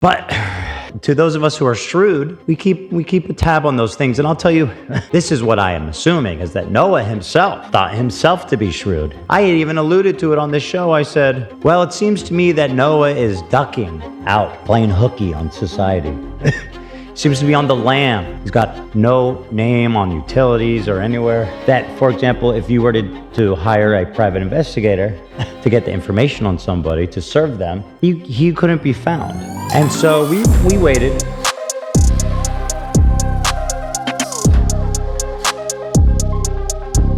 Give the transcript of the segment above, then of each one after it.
But to those of us who are shrewd, we keep a tab on those things. And I'll tell you, this is what I am assuming, is that Noah himself thought himself to be shrewd. I had even alluded to it on this show. I said, well, it seems to me that Noah is ducking out, playing hooky on society. Seems to be on the lam. He's got no name on utilities or anywhere. That, for example, if you were to hire a private investigator to get the information on somebody to serve them, he couldn't be found. And so we waited.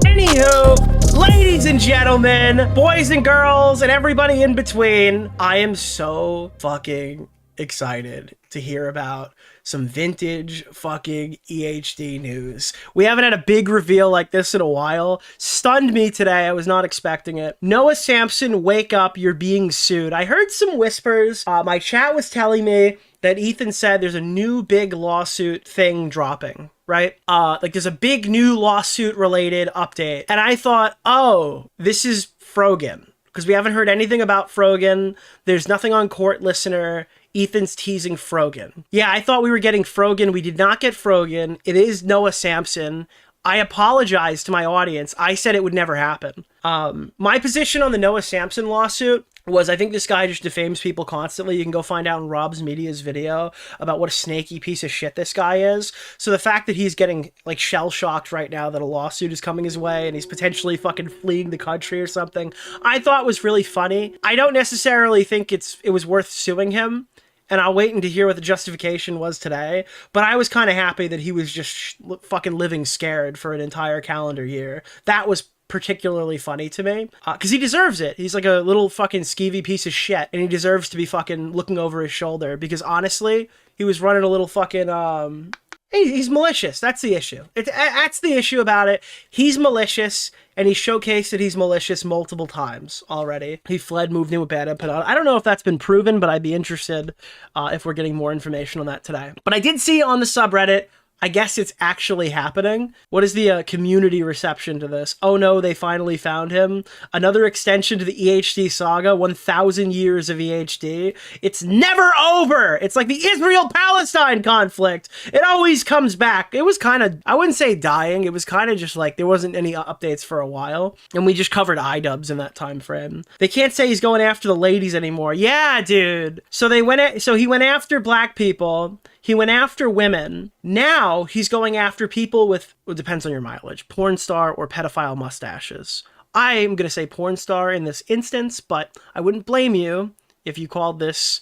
Anywho, ladies and gentlemen, boys and girls, and everybody in between, I am so fucking excited to hear about some vintage fucking EHD news. We haven't had a big reveal like this in a while. Stunned me today. I was not expecting it. Noah Samsen, wake up, you're being sued. I heard some whispers. My chat was telling me that Ethan said there's a new big lawsuit thing dropping, right? Like there's a big new lawsuit related update. And I thought, oh, this is Frogan. Because we haven't heard anything about Frogan. There's nothing on Court Listener. Ethan's teasing Frogan. Yeah, I thought we were getting Frogan. We did not get Frogan. It is Noah Samsen. I apologize to my audience. I said it would never happen. My position on the Noah Samsen lawsuit was I think this guy just defames people constantly. You can go find out in Rob's Media's video about what a snaky piece of shit this guy is. So the fact that he's getting like shell-shocked right now that a lawsuit is coming his way and he's potentially fucking fleeing the country or something, I thought was really funny. I don't necessarily think it was worth suing him. And I'll wait to hear what the justification was today. But I was kind of happy that he was just fucking living scared for an entire calendar year. That was particularly funny to me. Because he deserves it. He's like a little fucking skeevy piece of shit. And he deserves to be fucking looking over his shoulder. Because honestly, he was running a little fucking... He's malicious. That's the issue. That's the issue about it. He's malicious, and he showcased that he's malicious multiple times already. He fled, moved in with bad input. I don't know if that's been proven, but I'd be interested if we're getting more information on that today. But I did see on the subreddit, I guess it's actually happening. What is the community reception to this? Oh no, they finally found him. Another extension to the EHD saga, 1,000 years of EHD. It's never over! It's like the Israel-Palestine conflict. It always comes back. It was kind of, I wouldn't say dying, it was kind of just like there wasn't any updates for a while. And we just covered iDubbbz in that time frame. They can't say he's going after the ladies anymore. Yeah, dude! So he went after black people. He went after women. Now he's going after people with, well, it depends on your mileage, porn star or pedophile mustaches. I'm going to say porn star in this instance, but I wouldn't blame you if you called this...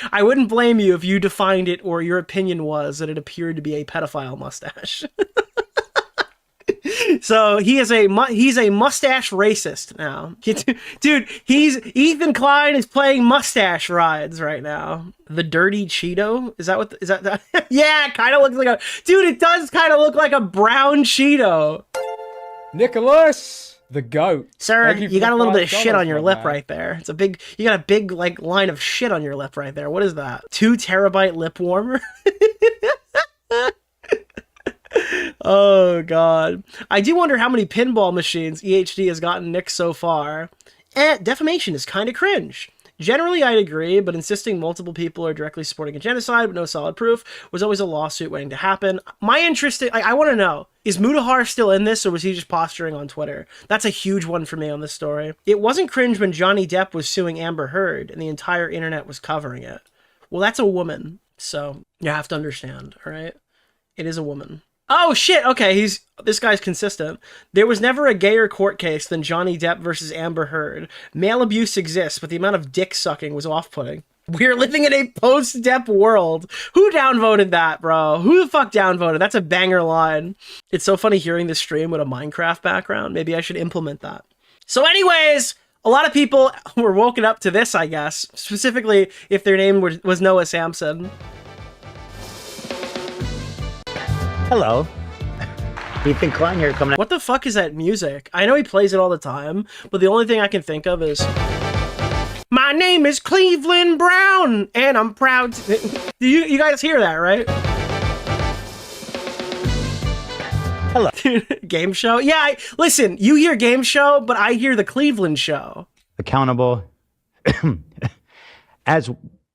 I wouldn't blame you if you defined it or your opinion was that it appeared to be a pedophile mustache. So he's a mustache racist now. Dude, Ethan Klein is playing mustache rides right now. The dirty Cheeto? Is that? Yeah, it kind of looks like a, dude, it does kind of look like a brown Cheeto. Nicholas, the goat. Sir, you got a little bit of shit on your lip right there. You got a big like line of shit on your lip right there. What is that? 2 terabyte lip warmer? Oh, God. I do wonder how many pinball machines EHD has gotten nicked so far. Defamation is kind of cringe. Generally, I'd agree, but insisting multiple people are directly supporting a genocide with no solid proof was always a lawsuit waiting to happen. My interest, I want to know, is Mutahar still in this, or was he just posturing on Twitter? That's a huge one for me on this story. It wasn't cringe when Johnny Depp was suing Amber Heard, and the entire internet was covering it. Well, that's a woman, so you have to understand, all right? It is a woman. Oh shit, okay, this guy's consistent. There was never a gayer court case than Johnny Depp versus Amber Heard. Male abuse exists, but the amount of dick sucking was off-putting. We're living in a post-Depp world. Who downvoted that, bro? Who the fuck downvoted? That's a banger line. It's so funny hearing this stream with a Minecraft background. Maybe I should implement that. So anyways, a lot of people were woken up to this, I guess. Specifically, if their name was Noah Samsen. Hello. Ethan Klein here coming out. What the fuck is that music? I know he plays it all the time, but the only thing I can think of is... My name is Cleveland Brown, and I'm proud to... You guys hear that, right? Hello. Game show? Yeah, listen, you hear game show, but I hear the Cleveland show. Accountable. as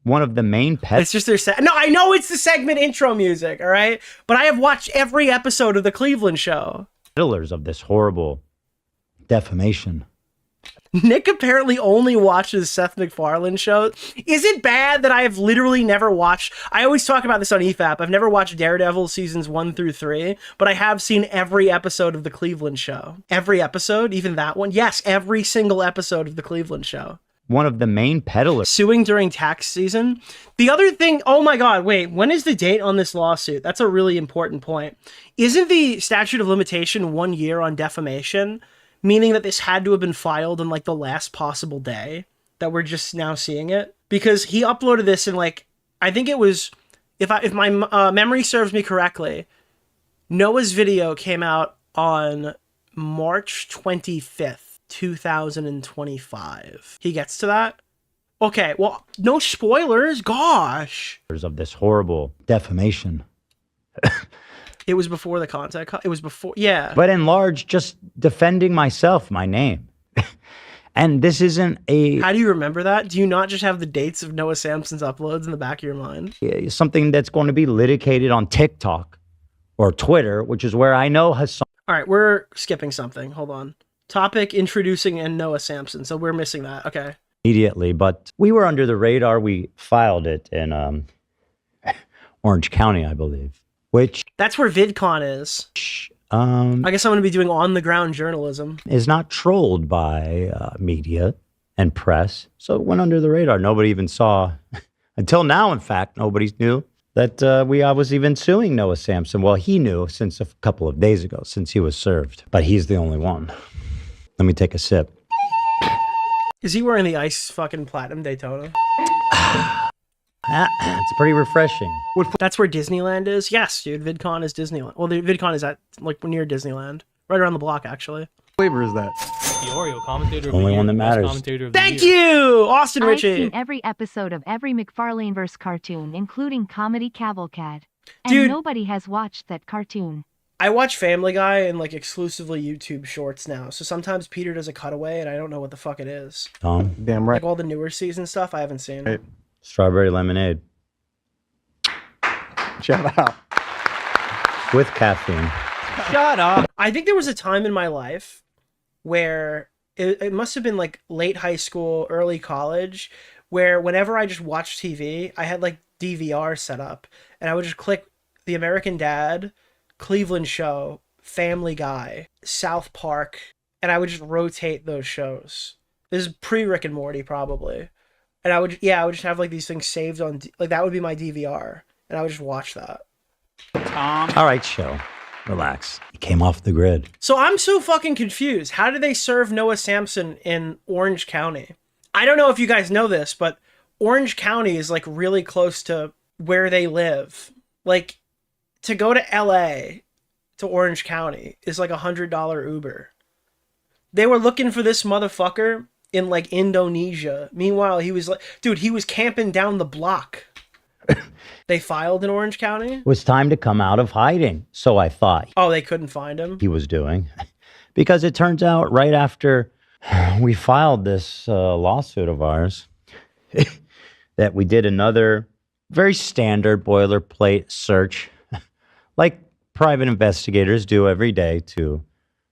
one of the main It's just their no, I know it's the segment intro music, all right? But I have watched every episode of the Cleveland show. peddlers of this horrible defamation. Nick apparently only watches Seth MacFarlane shows. Is it bad that I have literally never watched... I always talk about this on EFAP. I've never watched Daredevil seasons 1 through 3, but I have seen every episode of the Cleveland show. Every episode? Even that one? Yes, every single episode of the Cleveland show. One of the main peddlers. Suing during tax season. The other thing... Oh my god, wait. When is the date on this lawsuit? That's a really important point. Isn't the statute of limitation 1 year on defamation? Meaning that this had to have been filed on like the last possible day that we're just now seeing it, because he uploaded this in like, I think it was, if my memory serves me correctly, Noah's video came out on March 25th, 2025. He gets to that. Okay. Well, no spoilers. Gosh. Of this horrible defamation. It was before the content. It was before, yeah. But in large, just defending myself, my name. And this isn't a... How do you remember that? Do you not just have the dates of Noah Samsen's uploads in the back of your mind? something that's going to be litigated on TikTok or Twitter, which is where I know Hassan... All right, we're skipping something. Hold on. Topic, introducing and Noah Samsen. So we're missing that. Okay. Immediately, but we were under the radar. We filed it in Orange County, I believe. Which that's where VidCon is. I guess I'm going to be doing on-the-ground journalism. Is not trolled by media and press, so it went under the radar. Nobody even saw, until now, in fact, nobody knew that I was even suing Noah Samsen. Well, he knew since a couple of days ago, since he was served, but he's the only one. Let me take a sip. Is he wearing the ice fucking platinum Daytona? It's pretty refreshing. That's where Disneyland is? Yes, dude. VidCon is Disneyland. Well, the VidCon is at, like, near Disneyland. Right around the block, actually. What flavor is that? DeOrio, commentator of Only the year, one that best matters. commentator of the Thank year. you, Austin I've Ritchie. seen every episode of every McFarlaneverse cartoon, including Comedy Cavalcade. And Dude. nobody has watched that cartoon. I watch Family Guy and, like, exclusively YouTube shorts now. So sometimes Peter does a cutaway and I don't know what the fuck it is. Tom, Damn right. Like all the newer season stuff I haven't seen. Right. strawberry lemonade Shout out. with caffeine. Shut up. I think there was a time in my life where it must have been like late high school, early college, where whenever I just watched TV, I had like DVR set up and I would just click The American Dad, Cleveland Show, Family Guy, South Park, and I would just rotate those shows. This is pre-Rick and Morty probably. And I would just have like these things saved on, like that would be my DVR. And I would just watch that. All right, show. Relax. He came off the grid. So I'm so fucking confused. How do they serve Noah Samsen in Orange County? I don't know if you guys know this, but Orange County is like really close to where they live. Like to go to LA to Orange County is like $100 Uber. They were looking for this motherfucker in like Indonesia. Meanwhile, he was like, dude, he was camping down the block. They filed in Orange County? It was time to come out of hiding, so I thought Oh, they couldn't find him? he was doing. Because it turns out right after we filed this lawsuit of ours, that we did another very standard boilerplate search, like private investigators do every day to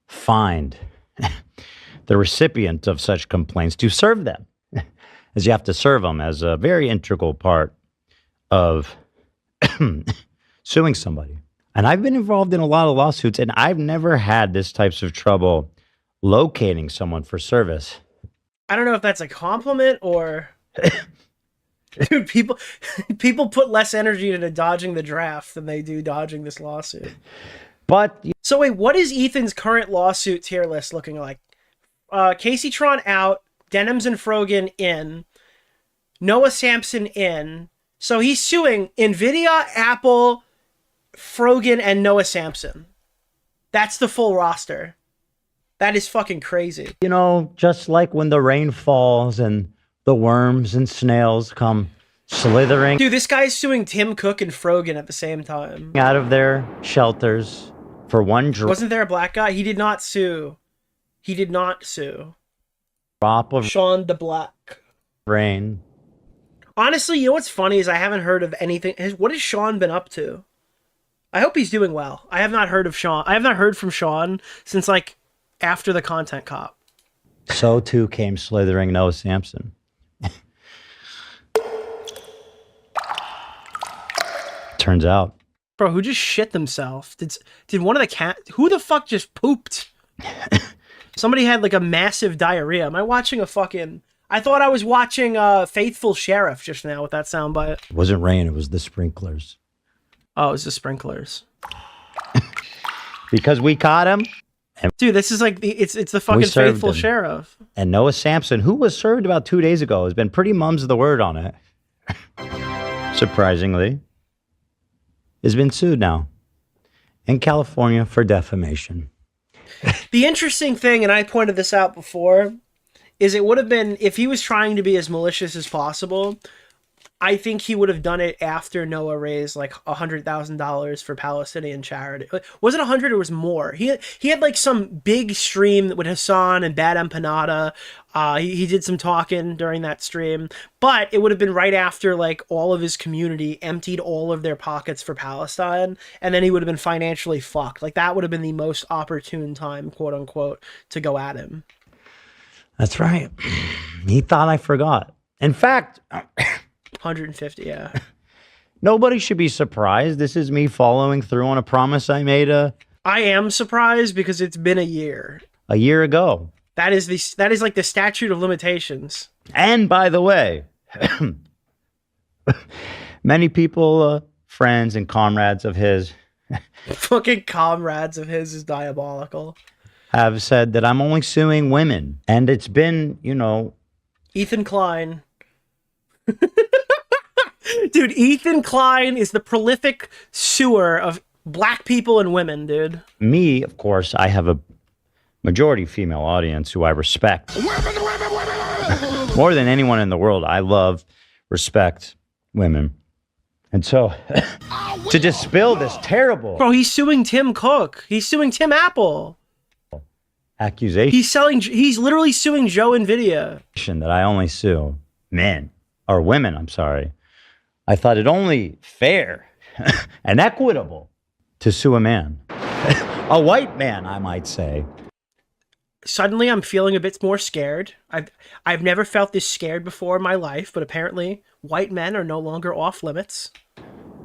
find the recipient of such complaints, to serve them, as you have to serve them as a very integral part of suing somebody. And I've been involved in a lot of lawsuits, and I've never had this types of trouble locating someone for service. I don't know if that's a compliment or... Dude, people put less energy into dodging the draft than they do dodging this lawsuit. But So wait, what is Ethan's current lawsuit tier list looking like? Casey Tron out, Denims and Frogan in, Noah Samsen in. So he's suing NVIDIA, Apple, Frogan, and Noah Samsen. That's the full roster. That is fucking crazy. you know, just like when the rain falls and the worms and snails come slithering Dude, this guy's suing Tim Cook and Frogan at the same time. out of their shelters for one Wasn't there a black guy? He did not sue. He did not sue. drop of Sean the Black. rain. Honestly, you know what's funny is I haven't heard of anything. What has Sean been up to? I hope he's doing well. I have not heard of Sean. I have not heard from Sean since like after the content cop. So too came slithering Noah Samsen. Turns out. Bro, who just shit themselves? Did one of the cat? Who the fuck just pooped? Somebody had like a massive diarrhea. Am I watching a fucking? I thought I was watching Faithful Sheriff just now with that soundbite. It wasn't rain, it was the sprinklers. Oh, it was the sprinklers. Because we caught him. Dude, this is like it's the fucking Faithful him. Sheriff. And Noah Samsen, who was served about 2 days ago, has been pretty mum's the word on it. Surprisingly. Has been sued now in California for defamation. The interesting thing, and I pointed this out before, is it would have been, if he was trying to be as malicious as possible, I think he would have done it after Noah raised like $100,000 for Palestinian charity. Was it 100 or was more? He had like some big stream with Hassan and Bad Empanada. He did some talking during that stream, but it would have been right after like all of his community emptied all of their pockets for Palestine, and then he would have been financially fucked. Like that would have been the most opportune time, quote unquote, to go at him. That's right. He thought I forgot. In fact, 150, yeah. nobody should be surprised. This is me following through on a promise I made I am surprised because it's been a year. a year ago. That is like the statute of limitations. And by the way, many people, friends and comrades of his, Fucking comrades of his is diabolical. have said that I'm only suing women. And it's been, you know, Ethan Klein. Dude, Ethan Klein is the prolific suer of black people and women, dude. me, of course, I have a majority female audience who I respect. More than anyone in the world, I love, respect women. And so, to just spill this terrible Bro, he's suing Tim Cook. He's suing Tim Apple. accusation He's literally suing Joe Nvidia. that I only sue men, or women, I'm sorry, I thought it only fair and equitable to sue a man. A white man, I might say. Suddenly I'm feeling a bit more scared. I've never felt this scared before in my life, but apparently white men are no longer off limits.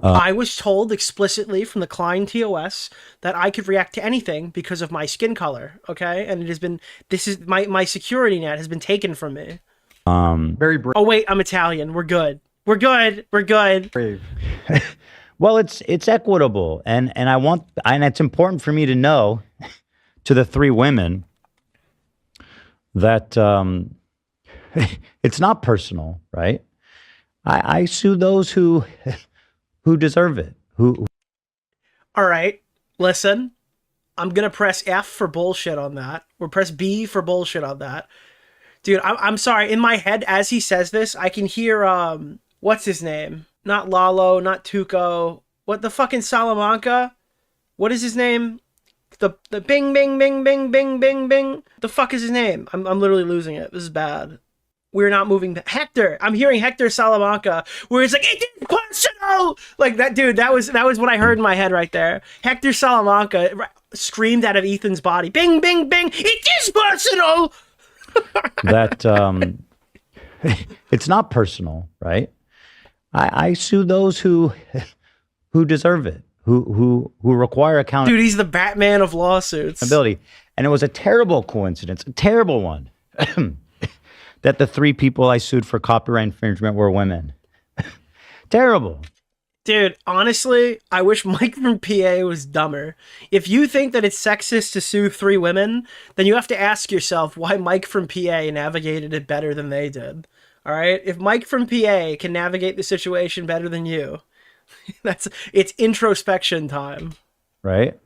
I was told explicitly from the Klein TOS that I could react to anything because of my skin color, okay? And it has been, this is, my security net has been taken from me. Very brave. Oh wait, I'm Italian. We're good. We're good. We're good. Well, it's equitable, and it's important for me to know, to the three women, that it's not personal, right? I sue those who deserve it. Who All right, listen. I'm gonna press F for bullshit on that, or press B for bullshit on that. Dude, I'm sorry. In my head, as he says this, I can hear what's his name? Not Lalo, not Tuco. What the fucking Salamanca? What is his name? The bing bing bing bing bing bing bing. The fuck is his name? I'm literally losing it. This is bad. We're not moving. Hector. I'm hearing Hector Salamanca, where it's like it is personal. Like that dude. That was what I heard in my head right there. Hector Salamanca screamed out of Ethan's body. Bing bing bing. It is personal. that it's not personal, right? I sue those who deserve it, who require accountability. Dude, he's the Batman of lawsuits. And it was a terrible coincidence, a terrible one, that the three people I sued for copyright infringement were women. Terrible. Dude, honestly, I wish Mike from PA was dumber. If you think that it's sexist to sue three women, then you have to ask yourself why Mike from PA navigated it better than they did. All right? If Mike from PA can navigate the situation better than you, it's introspection time. Right?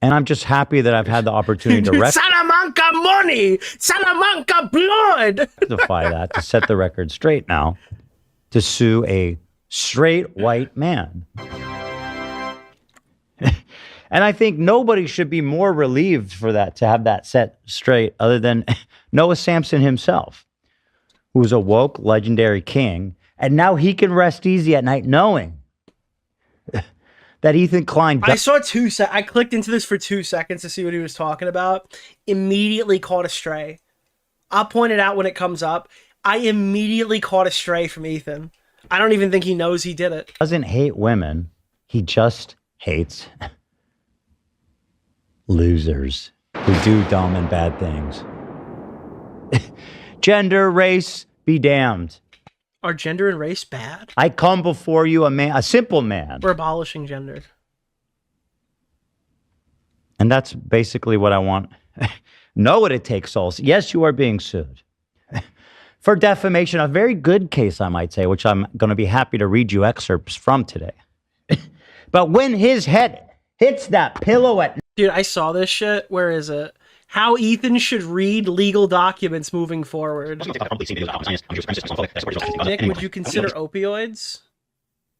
And I'm just happy that I've had the opportunity to Salamanca money! Salamanca blood! rectify that, to set the record straight now, to sue a straight white man. And I think nobody should be more relieved for that, to have that set straight, other than Noah Samsen himself, who's a woke, legendary king, and now he can rest easy at night knowing that Ethan Klein... I saw I clicked into this for 2 seconds to see what he was talking about. Immediately caught a stray. I'll point it out when it comes up. I immediately caught a stray from Ethan. I don't even think he knows he did it. Doesn't hate women. He just hates losers who do dumb and bad things. Gender, race, be damned. Are gender and race bad? I come before you a simple man. We're abolishing gender. And that's basically what I want. Know what it takes, souls. Yes, you are being sued. For defamation, a very good case, I might say, which I'm going to be happy to read you excerpts from today. But when his head hits that pillow at... Dude, I saw this shit. Where is it? How Ethan should read legal documents moving forward. Nick, would you consider opioids?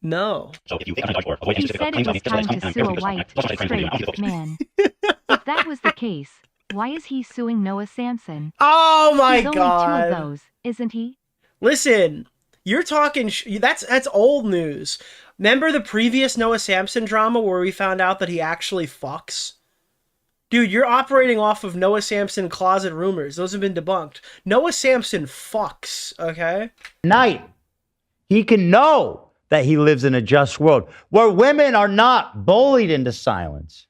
No. He said it was time to sue a white, straight man. If that was the case, why is he suing Noah Samsen? Oh my He's God. only 2 of those, isn't he? Listen, you're talking... that's old news. Remember the previous Noah Samsen drama where we found out that he actually fucks? Dude, you're operating off of Noah Samsen closet rumors. Those have been debunked. Noah Samsen fucks, okay? Night, he can know that he lives in a just world where women are not bullied into silence.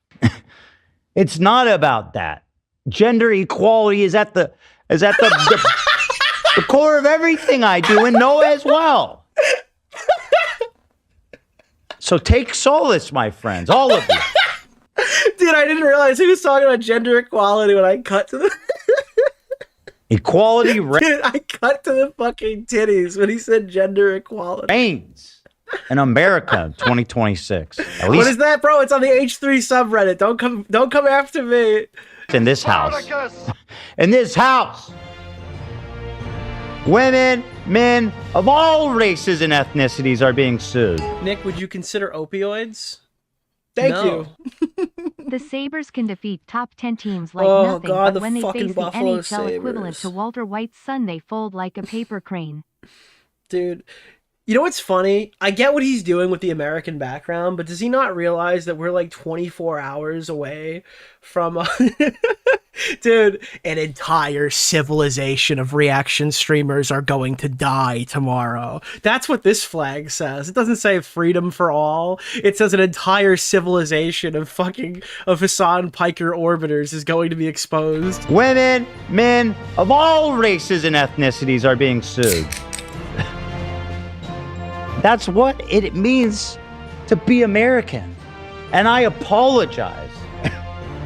It's not about that. Gender equality is at the core of everything I do, and Noah as well. So take solace, my friends, all of you. Dude, I didn't realize he was talking about gender equality when I cut to the... Equality Dude, I cut to the fucking titties when he said gender equality. reigns in America in 2026. At least What is that, bro? It's on the H3 subreddit. Don't come after me. in this house. In this house. Women, men of all races and ethnicities are being sued. Nick, would you consider opioids? Thank you. The Sabres can defeat top 10 teams like Oh, nothing, God, the but when they fucking face the Buffalo NHL equivalent Sabres. to Walter White's son, they fold like a paper crane. Dude, you know what's funny? I get what he's doing with the American background, but does he not realize that we're like 24 hours away from... Dude, an entire civilization of reaction streamers are going to die tomorrow. That's what this flag says. It doesn't say freedom for all. It says an entire civilization of Hassan Piker orbiters is going to be exposed. Women, men of all races and ethnicities are being sued. That's what it means to be American. And I apologize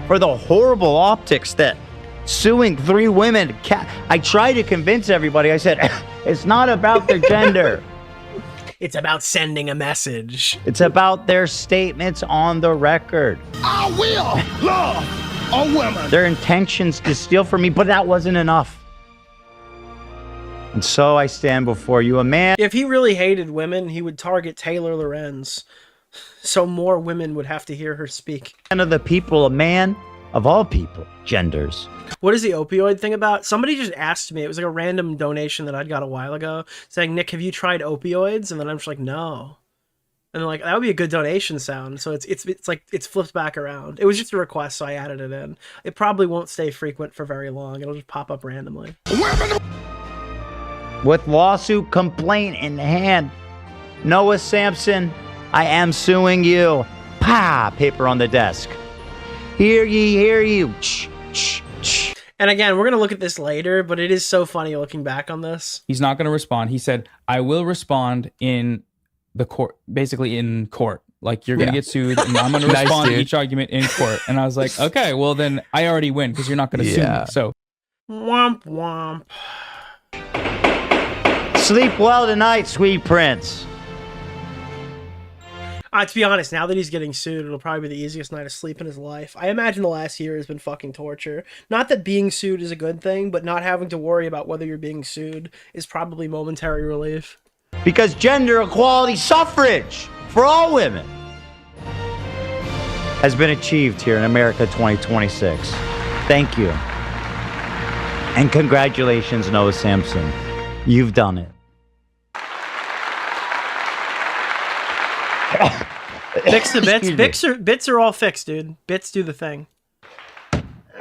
for the horrible optics that suing 3 women. I tried to convince everybody. I said, it's not about their gender. It's about sending a message. It's about their statements on the record. I will love a woman. Their intentions to steal from me, but that wasn't enough. And so I stand before you, a man. If he really hated women, he would target Taylor Lorenz. So more women would have to hear her speak. Of the people, a man of all people, genders. What is the opioid thing about? Somebody just asked me. It was like a random donation that I'd got a while ago saying, Nick, have you tried opioids? And then I'm just like, no. And they're like, that would be a good donation sound. So it's like, it's flipped back around. It was just a request, so I added it in. It probably won't stay frequent for very long. It'll just pop up randomly. With lawsuit complaint in hand, Noah Samsen, I am suing you. Pa! Paper on the desk. Hear ye, hear you. And again, we're going to look at this later, but it is so funny looking back on this. He's not going to respond. He said, I will respond in the court, basically in court. Like, you're going to get sued, and I'm going to respond to each argument in court. And I was like, okay, well, then I already win because you're not going to sue me. So, Womp womp. Sleep well tonight, sweet prince. To be honest, now that he's getting sued, it'll probably be the easiest night of sleep in his life. I imagine the last year has been fucking torture. Not that being sued is a good thing, but not having to worry about whether you're being sued is probably momentary relief. Because gender equality suffrage for all women has been achieved here in America 2026. Thank you. And congratulations, Noah Samsen. You've done it. Fix the bits. Bits are all fixed, dude. Bits do the thing.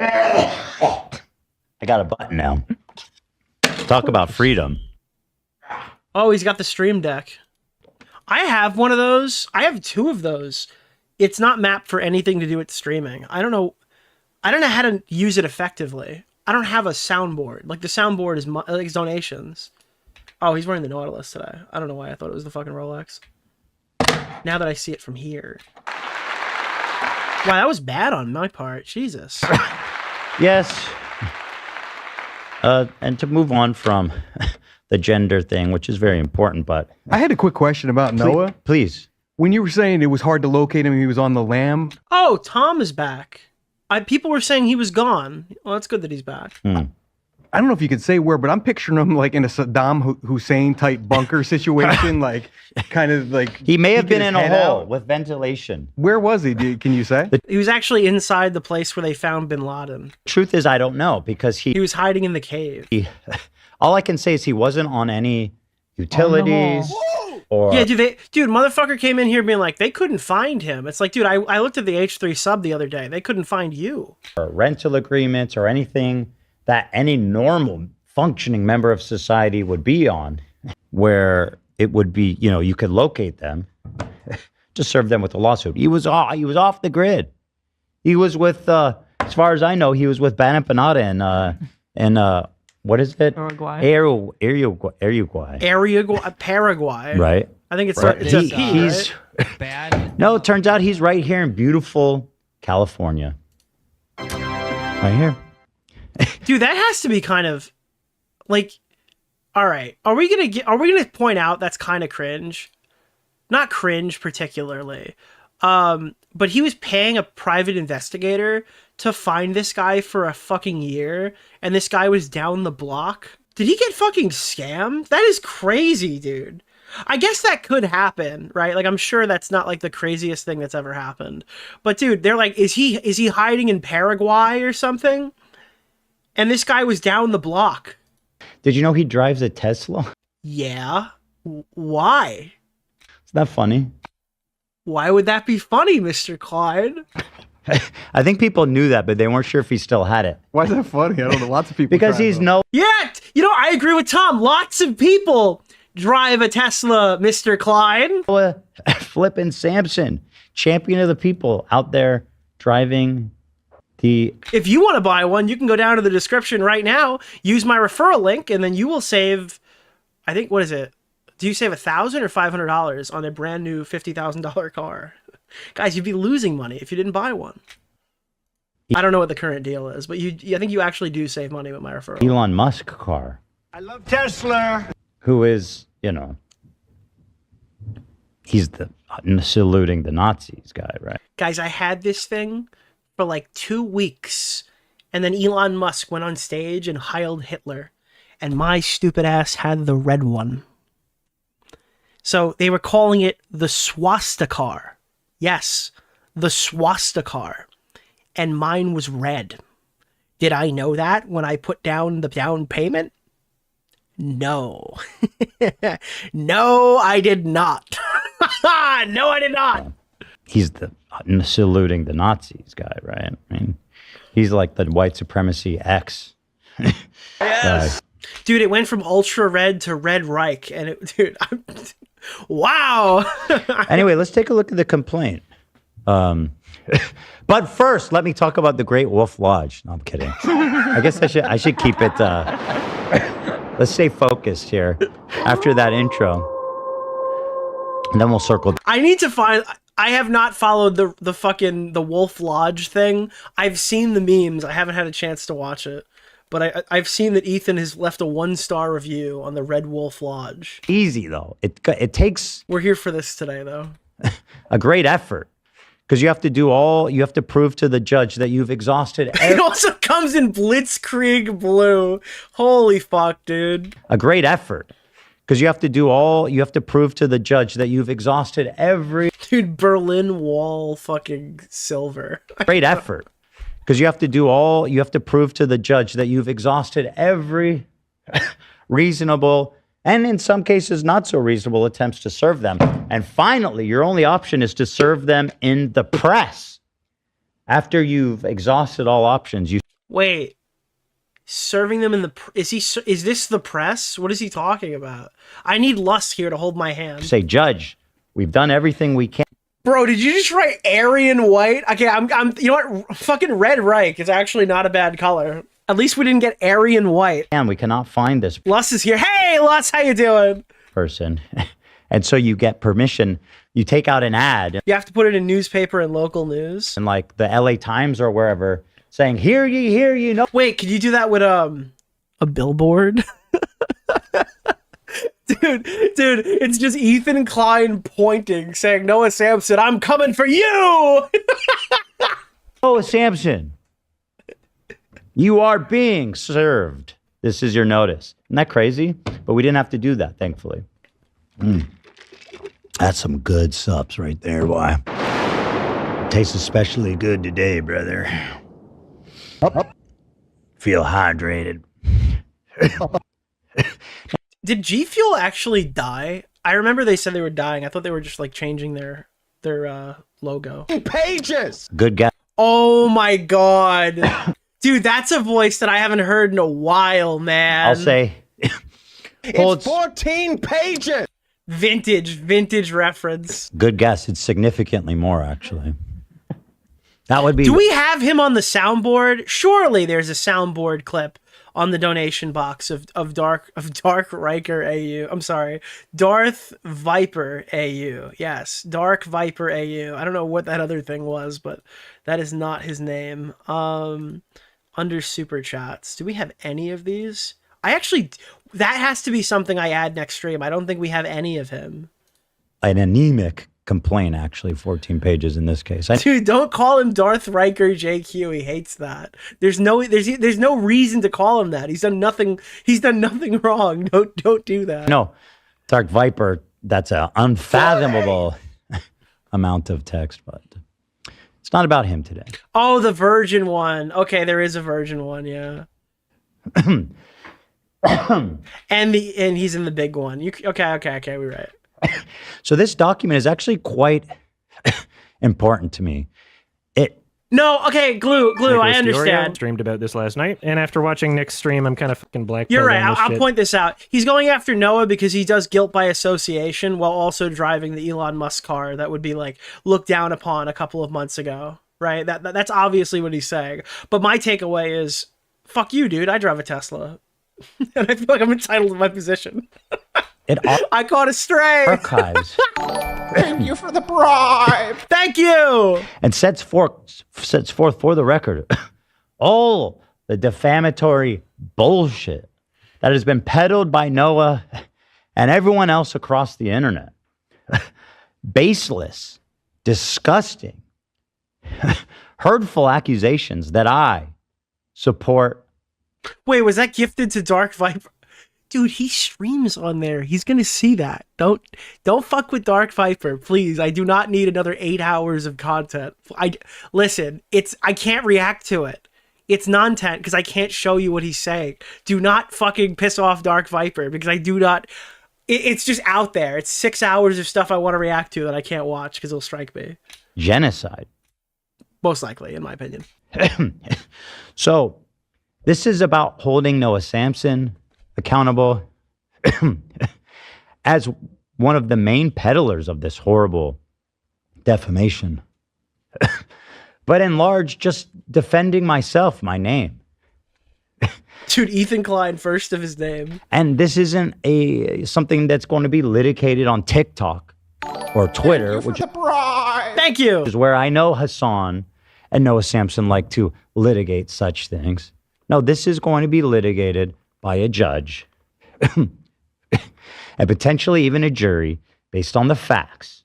I got a button now. Talk about freedom. Oh, he's got the stream deck. I have one of those. I have two of those. It's not mapped for anything to do with streaming. I don't know how to use it effectively. I don't have a soundboard. Like, the soundboard is like donations. Oh, he's wearing the Nautilus today. I don't know why I thought it was the fucking Rolex. Now that I see it from here. Wow, that was bad on my part. Jesus. Yes. And to move on from the gender thing, which is very important, but... I had a quick question about Noah. Please. When you were saying it was hard to locate him, he was on the lam. Oh, Tom is back. People were saying he was gone. Well, it's good that he's back. I don't know if you could say where, but I'm picturing him like in a Saddam Hussein type bunker situation, like kind of like... He may have been in a hole with ventilation. Where was he? Can you say? He was actually inside the place where they found bin Laden. Truth is, I don't know, because He was hiding in the cave. all I can say is he wasn't on any utilities. Or... Yeah, dude, motherfucker came in here being like, they couldn't find him. It's like, dude, I looked at the H3 sub the other day. They couldn't find you. Or rental agreements or anything that any normal functioning member of society would be on, where it would be, you know, you could locate them, just serve them with a lawsuit. He was off the grid. He was with, as far as I know, he was with Bana Panada and what is it? Paraguay. Right. I think it's Right. it's a P, He's Bad. no. It turns out he's right here in beautiful California. Right here. Dude, that has to be kind of like, all right. Are we gonna point out that's kind of cringe? Not cringe particularly. But he was paying a private investigator to find this guy for a fucking year, and this guy was down the block. Did he get fucking scammed? That is crazy, dude. I guess that could happen, right? Like, I'm sure that's not like the craziest thing that's ever happened. But dude, they're like, is he hiding in Paraguay or something? And this guy was down the block. Did you know he drives a Tesla? Yeah. Why? Isn't that funny? Why would that be funny, Mr. Klein? I think people knew that, but they weren't sure if he still had it. Why is that funny? I don't know. Lots of people. Because he's no... Yeah, you know, I agree with Tom. Lots of people drive a Tesla, Mr. Klein. Flippin' Samsen, champion of the people out there driving the... If you want to buy one, you can go down to the description right now, use my referral link, and then you will save, I think, what is it? Do you save $1,000 or $500 on a brand new $50,000 car? Guys, you'd be losing money if you didn't buy one. I don't know what the current deal is, but I think you actually do save money with my referral. Elon Musk car. I love Tesla. Who is, you know, he's the saluting the Nazis guy, right? Guys, I had this thing for like 2 weeks, and then Elon Musk went on stage and heiled Hitler, and my stupid ass had the red one. So they were calling it the swastika. Yes, the swastika. And mine was red. Did I know that when I put down the down payment? No. No, I did not. No, I did not. He's the saluting the Nazis guy, right? I mean, he's like the white supremacy X. Yes. Dude, it went from ultra red to red Reich, and dude, wow. Anyway, let's take a look at the complaint. But first, let me talk about the Great Wolf Lodge. No, I'm kidding. I guess I should keep it. Let's stay focused here after that intro, and then we'll circle. I need to find. I have not followed the fucking the Wolf Lodge thing. I've seen the memes. I haven't had a chance to watch it. But I've seen that Ethan has left a 1-star review on the Red Wolf Lodge. Easy, though. It takes... We're here for this today, though. A great effort. Because you have to prove to the judge that you've exhausted... It also comes in Blitzkrieg blue. Holy fuck, dude. A great effort. Because you have to prove to the judge that you've exhausted every... Dude, Berlin Wall fucking silver. Great effort. Because you have to prove to the judge that you've exhausted every reasonable, and in some cases not so reasonable attempts to serve them. And finally, your only option is to serve them in the press. After you've exhausted all options, you Wait, serving them in the is this the press? What is he talking about? I need Lust here to hold my hand. say, Judge, we've done everything we can. Bro, did you just write Aryan white? Okay, I'm you know what? Fucking Red Reich is actually not a bad color. At least we didn't get Aryan white. And we cannot find this Lust is here. Hey, Lust, how you doing? person. And so you get permission. You take out an ad You have to put it in newspaper and local news. in like the LA Times or wherever saying, hear ye, no. Wait, could you do that with a billboard? Dude, it's just Ethan Klein pointing, saying, Noah Samsen, I'm coming for you! Noah Samsen, you are being served. This is your notice. Isn't that crazy? But we didn't have to do that, thankfully. That's some good subs right there, boy. Tastes especially good today, brother. Feel hydrated. Did G Fuel actually die? I remember they said they were dying. I thought they were just like changing their logo. Pages! Good guy. Oh my god. Dude, that's a voice that I haven't heard in a while, man. I'll say. It's 14 pages! Vintage reference. Good guess. It's significantly more, actually. That would be. Do we have him on the soundboard? Surely there's a soundboard clip on the donation box of Dark Riker AU. I'm sorry, Darth Viper AU. Yes, Dark Viper AU. I don't know what that other thing was, but that is not his name. Under super chats, do we have any of these? That has to be something I add next stream. I don't think we have any of him. An anemic complaint, actually. 14 pages in this case. Dude, don't call him Darth Riker JQ. He hates that. There's no reason to call him that. He's done nothing wrong. Don't do that. No, Dark Viper, that's an unfathomable amount of text, but it's not about him today. Oh, the virgin one. Okay, there is a virgin one, yeah. and he's in the big one. Okay, we're right. So this document is actually quite important to me. Glue, Nicholas I understand. DeOrio streamed about this last night, and after watching Nick's stream, I'm kind of fucking black. You're right. I'll point this out. He's going after Noah because he does guilt by association while also driving the Elon Musk car that would be like looked down upon a couple of months ago, right? That's obviously what he's saying. But my takeaway is, fuck you, dude. I drive a Tesla, and I feel like I'm entitled to my position. I caught a stray. Archives. Thank you for the bribe! Thank you. And sets forth for the record all the defamatory bullshit that has been peddled by Noah and everyone else across the internet. Baseless, disgusting, hurtful accusations that I support. Wait, was that gifted to Dark Viper? Dude, he streams on there. He's gonna see that. Don't fuck with Dark Viper, please. I do not need another 8 hours of content. Listen. I can't react to it. It's non-tent because I can't show you what he's saying. Do not fucking piss off Dark Viper because I do not. It's just out there. It's 6 hours of stuff I want to react to that I can't watch because it'll strike me. Genocide. Most likely, in my opinion. So, this is about holding Noah Samsen accountable as one of the main peddlers of this horrible defamation. But in large, just defending myself, my name. Dude, Ethan Klein, first of his name. And this isn't something that's going to be litigated on TikTok or Twitter, which Thank you. is where I know Hassan and Noah Samsen like to litigate such things. No, this is going to be litigated by a judge and potentially even a jury based on the facts.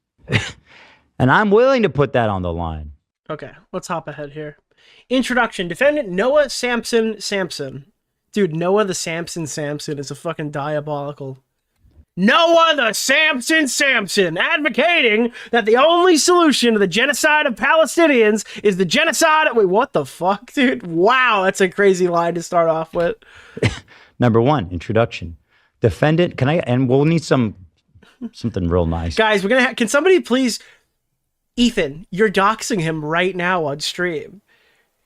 And I'm willing to put that on the line. Okay, let's hop ahead here. Introduction. Defendant Noah Samsen. Dude, Noah the Samsen is a fucking diabolical. Noah the Samsen, advocating that the only solution to the genocide of Palestinians is the genocide of... Wait, what the fuck, dude? Wow, that's a crazy line to start off with. Number one, introduction. Defendant, can I? And we'll need something real nice. Guys, we're gonna. Can somebody please, Ethan? You're doxing him right now on stream.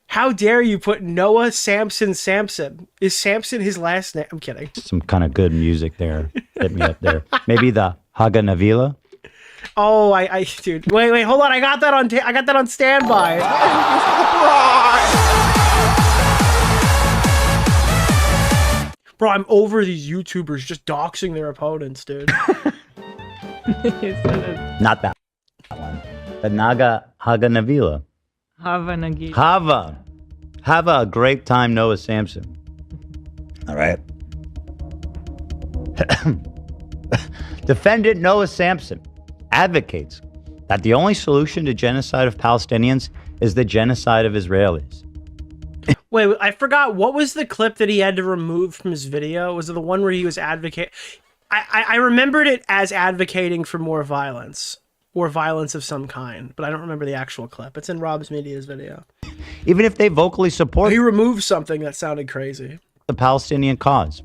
How dare you put Noah Samsen? Is Samson his last name? I'm kidding. Some kind of good music there. Hit me up there. Maybe the Haga Navila. Oh, dude. Wait, hold on. I got that on standby. Bro, I'm over these YouTubers just doxing their opponents, dude. Not that one. The Naga Haga Navila. Have a great time, Noah Samsen. All right. Defendant Noah Samsen advocates that the only solution to genocide of Palestinians is the genocide of Israelis. Wait, I forgot. What was the clip that he had to remove from his video? Was it the one where he was advocating? I remembered it as advocating for more violence. Or violence of some kind, but I don't remember the actual clip. It's in Rob's Media's video. Even if they vocally support He removed something that sounded crazy. the Palestinian cause.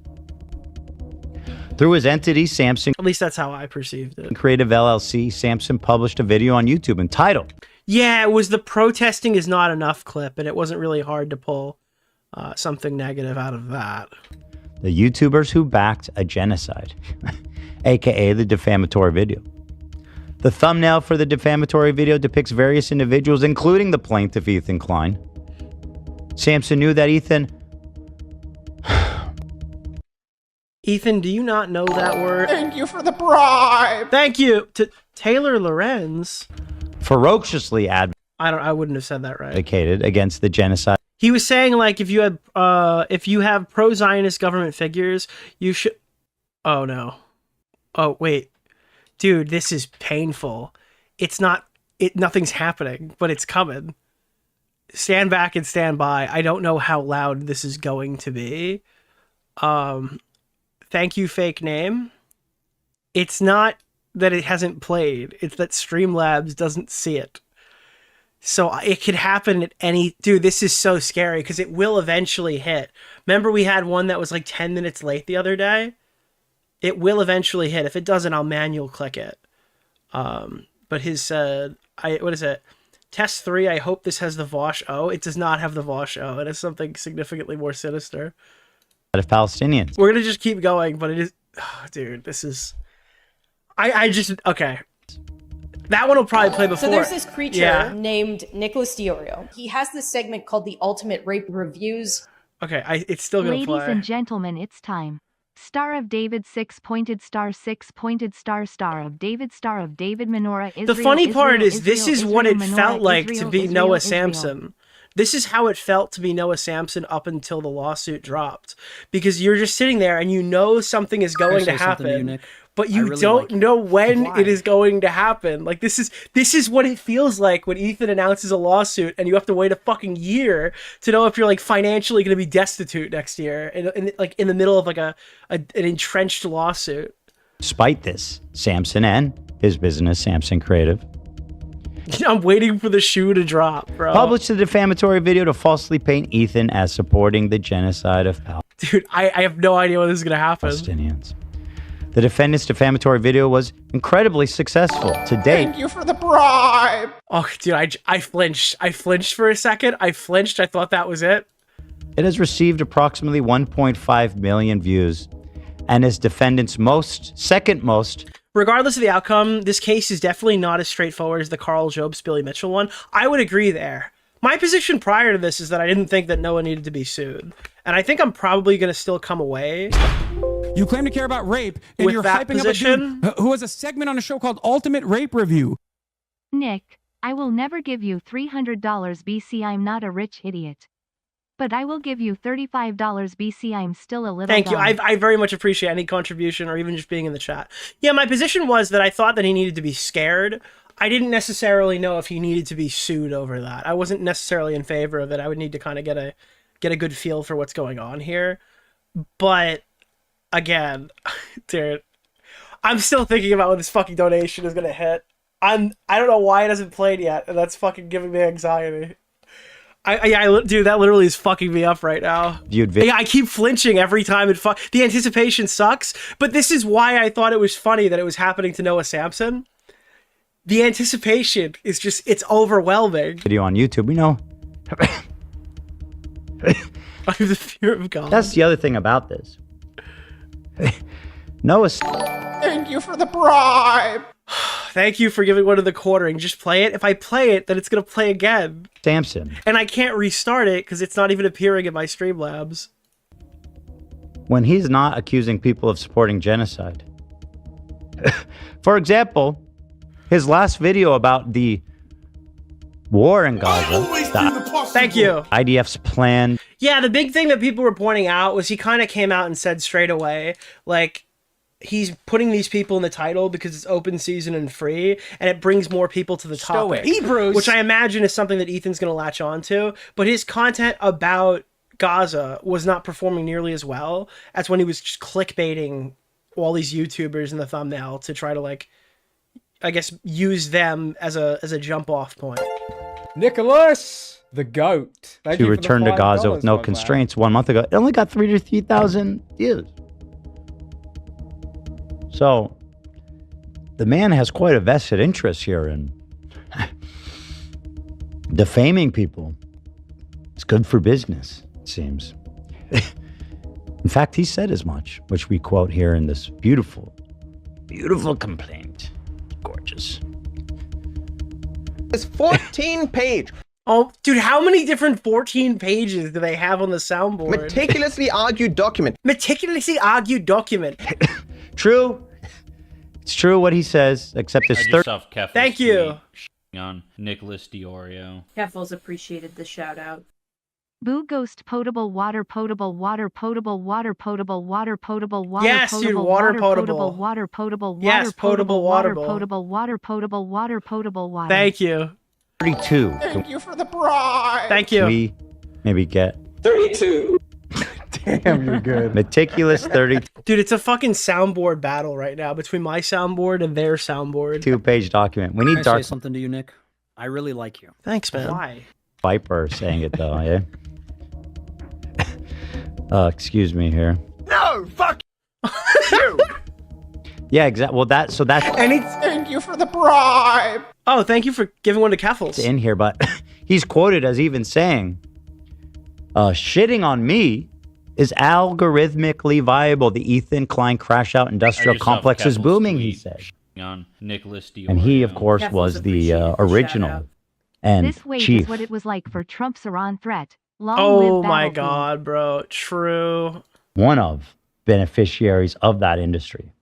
Through his entity, Samsen At least that's how I perceived it. Creative LLC, Samsen published a video on YouTube entitled, Yeah, it was the protesting is not enough clip, and it wasn't really hard to pull something negative out of that. The YouTubers Who Backed a Genocide, aka the defamatory video. The thumbnail for the defamatory video depicts various individuals, including the plaintiff, Ethan Klein. Samsen knew that Ethan... Ethan, do you not know that word? Thank you for the bribe. Thank you to Taylor Lorenz. ferociously I wouldn't have said that right. advocated against the genocide He was saying, like, if you have pro-Zionist government figures, you should... Oh, no. Oh, wait. Dude, this is painful. Nothing's happening, but it's coming. Stand back and stand by. I don't know how loud this is going to be. Thank you, fake name. It's not that it hasn't played. It's that Streamlabs doesn't see it. So it could happen at any... Dude, this is so scary because it will eventually hit. Remember we had one that was like 10 minutes late the other day? It will eventually hit. If it doesn't, I'll manual click it. But his... what is it? Test 3, I hope this has the Vosh O. It does not have the Vosh O. It has something significantly more sinister. of Palestinians. We're going to just keep going, but it is... Oh, dude, this is... I just... Okay. That one will probably play before. So there's this creature named Nicholas DeOrio. He has this segment called the Ultimate Rape Reviews. Okay, it's still going to play. Ladies and gentlemen, it's time. Star of David, 6-pointed star, 6-pointed star, Star of David Menorah, Israel. The funny part Israel, is this is Israel, what it Menorah, felt like Israel, to be Israel, Noah Israel. Samsen. This is how it felt to be Noah Samsen up until the lawsuit dropped. Because you're just sitting there and you know something is going to happen, but you don't know when it is going to happen. Like this is what it feels like when Ethan announces a lawsuit and you have to wait a fucking year to know if you're like financially going to be destitute next year in the middle of like an entrenched lawsuit. Despite this, Samsen and his business, Samsen Creative, I'm waiting for the shoe to drop, bro. published a defamatory video to falsely paint Ethan as supporting the genocide of Dude, I have no idea when this is going to happen. Palestinians. The defendant's defamatory video was incredibly successful to date. Thank you for the bribe. Oh, dude, I flinched. I flinched for a second. I flinched. I thought that was it. It has received approximately 1.5 million views and is defendant's second most. Regardless of the outcome, this case is definitely not as straightforward as the Carl Jobs Billy Mitchell one. I would agree there. My position prior to this is that I didn't think that Noah needed to be sued. And I think I'm probably going to still come away. You claim to care about rape, and With you're that hyping position? up a dude who has a segment on a show called Ultimate Rape Review. Nick, I will never give you $300 BC. I'm not a rich idiot. But I will give you $35 BC. I'm still a little Thank you. dumb. I very much appreciate any contribution or even just being in the chat. Yeah, my position was that I thought that he needed to be scared. I didn't necessarily know if he needed to be sued over that. I wasn't necessarily in favor of it. I would need to kind of get a good feel for what's going on here. But again, dude, I'm still thinking about when this fucking donation is gonna hit. I don't know why it hasn't played yet, and that's fucking giving me anxiety. Dude, that literally is fucking me up right now. I keep flinching every time the anticipation sucks, but this is why I thought it was funny that it was happening to Noah Samsen. The anticipation is just, it's overwhelming. Video on YouTube, we know. I have the fear of God. That's the other thing about this. Noah. Thank you for the bribe. Thank you for giving one of the quartering. Just play it. If I play it, then it's going to play again. Samsen. And I can't restart it because it's not even appearing in my Streamlabs. When he's not accusing people of supporting genocide. For example, his last video about the war in Gaza. Thank you. IDF's plan. Yeah, the big thing that people were pointing out was he kind of came out and said straight away, like, he's putting these people in the title because it's open season and free, and it brings more people to the topic. Hebrews. Which I imagine is something that Ethan's going to latch on to. But his content about Gaza was not performing nearly as well as when he was just clickbaiting all these YouTubers in the thumbnail to try to, like, I guess, use them as a jump-off point. Nicholas, the goat. To return to Gaza with no constraints 1 month ago. It only got 3,000 views. So, the man has quite a vested interest here in defaming people. It's good for business, it seems. In fact, he said as much, which we quote here in this beautiful, beautiful complaint. Gorgeous. It's 14 page. Oh, dude, how many different 14 pages do they have on the soundboard? Meticulously argued document. Meticulously argued document. True. It's true what he says, except it's Thank you. On Nicholas DeOrio. Keffels appreciated the shout out. Boo ghost potable water potable water potable water potable water potable water yes, potable dude, water potable water potable yes, water potable water potable water potable water potable water. Thank you. 32. Thank you for the bribe. Thank you. Can we maybe get 32. Damn, you're good. meticulous 32 Dude, it's a fucking soundboard battle right now between my soundboard and their soundboard. page document. We need Can I dark say something to you, Nick? I really like you. Thanks, man. Why? Viper saying it though, yeah. Excuse me here. No, fuck you. Yeah, exactly. Well, that's Thank you for the bribe. Oh, thank you for giving one to Keffels. in here, but he's quoted as even saying, shitting on me is algorithmically viable. The Ethan Klein crash out industrial complex is booming, he said. On Nicholas DeOrio. And he, of course, Keffels was the appreciated the original shout-out. and This wave chief. is what it was like for Trump's Iran threat. Long Oh live my Battlefield. god, bro. True. One of beneficiaries of that industry.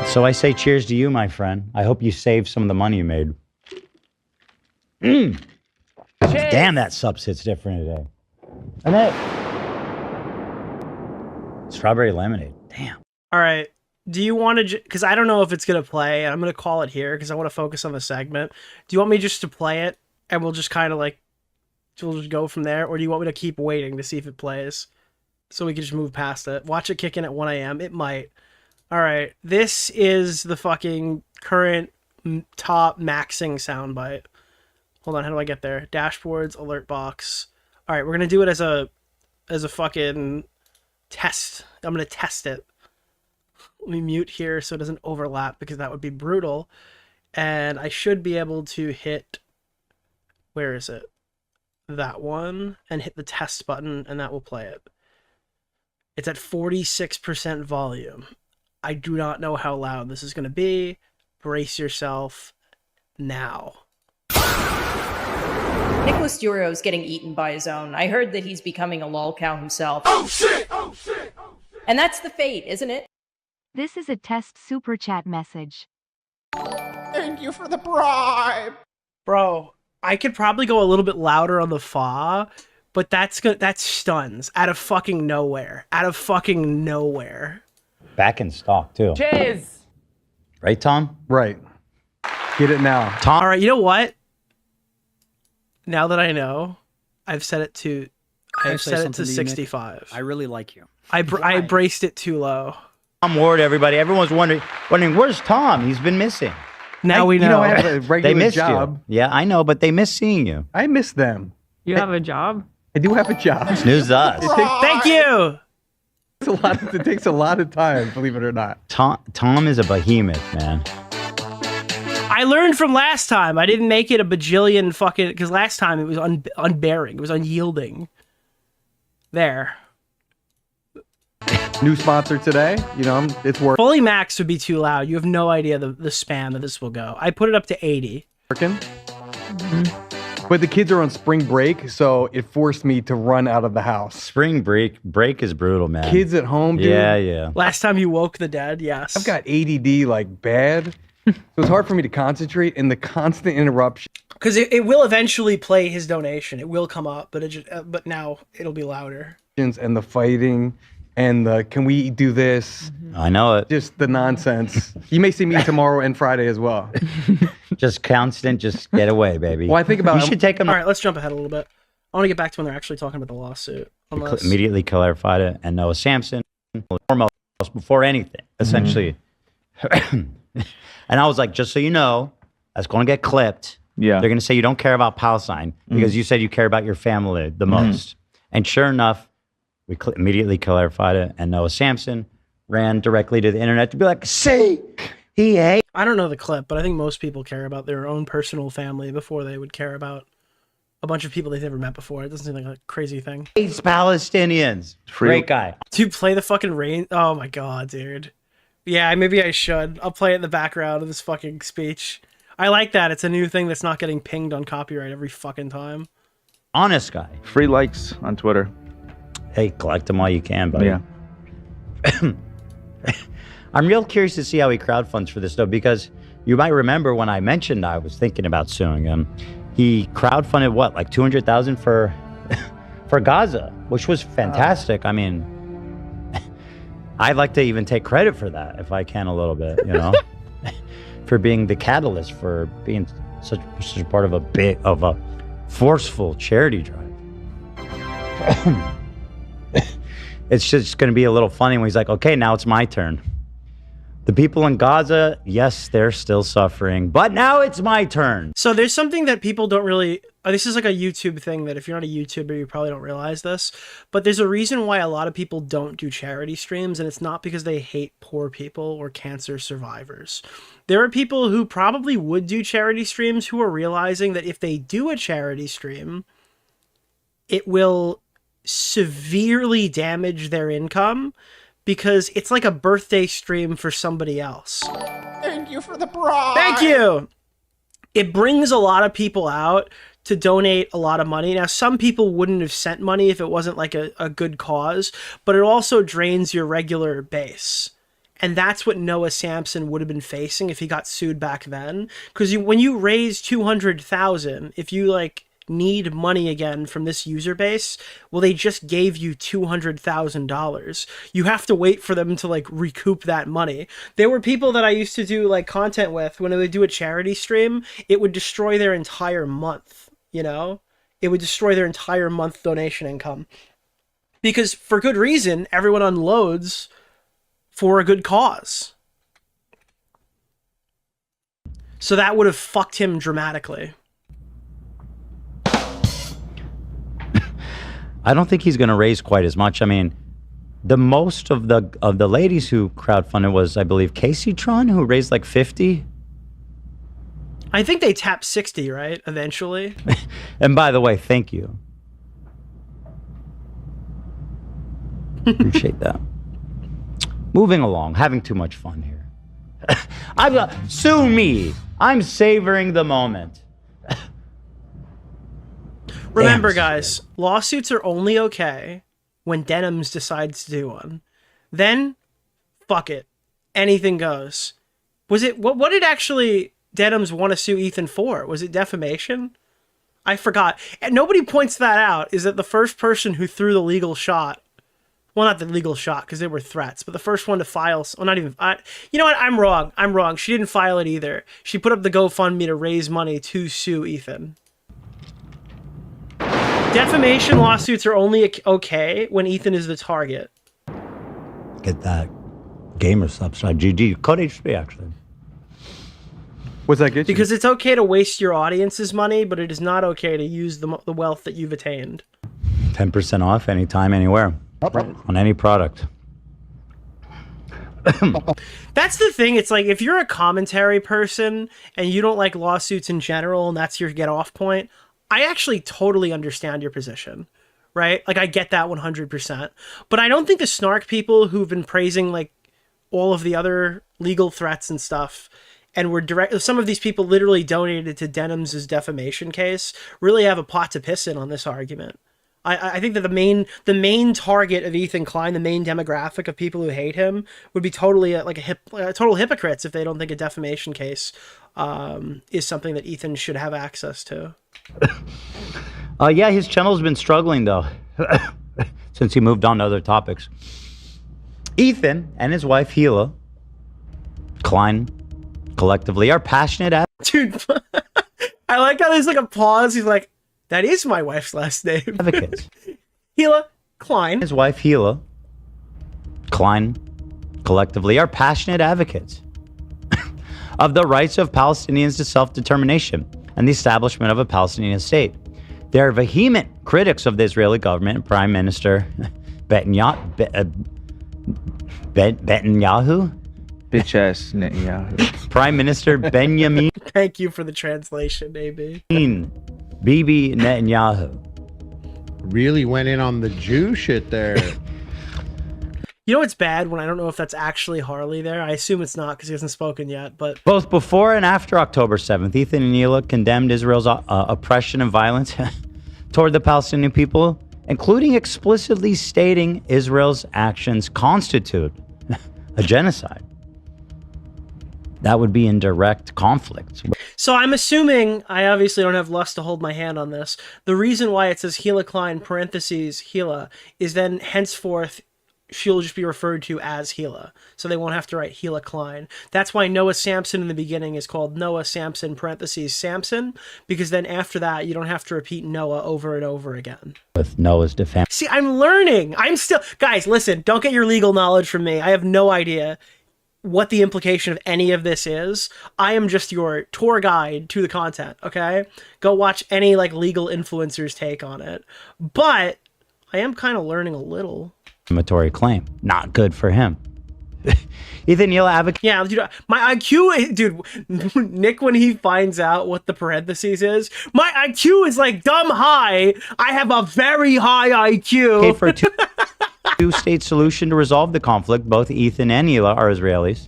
So I say cheers to you, my friend. I hope you saved some of the money you made. Damn, that sub sits different today. And that strawberry lemonade. Damn. All right. Do you want to, because I don't know if it's going to play, and I'm going to call it here because I want to focus on the segment. Do you want me just to play it and we'll just kind of like, we'll just go from there? Or do you want me to keep waiting to see if it plays so we can just move past it? Watch it kick in at 1 a.m. It might. All right. This is the fucking current top maxing soundbite. Hold on. How do I get there? Dashboards, alert box. All right. We're going to do it as a fucking test. I'm going to test it. Let me mute here so it doesn't overlap because that would be brutal. And I should be able to hit, where is it? That one, and hit the test button and that will play it. It's at 46% volume. I do not know how loud this is going to be. Brace yourself now. Nicholas DeOrio is getting eaten by his own. I heard that he's becoming a lol cow himself. Oh shit! Oh shit! Oh shit! And that's the fate, isn't it? This is a test super chat message. Thank you for the bribe. Bro, I could probably go a little bit louder on the fa, but that's stuns out of fucking nowhere. Out of fucking nowhere. Back in stock, too. Cheers. Right, Tom? Right. Get it now. Tom? All right, you know what? Now that I know, I've set it to Can I I've say set it something to to you, Nick? 65. I really like you. I braced it too low. Tom Ward, everybody. Everyone's wondering, where's Tom? He's been missing. Now we know. You know, I have a regular They missed job. you. Yeah, I know, but they miss seeing you. I miss them. You have a job? I do have a job. Snooze us. Thank you. It takes a lot of time, believe it or not. Tom is a behemoth, man. I learned from last time. I didn't make it a bajillion fucking... Because last time it was unbearing. It was unyielding. There. New sponsor today. You know, it's working. Fully max would be too loud. You have no idea the span that this will go. I put it up to 80. But the kids are on spring break, so it forced me to run out of the house. Spring break is brutal, man. Kids at home, dude. Yeah. Last time you woke the dead, yes. I've got ADD like bad. So it's hard for me to concentrate, and the constant interruption. Because it will eventually play his donation. It will come up, but now it'll be louder. And the fighting, and the can we do this? I know it. Just the nonsense. You may see me tomorrow and Friday as well. Just constant, just get away, baby. Well, I think about you should take them. All right, let's jump ahead a little bit. I want to get back to when they're actually talking about the lawsuit. Unless... Immediately clarified it, and Noah Samsen, foremost, before anything, essentially. And I was like, just so you know, that's going to get clipped. Yeah. They're going to say you don't care about Palestine because you said you care about your family the most. And sure enough, we immediately clarified it, and Noah Samsen ran directly to the internet to be like, see, he hates. I don't know the clip, but I think most people care about their own personal family before they would care about a bunch of people they've never met before. It doesn't seem like a crazy thing. Hates Palestinians. Great guy. Dude, play the fucking rain. Oh my god, dude. Yeah, maybe I should. I'll play it in the background of this fucking speech. I like that. It's a new thing that's not getting pinged on copyright every fucking time. Honest guy. Free likes on Twitter. Hey, collect them while you can, buddy. Yeah. I'm real curious to see how he crowdfunds for this, though, because you might remember when I mentioned I was thinking about suing him, he crowdfunded what, like $200,000 for Gaza, which was fantastic. I mean, I'd like to even take credit for that if I can a little bit, you know, for being the catalyst, for being such a part of a forceful charity drive. It's just going to be a little funny when he's like, okay, now it's my turn. The people in Gaza, yes, they're still suffering, but now it's my turn. So there's something that people don't really... this is like a YouTube thing that if you're not a YouTuber, you probably don't realize this. But there's a reason why a lot of people don't do charity streams, and it's not because they hate poor people or cancer survivors. There are people who probably would do charity streams who are realizing that if they do a charity stream, it will severely damage their income because it's like a birthday stream for somebody else. Thank you for the bribe. Thank you. It brings a lot of people out to donate a lot of money. Now, some people wouldn't have sent money if it wasn't like a good cause, but it also drains your regular base. And that's what Noah Samsen would have been facing if he got sued back then. Because when you raise $200,000, if you like need money again from this user base, well, they just gave you $200,000. You have to wait for them to like recoup that money. There were people that I used to do like content with, when they would do a charity stream, it would destroy their entire month, you know? It would destroy their entire month donation income. Because for good reason, everyone unloads for a good cause. So that would have fucked him dramatically. I don't think he's going to raise quite as much. I mean, the most of the ladies who crowdfunded was, I believe, Casey Tron, who raised like 50. I think they tapped 60, right? Eventually. And by the way, thank you. Appreciate that. Moving along, having too much fun here. Sue me. I'm savoring the moment. Remember, guys, lawsuits are only okay when Denims decides to do one. Then, fuck it. Anything goes. Was it... What did actually Denims want to sue Ethan for? Was it defamation? I forgot. And nobody points that out, is that the first person who threw the legal shot... Well, not the legal shot, because they were threats, but the first one to file... Well, not even... you know what? I'm wrong. She didn't file it either. She put up the GoFundMe to raise money to sue Ethan. Defamation lawsuits are only okay when Ethan is the target. Get that gamer subside. GG. Code HP, actually. What's that get you? Because it's okay to waste your audience's money, but it is not okay to use the wealth that you've attained. 10% off anytime, anywhere, on any product. That's the thing. It's like, if you're a commentary person and you don't like lawsuits in general and that's your get off point, I actually totally understand your position, right? Like, I get that 100%. But I don't think the snark people who've been praising like all of the other legal threats and stuff, and were some of these people literally donated to Denham's defamation case, really have a pot to piss in on this argument. I think that the main target of Ethan Klein, the main demographic of people who hate him, would be totally total hypocrites if they don't think a defamation case is something that Ethan should have access to. Yeah, his channel's been struggling though, since he moved on to other topics. Ethan and his wife Hila Klein collectively are passionate Dude, I like how there's like a pause. He's like, that is my wife's last name. advocates. Hila Klein. His wife Hila Klein collectively are passionate advocates of the rights of Palestinians to self-determination and the establishment of a Palestinian state. They are vehement critics of the Israeli government and Prime Minister Netanyahu. Bitch ass Netanyahu. Prime Minister Benjamin. Thank you for the translation, AB. Bibi Netanyahu. Really went in on the Jew shit there. You know what's bad when I don't know if that's actually Harley there? I assume it's not because he hasn't spoken yet, but... Both before and after October 7th, Ethan and Hila condemned Israel's oppression and violence toward the Palestinian people, including explicitly stating Israel's actions constitute a genocide. That would be in direct conflict. So I'm assuming, I obviously don't have lust to hold my hand on this, the reason why it says Hila Klein, parentheses, Hila, is then henceforth she'll just be referred to as Hila. So they won't have to write Hila Klein. That's why Noah Samsen in the beginning is called Noah Samsen, parentheses, Samson, because then after that, you don't have to repeat Noah over and over again. With Noah's defense. See, I'm learning. I'm still... Guys, listen, don't get your legal knowledge from me. I have no idea what the implication of any of this is. I am just your tour guide to the content, okay? Go watch any like legal influencers take on it. But I am kind of learning a little. Defamatory claim. Not good for him. Ethan Hila advocate. Yeah, dude, my IQ, dude, Nick, when he finds out what the parentheses is, my IQ is like dumb high. I have a very high IQ. Okay, for a two-state solution to resolve the conflict, both Ethan and Hila are Israelis.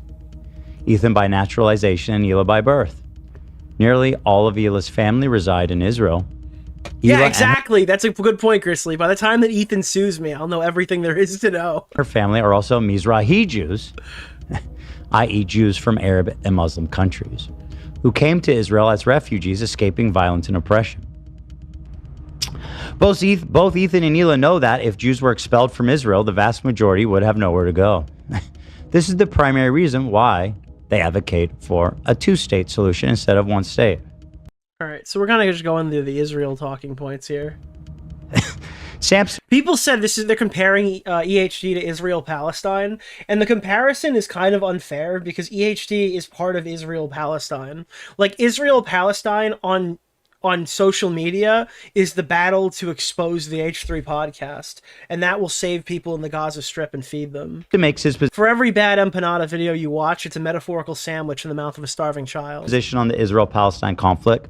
Ethan by naturalization and Hila by birth. Nearly all of Hila's family reside in Israel. Yeah, exactly. That's a good point, Grizzly. By the time that Ethan sues me, I'll know everything there is to know. Her family are also Mizrahi Jews, i.e. Jews from Arab and Muslim countries, who came to Israel as refugees escaping violence and oppression. Both Ethan and Hila know that if Jews were expelled from Israel, the vast majority would have nowhere to go. This is the primary reason why they advocate for a two-state solution instead of one state. All right, so we're kind of just going through the Israel talking points here. Samson. People said they're comparing EHD to Israel-Palestine, and the comparison is kind of unfair because EHD is part of Israel-Palestine. Like, Israel-Palestine on social media is the battle to expose the H3 podcast, and that will save people in the Gaza Strip and feed them. It makes his For every bad empanada video you watch, it's a metaphorical sandwich in the mouth of a starving child. Position on the Israel-Palestine conflict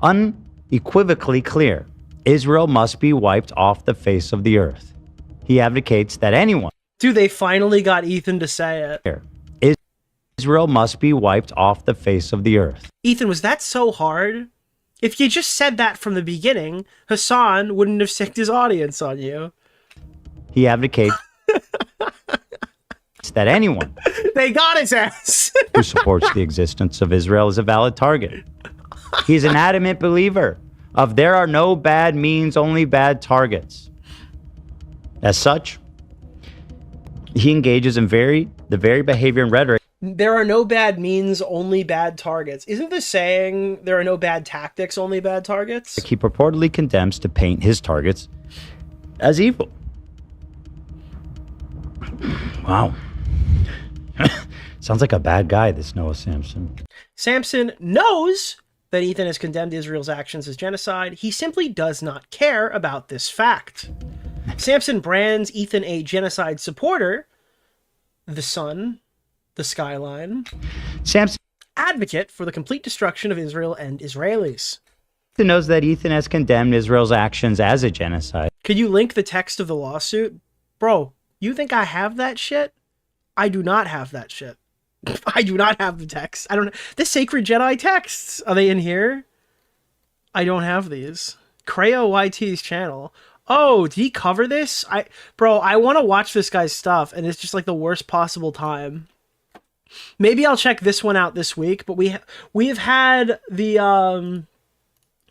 unequivocally clear. Israel must be wiped off the face of the earth. He advocates that anyone... Dude, they finally got Ethan to say it. Israel must be wiped off the face of the earth. Ethan, was that so hard? If you just said that from the beginning, Hassan wouldn't have sicked his audience on you. He advocates that anyone... They got his ass! ...who supports the existence of Israel is a valid target. He's an adamant believer of there are no bad means, only bad targets. As such, he engages in the very behavior and rhetoric. There are no bad means, only bad targets. Isn't this saying there are no bad tactics, only bad targets? He purportedly condemns to paint his targets as evil. Wow. Sounds like a bad guy, this Noah Samsen. Samsen knows that Ethan has condemned Israel's actions as genocide. He simply does not care about this fact. Samsen brands Ethan a genocide supporter, the sun, the skyline, Samsen advocate for the complete destruction of Israel and Israelis. knows that Ethan has condemned Israel's actions as a genocide. Could you link the text of the lawsuit? Bro, you think I have that shit? I do not have that shit. I do not have the text. I don't. The Sacred Jedi texts, are they in here? I don't have these. Creo YT's channel. Oh, did he cover this? Bro, I want to watch this guy's stuff, and it's just like the worst possible time. Maybe I'll check this one out this week, but we have had the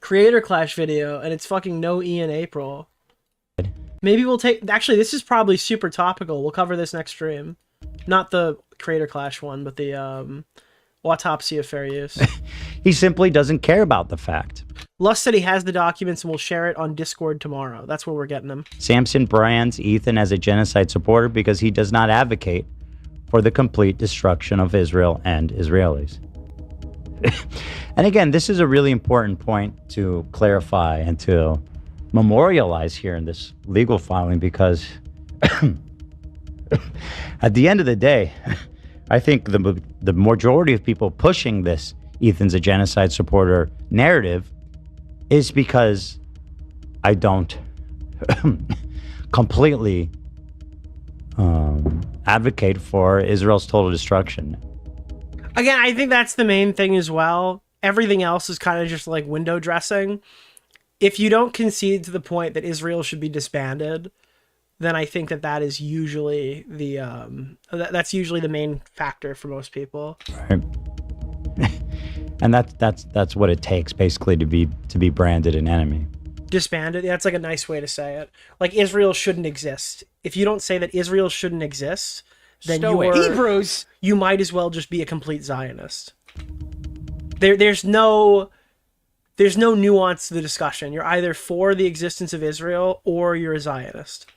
Creator Clash video, and it's fucking no Ian April. Maybe we'll take... Actually, this is probably super topical. We'll cover this next stream. Not the Creator Clash one, but the autopsy of fair use. He simply doesn't care about the fact. Lust said he has the documents and will share it on Discord tomorrow. That's where we're getting them. Samsen brands Ethan as a genocide supporter because he does not advocate for the complete destruction of Israel and Israelis. And again, this is a really important point to clarify and to memorialize here in this legal filing, because at the end of the day, I think the majority of people pushing this Ethan's a genocide supporter narrative is because I don't completely advocate for Israel's total destruction. Again, I think that's the main thing as well. Everything else is kind of just like window dressing. If you don't concede to the point that Israel should be disbanded, then I think that is usually the that's usually the main factor for most people. Right. And that's what it takes basically to be branded an enemy. Disbanded. That's like a nice way to say it. Like Israel shouldn't exist. If you don't say that Israel shouldn't exist, then Hebrews. You might as well just be a complete Zionist. There's no nuance to the discussion. You're either for the existence of Israel or you're a Zionist.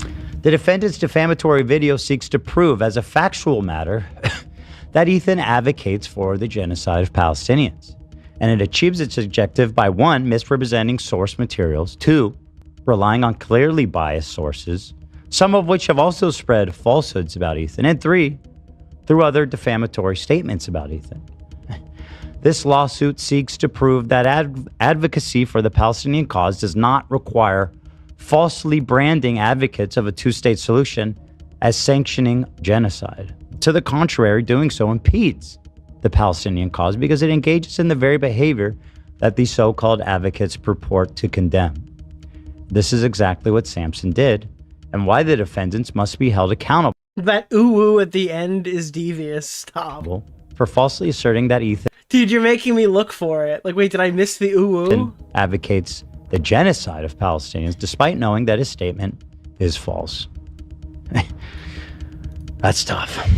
The defendant's defamatory video seeks to prove as a factual matter that Ethan advocates for the genocide of Palestinians. And it achieves its objective by 1, misrepresenting source materials, 2, relying on clearly biased sources, some of which have also spread falsehoods about Ethan, and 3, through other defamatory statements about Ethan. This lawsuit seeks to prove that advocacy for the Palestinian cause does not require falsely branding advocates of a two-state solution as sanctioning genocide. To the contrary, doing so impedes the Palestinian cause because it engages in the very behavior that these so-called advocates purport to condemn. This is exactly what Samsen did, and why the defendants must be held accountable. That ooh at the end is devious. Stop. For falsely asserting that Ethan... Dude, you're making me look for it. Like, wait, did I miss the ooh? ...advocates the genocide of Palestinians, despite knowing that his statement is false. That's tough.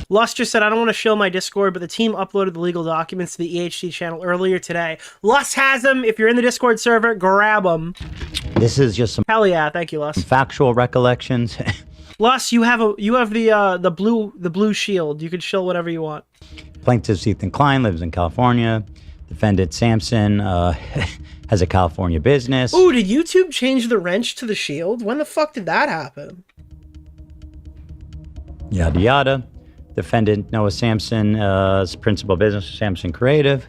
Lust just said, I don't want to show my Discord, but the team uploaded the legal documents to the EHC channel earlier today. Lust has them. If you're in the Discord server, grab them. This is just some... Hell yeah, thank you, Lust. ...factual recollections. Lust, you have the blue shield. You can shill whatever you want. Plaintiff Ethan Klein lives in California. Defendant Samsen has a California business. Ooh, did YouTube change the wrench to the shield? When the fuck did that happen? Yada yada. Defendant Noah Samsen, principal business Samsen Creative,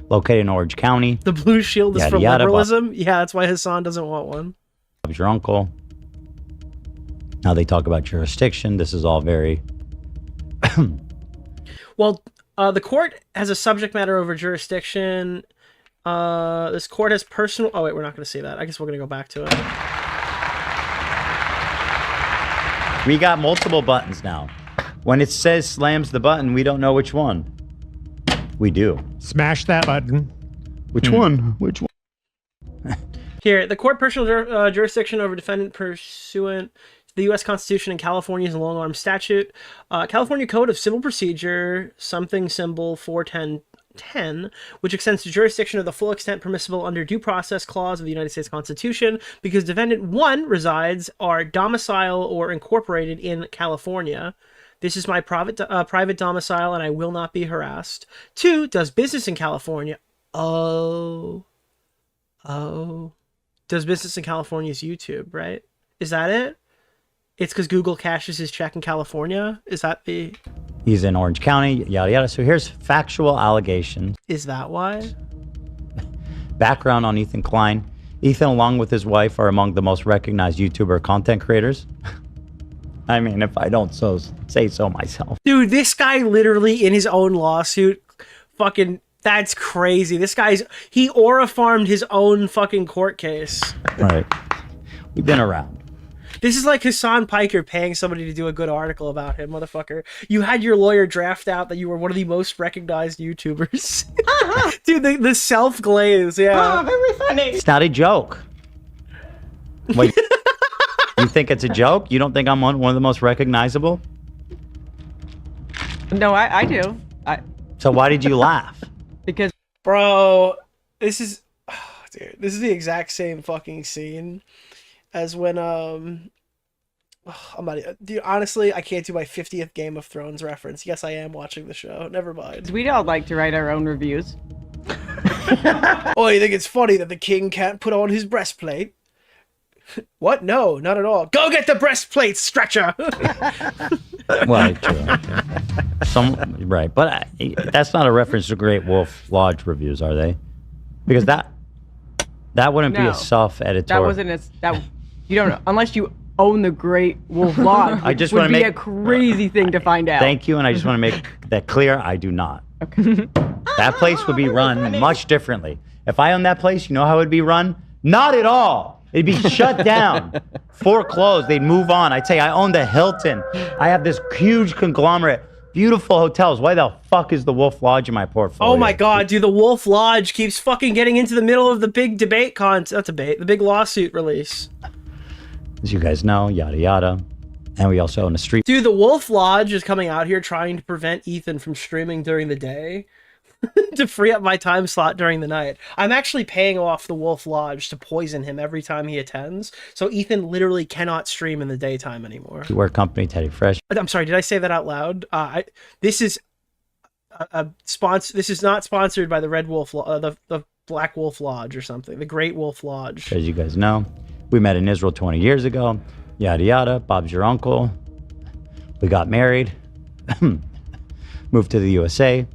located in Orange County. The blue shield is yada, for yada, liberalism? Yeah, that's why Hassan doesn't want one. Bob's your uncle. Now they talk about jurisdiction. This is all very... Well, the court has a subject matter over jurisdiction. This court has personal... Oh, wait, we're not going to see that. I guess we're going to go back to it. We got multiple buttons now. When it says slams the button, we don't know which one. We do. Smash that button. Which one? Which one? Here, the court personal jurisdiction over defendant pursuant to the U.S. Constitution and California's long-arm statute. California Code of Civil Procedure, something symbol 410 10, which extends to jurisdiction of the full extent permissible under due process clause of the United States Constitution because defendant 1 resides, are domicile or incorporated in California. This is my private domicile and I will not be harassed. 2, does business in California. Oh. Does business in California is YouTube, right? Is that it? It's because Google cashes his check in California? Is that the... He's in Orange County, yada, yada. So here's factual allegations. Is that why? Background on Ethan Klein. Ethan, along with his wife, are among the most recognized YouTuber content creators. I mean, if I don't say so myself. Dude, this guy literally in his own lawsuit, fucking, that's crazy. This guy's, he aura farmed his own fucking court case. Right. We've been around. This is like Hassan Piker paying somebody to do a good article about him, motherfucker. You had your lawyer draft out that you were one of the most recognized YouTubers. Dude, the self-glaze, yeah. Oh, very funny. It's not a joke. Wait, you think it's a joke? You don't think I'm one of the most recognizable? No, I do. So why did you laugh? Because... Bro, this is... Oh, dude, this is the exact same fucking scene as when dude, honestly, I can't do my 50th Game of Thrones reference. Yes, I am watching the show. Never mind. We don't like to write our own reviews. Oh, you think it's funny that the king can't put on his breastplate? What? No, not at all. Go get the breastplate, stretcher. Well, true. Right, but that's not a reference to Great Wolf Lodge reviews, are they? Because that wouldn't be a self-editorial. That wasn't you don't know unless you own the Great Wolf Lodge. I just would want to be make a crazy thing to find out. Thank you, and I just want to make that clear. I do not. Okay. That place would be run much differently. If I owned that place, you know how it would be run? Not at all. It'd be shut down, foreclosed. They'd move on. I'd say I own the Hilton. I have this huge conglomerate, beautiful hotels. Why the fuck is the Wolf Lodge in my portfolio? Oh my god, dude, the Wolf Lodge keeps fucking getting into the middle of the big the big lawsuit release. As you guys know, yada yada. And we also own a street. Dude, the Wolf Lodge is coming out here trying to prevent Ethan from streaming during the day to free up my time slot during the night. I'm actually paying off the Wolf Lodge to poison him every time he attends, so Ethan literally cannot stream in the daytime anymore. Wear company, Teddy Fresh. I'm sorry, did I say that out loud? This is a sponsor. This is not sponsored by the Red Wolf, the Black Wolf Lodge or something. The Great Wolf Lodge. As you guys know, we met in Israel 20 years ago. Yada yada. Bob's your uncle. We got married. Moved to the USA.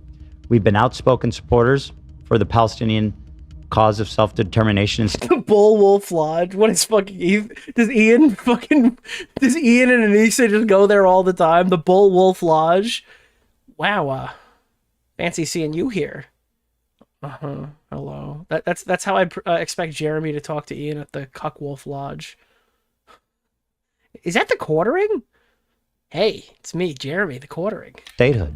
We've been outspoken supporters for the Palestinian cause of self-determination. The Bull Wolf Lodge. What is fucking... Does Ian and Anissa just go there all the time? The Bull Wolf Lodge. Wow. Fancy seeing you here. Hello. That's how I expect Jeremy to talk to Ian at the Cuck Wolf Lodge. Is that the quartering? Hey, it's me, Jeremy, the quartering. Statehood.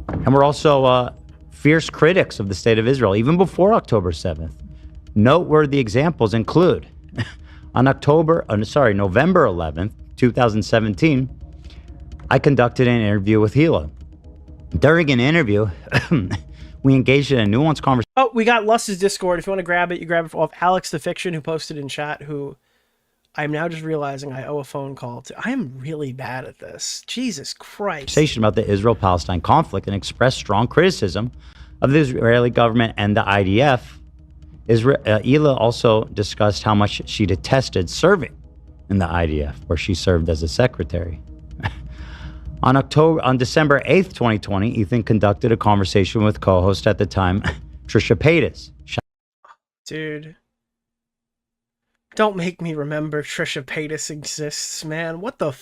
And we're also fierce critics of the state of Israel, even before October 7th. Noteworthy examples include, on November 11th, 2017, I conducted an interview with Hila. During an interview, we engaged in a nuanced conversation. Oh, we got Lust's Discord. If you want to grab it, you grab it off Alex the Fiction, who posted in chat, who I'm now just realizing I owe a phone call to. I am really bad at this. Jesus Christ. About the Israel-Palestine conflict and expressed strong criticism of the Israeli government and the IDF. Hila also discussed how much she detested serving in the IDF, where she served as a secretary. On December 8th, 2020, Ethan conducted a conversation with co-host at the time, Trisha Paytas. Dude. Don't make me remember Trisha Paytas exists, man. What the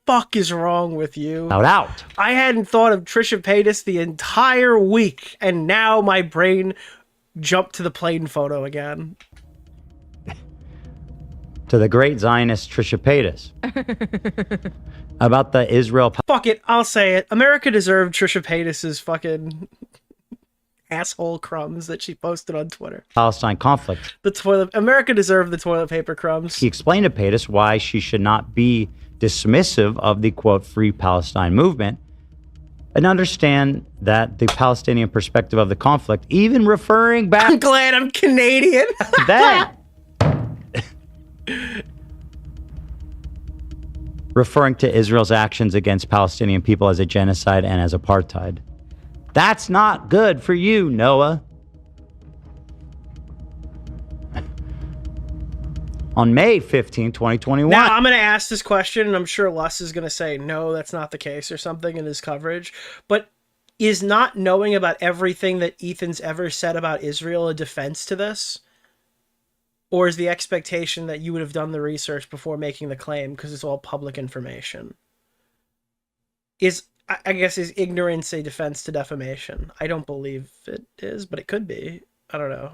fuck is wrong with you? Out. I hadn't thought of Trisha Paytas the entire week, and now my brain jumped to the plane photo again. To the great Zionist Trisha Paytas. About the Israel... Fuck it, I'll say it. America deserved Trisha Paytas's fucking asshole crumbs that she posted on Twitter. Palestine conflict. America deserved the toilet paper crumbs. He explained to Paytas why she should not be dismissive of the, quote, Free Palestine movement, and understand that the Palestinian perspective of the conflict, even referring back... I'm glad I'm Canadian. that... referring to Israel's actions against Palestinian people as a genocide and as apartheid. That's not good for you, Noah. On May 15, 2021. Now, I'm going to ask this question, and I'm sure Les is going to say, no, that's not the case or something in his coverage. But is not knowing about everything that Ethan's ever said about Israel a defense to this? Or is the expectation that you would have done the research before making the claim because it's all public information? I guess, is ignorance a defense to defamation? I don't believe it is, but it could be. I don't know.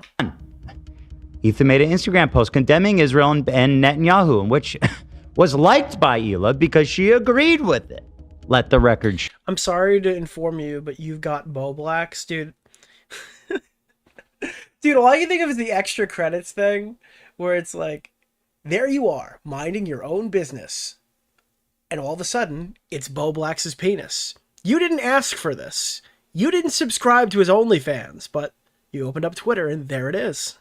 Ethan made an Instagram post condemning Israel and Netanyahu, which was liked by Hila because she agreed with it. Let the record show. I'm sorry to inform you, but you've got Bo Blacks, dude. Dude, all I can think of is the extra credits thing, where it's like, there you are, minding your own business. And all of a sudden, it's Bo Blacks' penis. You didn't ask for this. You didn't subscribe to his OnlyFans, but you opened up Twitter and there it is.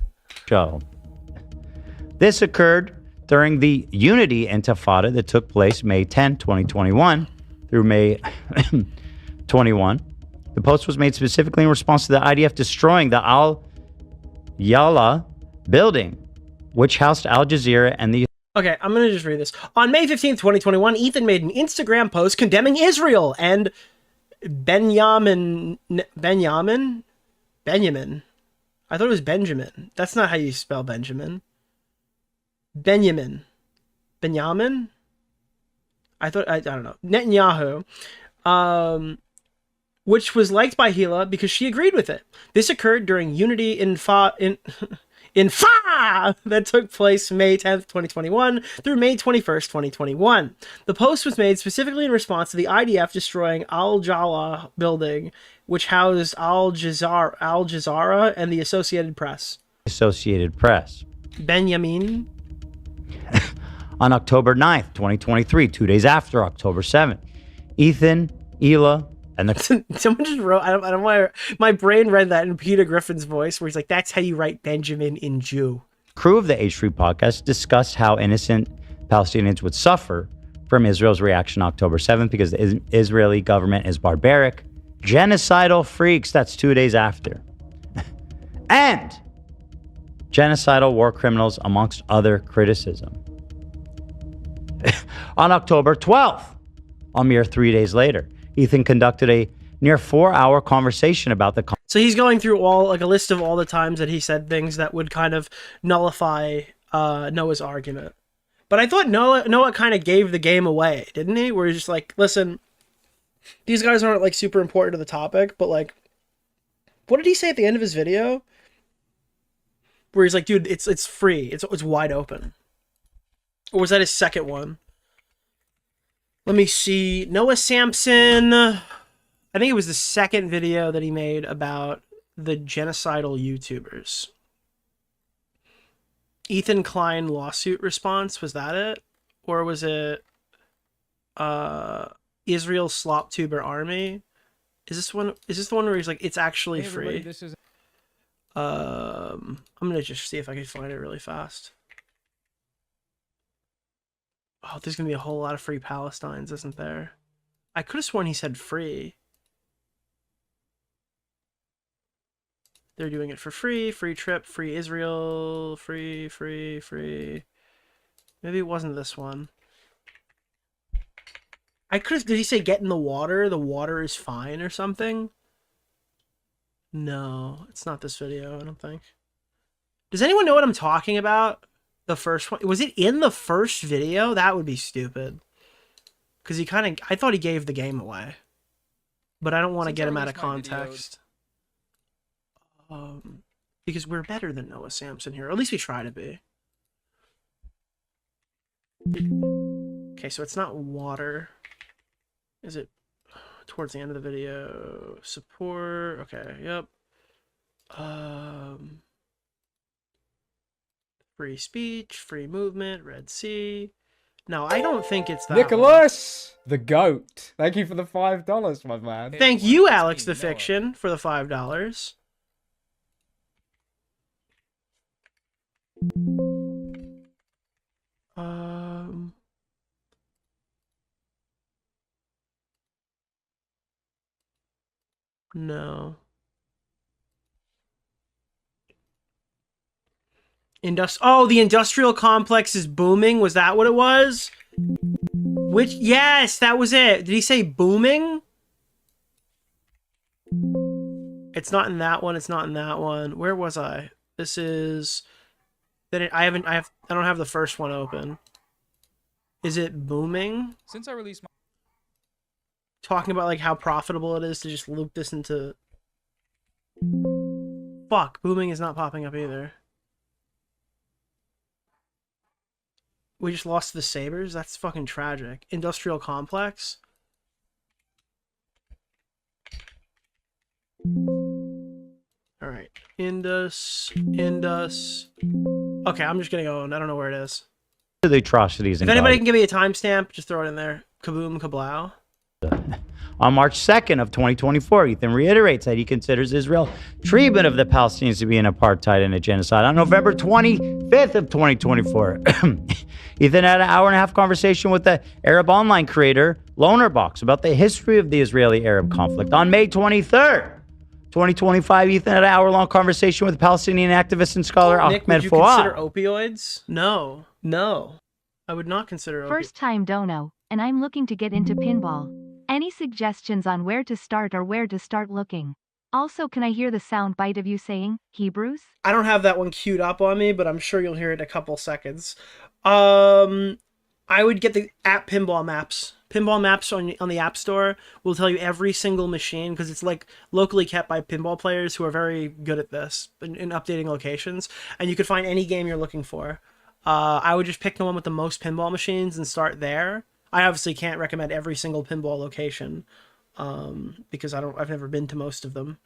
Show. This occurred during the Unity Intifada that took place May 10, 2021 through May 21. The post was made specifically in response to the IDF destroying the Al Yala building, which housed Al Jazeera and the... Okay, I'm going to just read this. On May 15th, 2021, Ethan made an Instagram post condemning Israel and Benjamin. I thought it was Benjamin. That's not how you spell Benjamin. Benjamin. I don't know. Netanyahu. Which was liked by Hila because she agreed with it. This occurred during Unity Infa that took place May 10th, 2021 through May 21st, 2021. The post was made specifically in response to the IDF destroying Al Jala building, which housed Al Jazeera and the Associated Press. Benjamin. On October 9th, 2023, 2 days after October 7th, Ethan, Hila, and the... Someone just wrote, I don't want to, my brain read that in Peter Griffin's voice, where he's like, that's how you write Benjamin in Jew. Crew of the H3 podcast discussed how innocent Palestinians would suffer from Israel's reaction October 7th because the Israeli government is barbaric, genocidal freaks. That's 2 days after. And genocidal war criminals, amongst other criticism. On October 12th, a mere 3 days later, Ethan conducted a near 4-hour conversation about the... So he's going through a list of all the times that he said things that would kind of nullify Noah's argument. But I thought Noah kind of gave the game away, didn't he? Where he's just like, listen, these guys aren't like super important to the topic, but like, what did he say at the end of his video? Where he's like, dude, it's free. It's wide open. Or was that his second one? Let me see. Noah Samsen. I think it was the second video that he made about the genocidal YouTubers. Ethan Klein lawsuit response. Was that it? Or was it Israel slop tuber army? Is this the one where he's like, it's actually free? This is... I'm gonna just see if I can find it really fast. Oh, there's gonna be a whole lot of free Palestines, isn't there? I could have sworn he said free. They're doing it for free. Free trip, free Israel, free. Maybe it wasn't this one. Did he say get in the water? The water is fine or something? No, it's not this video, I don't think. Does anyone know what I'm talking about? The first one? Was it in the first video? That would be stupid. Because I thought he gave the game away. But I don't want to get him out of context. Because we're better than Noah Samsen here. Or at least we try to be. Okay, so it's not water. Is it towards the end of the video? Support. Okay, yep. Free speech, free movement, Red Sea. No, I don't think it's that Nicholas, the goat. Thank you for the $5, my man. one. Thank you, Alex the Fiction, for the $5. No. Oh, the industrial complex is booming. Was that what it was? Yes, that was it. Did he say booming? It's not in that one. It's not in that one. Where was I? This is. I don't have the first one open. Is it booming? Since I released my Talking about like how profitable it is to just loop this into. Fuck, booming is not popping up either. We just lost the Sabres? That's fucking tragic. Industrial complex? Alright. Indus. Okay, I'm just gonna go, and I don't know where it is. The atrocities. If anybody can give me a timestamp, just throw it in there. Kaboom, kablow. On March 2nd of 2024, Ethan reiterates that he considers Israel treatment of the Palestinians to be an apartheid and a genocide. On November 25th of 2024, Ethan had an hour-and-a-half conversation with the Arab online creator Lonerbox about the history of the Israeli-Arab conflict. On May 23rd, 2025, Ethan had an hour-long conversation with Palestinian activist and scholar Nick, Ahmed would you Fouad. consider opioids? No. I would not consider opioids. First time dono, and I'm looking to get into pinball. Any suggestions on where to start or where to start looking? Also, can I hear the sound bite of you saying Hebrews? I don't have that one queued up on me, but I'm sure you'll hear it in a couple seconds. I would get the app Pinball Maps. Pinball Maps on the App Store will tell you every single machine, because it's like locally kept by pinball players who are very good at this in updating locations, and you could find any game you're looking for. I would just pick the one with the most pinball machines and start there. I obviously can't recommend every single pinball location because I've never been to most of them,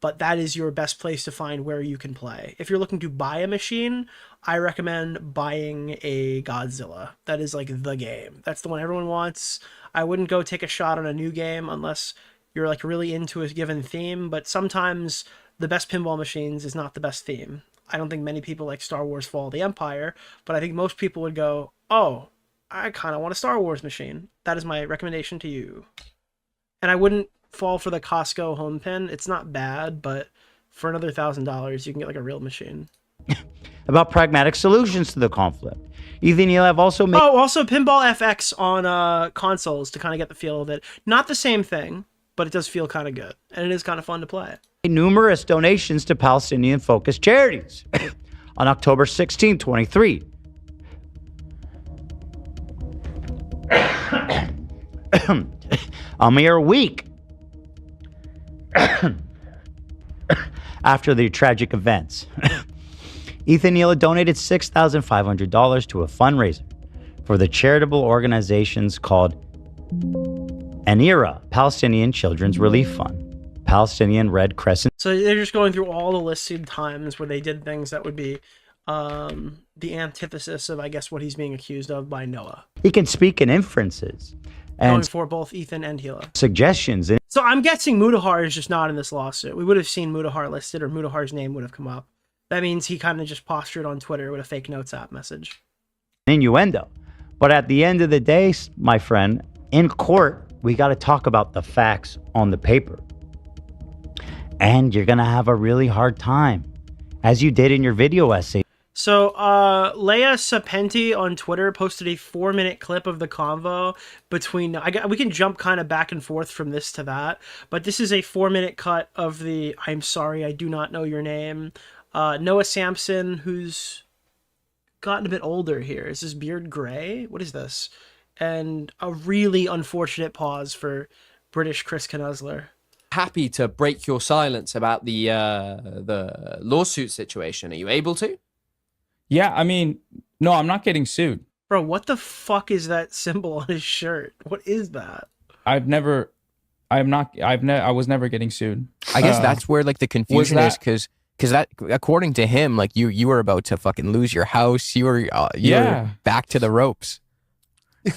but that is your best place to find where you can play. If you're looking to buy a machine, I recommend buying a Godzilla. That is like the game. That's the one everyone wants. I wouldn't go take a shot on a new game unless you're like really into a given theme, but sometimes the best pinball machines is not the best theme. I don't think many people like Star Wars Fall of the Empire, but I think most people would go, oh, I kind of want a Star Wars machine. That is my recommendation to you. And I wouldn't fall for the Costco home pin. It's not bad, but for another $1,000, you can get like a real machine. About pragmatic solutions to the conflict. Ethan Elev also made... Oh, also Pinball FX on consoles to kind of get the feel of it. Not the same thing, but it does feel kind of good. And it is kind of fun to play. Numerous donations to Palestinian-focused charities. On October 16, 23. A mere week after the tragic events, Ethan Neal donated $6,500 to a fundraiser for the charitable organizations called ANIRA, Palestinian Children's Relief Fund, Palestinian Red Crescent. So they're just going through all the listed times where they did things that would be the antithesis of, I guess, what he's being accused of by Noah. He can speak in inferences and going for both Ethan and Hila. Suggestions. So I'm guessing Mutahar is just not in this lawsuit. We would have seen Mutahar listed, or Mutahar's name would have come up. That means he kind of just postured on Twitter with a fake notes app message. Innuendo. But at the end of the day, my friend, in court, we got to talk about the facts on the paper. And you're going to have a really hard time, as you did in your video essay. So, Leia Sapenti on Twitter posted a 4-minute clip of the convo between... we can jump kind of back and forth from this to that, but this is a 4-minute cut of the "I'm sorry, I do not know your name." Noah Samsen, who's gotten a bit older here. Is his beard gray? What is this? And a really unfortunate pause for British Chris Knusler. Happy to break your silence about the lawsuit situation. Are you able to? Yeah, I mean, no, I'm not getting sued. Bro, what the fuck is that symbol on his shirt? What is that? I was never getting sued. I guess that's where like the confusion is, because that, according to him, like you were about to fucking lose your house. You were back to the ropes.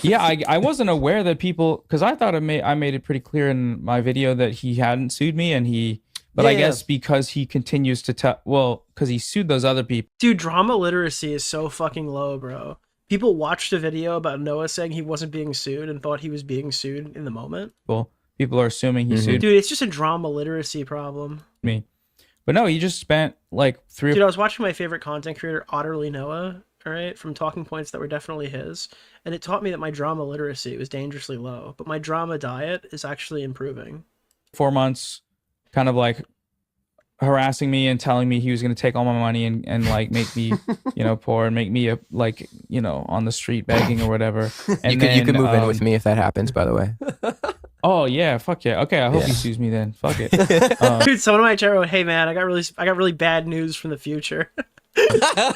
Yeah, I wasn't aware that people, because I thought I made it pretty clear in my video that he hadn't sued me, but I guess because he continues to tell, because he sued those other people. Dude, drama literacy is so fucking low, bro. People watched a video about Noah saying he wasn't being sued and thought he was being sued in the moment. Well, people are assuming he sued Dude, it's just a drama literacy problem. me. But no, he just spent like 3 Dude, I was watching my favorite content creator, Otterly Noah, all right, from talking points that were definitely his, and it taught me that my drama literacy was dangerously low, but my drama diet is actually improving. 4 months kind of like harassing me and telling me he was going to take all my money and like make me poor and make me on the street begging or whatever. And you could move in with me if that happens, by the way. Oh yeah, fuck yeah. Okay, I hope he sues me then. Fuck it. Dude, someone in my chat wrote, "Hey man, I got really bad news from the future."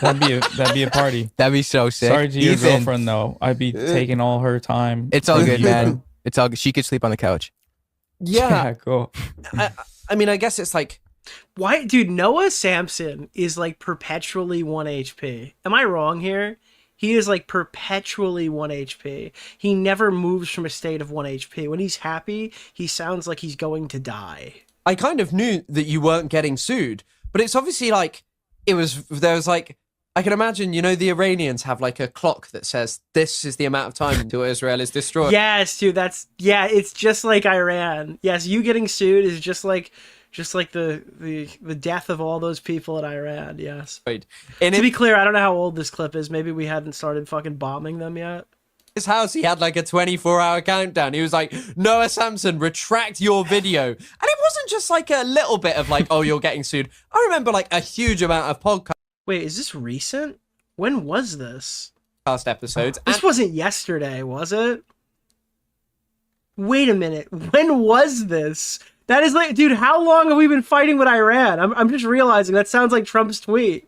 That'd be a party. That'd be so sick. Sorry to your girlfriend though. I'd be taking all her time. It's all good, man. It's all good. She could sleep on the couch. Yeah, cool. I mean, I guess it's like, why, dude? Noah Samsen is like perpetually 1 HP. Am I wrong here? He is like perpetually 1 HP. He never moves from a state of 1 HP. When he's happy, he sounds like he's going to die. I kind of knew that you weren't getting sued, but it's obviously like, there was like, I can imagine, the Iranians have like a clock that says this is the amount of time until Israel is destroyed. Yes, dude, it's just like Iran. Yes, you getting sued is just like the death of all those people in Iran. Yes. Right. And to be clear, I don't know how old this clip is. Maybe we hadn't started fucking bombing them yet. His house, he had like a 24-hour countdown. He was like, Noah Samsen, retract your video. And it wasn't just like a little bit of like, oh, you're getting sued. I remember like a huge amount of podcast. Wait, is this recent? When was this? Episodes. This wasn't yesterday, was it? Wait a minute. When was this? That is like, dude, how long have we been fighting with Iran? I'm just realizing that sounds like Trump's tweet.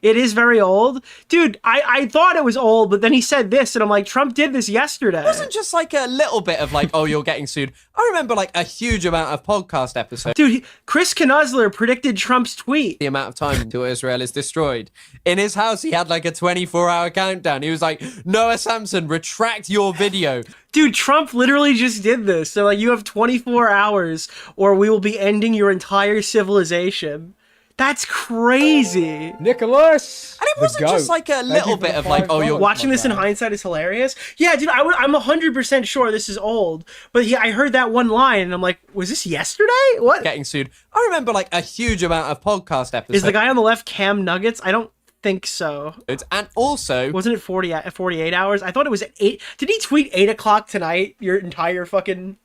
It is very old. Dude, I thought it was old, but then he said this, and I'm like, Trump did this yesterday. It wasn't just like a little bit of like, oh, you're getting sued. I remember like a huge amount of podcast episodes. Dude, Chris Knuzler predicted Trump's tweet. The amount of time until Israel is destroyed. In his house, he had like a 24-hour countdown. He was like, Noah Samsen, retract your video. Dude, Trump literally just did this. They're like, you have 24 hours or we will be ending your entire civilization. That's crazy. Nicholas! And it wasn't just like a little bit of like, oh, you're... Watching this in hindsight is hilarious. Yeah, dude, I'm 100% sure this is old. But I heard that one line and I'm like, was this yesterday? What? Getting sued. I remember like a huge amount of podcast episodes. Is the guy on the left Cam Nuggets? I don't think so. And also... Wasn't it 48 hours? I thought it was at 8. Did he tweet 8 o'clock tonight? Your entire fucking...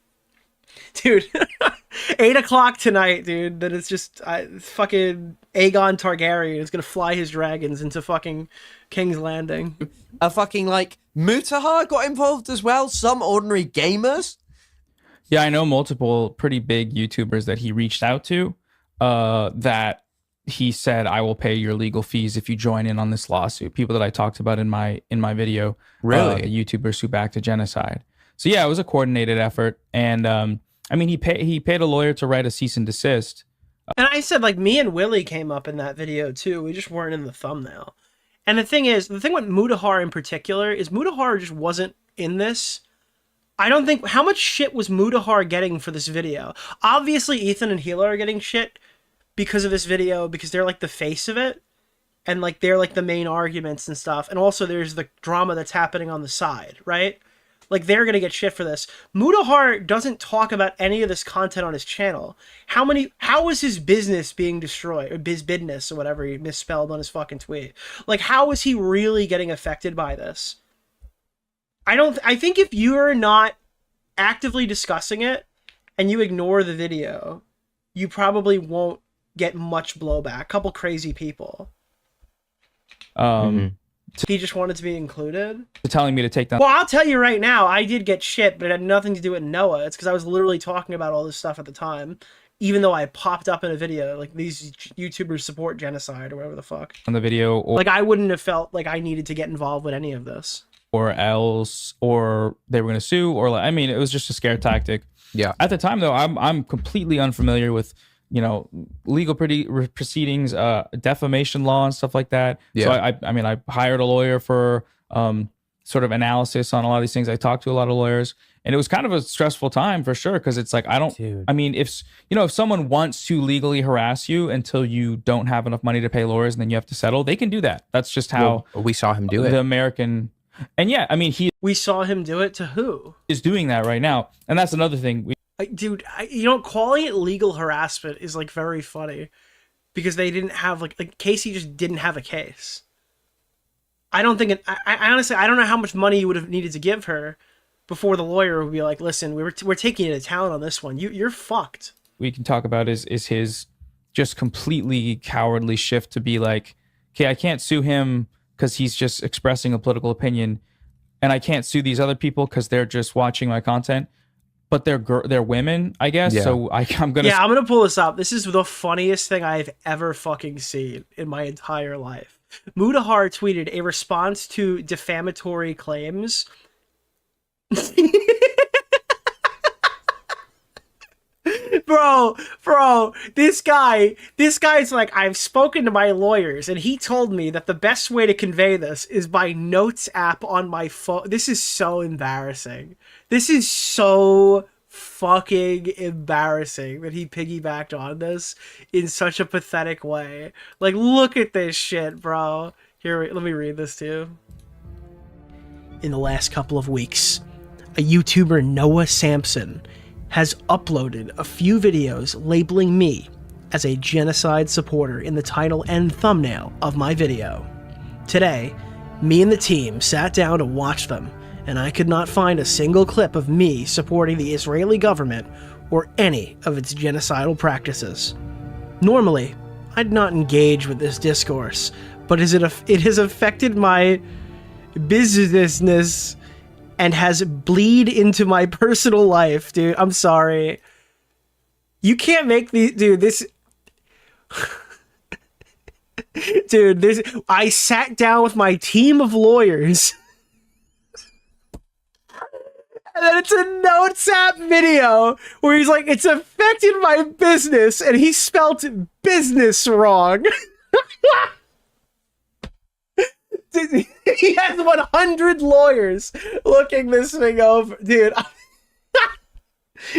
Dude, 8 o'clock tonight, dude. That it's just fucking Aegon Targaryen is gonna fly his dragons into fucking King's Landing. A fucking like Mutahar got involved as well. Some ordinary gamers. Yeah, I know multiple pretty big YouTubers that he reached out to. That he said, "I will pay your legal fees if you join in on this lawsuit." People that I talked about in my video. Really, the YouTubers who backed a genocide. So yeah, it was a coordinated effort, and I mean, he paid a lawyer to write a cease and desist. And I said, like, me and Willie came up in that video too. We just weren't in the thumbnail. And the thing with Mutahar in particular is Mutahar just wasn't in this. I don't think, how much shit was Mutahar getting for this video? Obviously, Ethan and Hila are getting shit because of this video, because they're like the face of it. And like, they're like the main arguments and stuff. And also there's the drama that's happening on the side, right? Like, they're going to get shit for this. Mutahar doesn't talk about any of this content on his channel. How is his business being destroyed? Or business, or whatever he misspelled on his fucking tweet. Like, how is he really getting affected by this? I think if you're not actively discussing it, and you ignore the video, you probably won't get much blowback. A couple crazy people. He just wanted to be included. Telling me to take down. Well, I'll tell you right now, I did get shit, but it had nothing to do with Noah. It's because I was literally talking about all this stuff at the time, even though I popped up in a video like these YouTubers support genocide or whatever the fuck on the video. Like, I wouldn't have felt like I needed to get involved with any of this, or else, or they were going to sue, or like, I mean, it was just a scare tactic. Yeah. At the time, though, I'm completely unfamiliar with, legal proceedings, defamation law and stuff like that. Yeah. So I mean, I hired a lawyer for some sort of analysis on a lot of these things. I talked to a lot of lawyers, and it was kind of a stressful time for sure. Cause it's like, I mean, if someone wants to legally harass you until you don't have enough money to pay lawyers and then you have to settle, they can do that. That's just how we saw him do it. The American, and yeah, I mean, we saw him do it to who? Is doing that right now. And that's another thing. Dude, calling it legal harassment is like very funny because they didn't have like Casey just didn't have a case. I don't think I honestly, I don't know how much money you would have needed to give her before the lawyer would be like, listen, we're taking you to town on this one. You're fucked. We can talk about is his just completely cowardly shift to be like, okay, I can't sue him because he's just expressing a political opinion, and I can't sue these other people because they're just watching my content, but they're women, I guess. Yeah. So I'm gonna pull this up. This is the funniest thing I've ever fucking seen in my entire life. Mutahar tweeted a response to defamatory claims. Bro, this guy's like, I've spoken to my lawyers and he told me that the best way to convey this is by notes app on my phone. This is so embarrassing. This is so fucking embarrassing that he piggybacked on this in such a pathetic way. Like, look at this shit, bro. Here, let me read this to you. In the last couple of weeks, a YouTuber, Noah Samsen, has uploaded a few videos labeling me as a genocide supporter in the title and thumbnail of my video. Today, me and the team sat down to watch them, and I could not find a single clip of me supporting the Israeli government or any of its genocidal practices. Normally, I'd not engage with this discourse, but it has affected my businessness and has bleed into my personal life, dude. I'm sorry. You can't make these, dude, this... Dude, this... I sat down with my team of lawyers... And then it's a notes app video where he's like, it's affected my business, and he spelt business wrong. He has 100 lawyers looking this thing over, dude.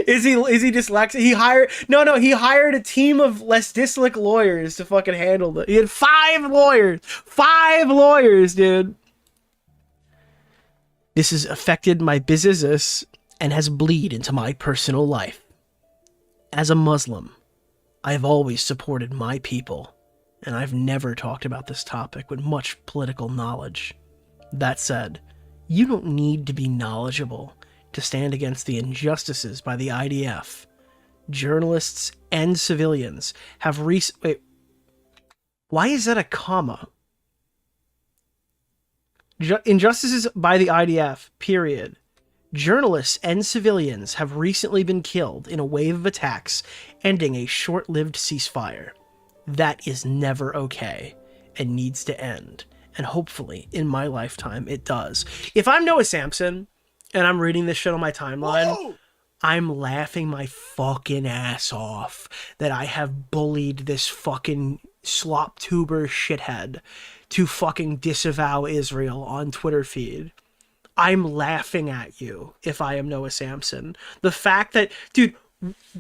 Is he dyslexic? He hired a team of less dyslexic lawyers to fucking handle it. He had 5 lawyers, dude. This has affected my business and has bleed into my personal life. As a Muslim, I have always supported my people, and I've never talked about this topic with much political knowledge. That said, you don't need to be knowledgeable to stand against the injustices by the IDF. Journalists and civilians have wait, why is that a comma? Injustices by the IDF, period. Journalists and civilians have recently been killed in a wave of attacks, ending a short-lived ceasefire. That is never okay and needs to end. And hopefully, in my lifetime, it does. If I'm Noah Samsen and I'm reading this shit on my timeline, whoa, I'm laughing my fucking ass off that I have bullied this fucking slop tuber shithead to fucking disavow Israel on Twitter feed. I'm laughing at you if I am Noah Samsen. The fact that, dude,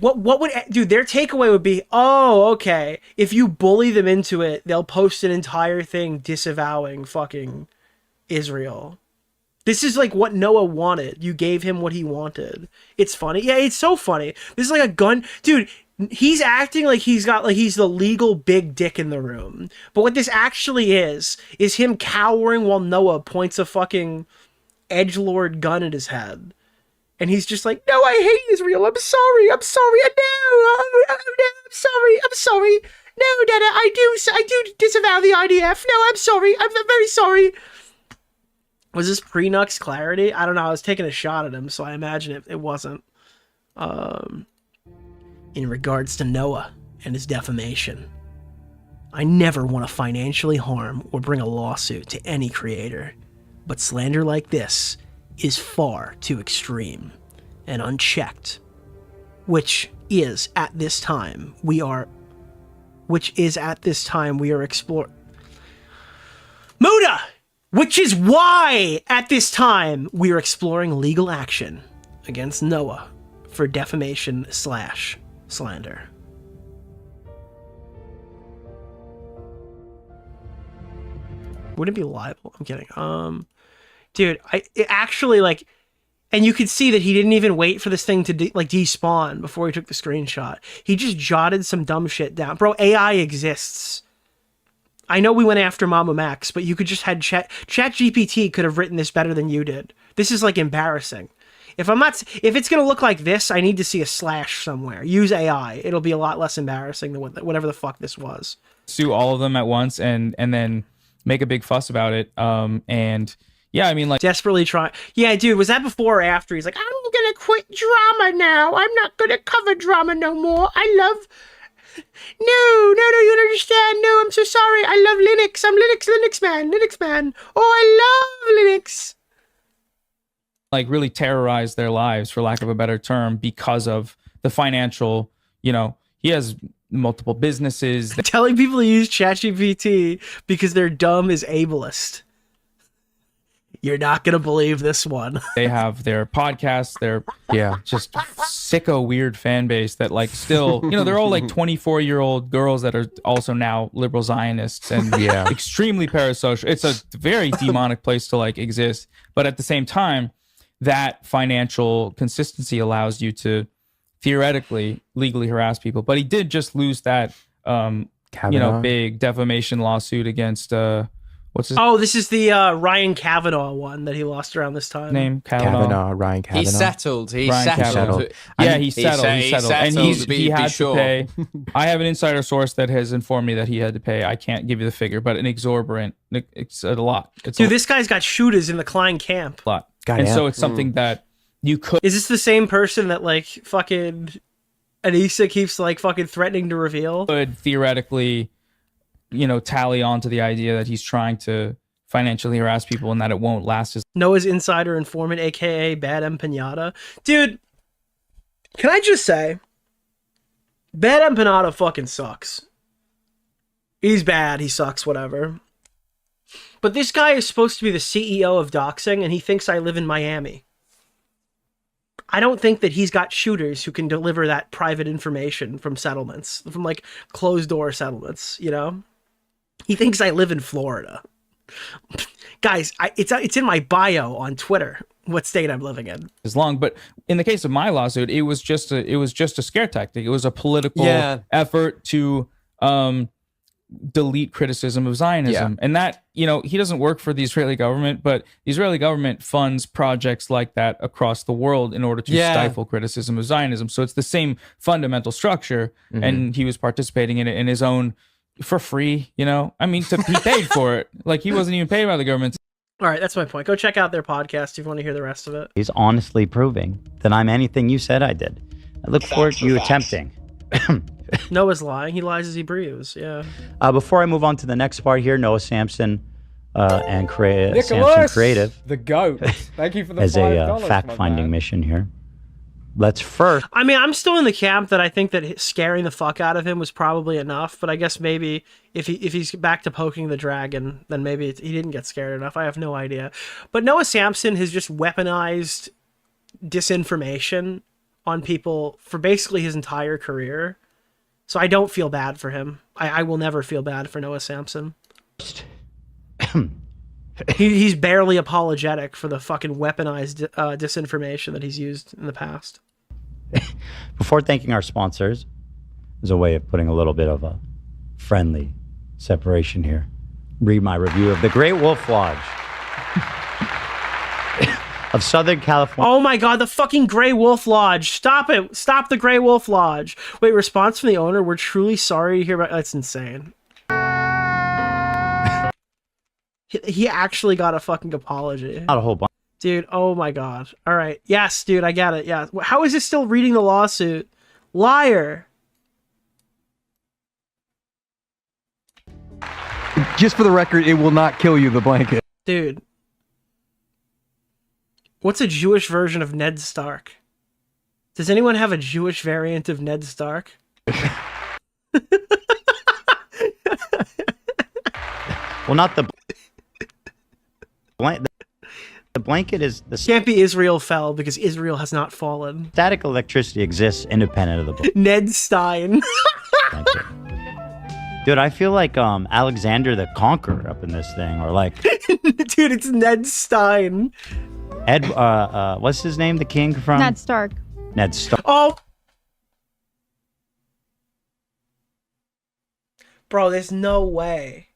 what would, dude, their takeaway would be, oh, okay, if you bully them into it, they'll post an entire thing disavowing fucking Israel. This is like what Noah wanted. You gave him what he wanted. It's funny. Yeah, it's so funny. This is like a gun, dude. He's acting like he's the legal big dick in the room. But what this actually is him cowering while Noah points a fucking edgelord gun at his head. And he's just like, no, I hate Israel. I'm sorry. No, I'm sorry. No, Dada, I do disavow the IDF. No, I'm sorry. I'm very sorry. Was this pre-Nux clarity? I don't know. I was taking a shot at him, so I imagine it wasn't. In regards to Noah and his defamation, I never want to financially harm or bring a lawsuit to any creator, but slander like this is far too extreme and unchecked, which is at this time we are exploring. Muda! Which is why, at this time, we are exploring legal action against Noah for defamation / slander. Wouldn't it be libel? I'm kidding. Dude, it actually, like, and you could see that he didn't even wait for this thing to despawn before he took the screenshot. He just jotted some dumb shit down. Bro, AI exists. I know we went after Mama Max, but you could just had ChatGPT could have written this better than you did. This is like embarrassing. If it's gonna look like this, I need to see a slash somewhere. Use AI. It'll be a lot less embarrassing than whatever the fuck this was. Sue all of them at once and then make a big fuss about it. And yeah, I mean, like, desperately trying. Yeah, dude, was that before or after? He's like, I'm gonna quit drama now. I'm not gonna cover drama no more. I love. No, you don't understand. No, I'm so sorry. I love Linux. I'm Linux man. Oh, I love Linux. Like, really terrorize their lives, for lack of a better term, because of the financial, you know, he has multiple businesses. Telling people to use ChatGPT because they're dumb is ableist. You're not going to believe this one. They have their podcasts, their just sicko weird fan base that, like, still, you know, they're all like 24-year-old girls that are also now liberal Zionists and extremely parasocial. It's a very demonic place to like exist. But at the same time, that financial consistency allows you to theoretically legally harass people. But he did just lose that, big defamation lawsuit against, what's his this is the Ryan Kavanaugh one that he lost around this time. name? Kavanaugh. Ryan Kavanaugh. He settled. He settled. Yeah, he settled. And he had to pay. I have an insider source that has informed me that he had to pay. I can't give you the figure, but an exorbitant. It's a lot. This guy's got shooters in the Klein camp. A lot. So it's something that you could. Is this the same person that like fucking Anissa keeps like fucking threatening to reveal? Could theoretically, you know, tally on to the idea that he's trying to financially harass people and that it won't last as Noah's insider informant, aka Bad M Pinata. Dude, can I just say, Bad M Pinata fucking sucks. He's bad, he sucks, whatever. But this guy is supposed to be the CEO of doxing, and he thinks I live in Miami. I don't think that he's got shooters who can deliver that private information from settlements, from like closed door settlements, you know? He thinks I live in Florida. Guys, it's in my bio on Twitter what state I'm living in. as long. But in the case of my lawsuit, it was just a scare tactic. It was a political effort to delete criticism of Zionism. And that, you know, he doesn't work for the Israeli government, but the Israeli government funds projects like that across the world in order to stifle criticism of Zionism. So it's the same fundamental structure, and he was participating in it in his own, for free, you know? I mean, he paid for it. Like, he wasn't even paid by the government. All right, that's my point. Go check out their podcast if you want to hear the rest of it. He's honestly proving that I'm anything you said I did. I look forward to you attempting. Noah's lying. He lies as he breathes. Yeah. Before I move on to the next part here, Noah Samsen and Nicholas, Samsen Creative, the GOAT. Thank you for the as $5, a fact-finding mission here. Let's first. I mean, I'm still in the camp that I think that scaring the fuck out of him was probably enough. But I guess maybe if he's back to poking the dragon, then maybe he didn't get scared enough. I have no idea. But Noah Samsen has just weaponized disinformation on people for basically his entire career. So I don't feel bad for him. I will never feel bad for Noah Samsen. He's barely apologetic for the fucking weaponized disinformation that he's used in the past. Before thanking our sponsors, as a way of putting a little bit of a friendly separation here, read my review of the Great Wolf Lodge of Southern California. Oh my God, the fucking Grey Wolf Lodge. Stop it. Stop the Grey Wolf Lodge. Wait, response from the owner. We're truly sorry to hear about. That's insane. He actually got a fucking apology. Not a whole bunch. Dude, oh my God. All right. Yes, dude, I get it. Yeah. How is it still reading the lawsuit? Liar. Just for the record, it will not kill you, the blanket. Dude. What's a Jewish version of Ned Stark? Does anyone have a Jewish variant of Ned Stark? Well, not the... The blanket is the Can't be Israel fell because Israel has not fallen. static electricity exists independent of the blanket. Ned Stein. Dude, I feel like Alexander the Conqueror up in this thing, or like Dude, it's Ned Stein. What's his name? The king from Ned Stark. Ned Stark. Oh, bro, there's no way.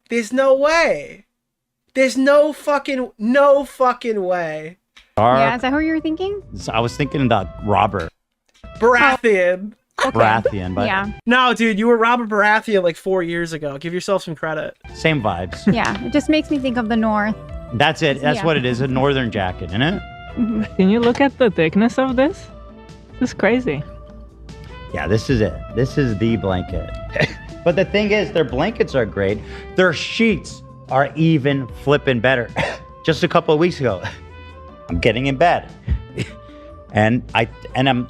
There's no way. There's no fucking way. Yeah, is that who you were thinking? I was thinking about Robert Baratheon. Baratheon, but Yeah. No, dude, you were Robert Baratheon like 4 years ago. Give yourself some credit. same vibes. Yeah, it just makes me think of the North. That's it. That's Yeah. what it is. A northern jacket, isn't it? Can you look at the thickness of this? This is crazy. Yeah, this is it. This is the blanket. But the thing is, their blankets are great. Their sheets are even flipping better. Just a couple of weeks ago, I'm getting in bed, and I'm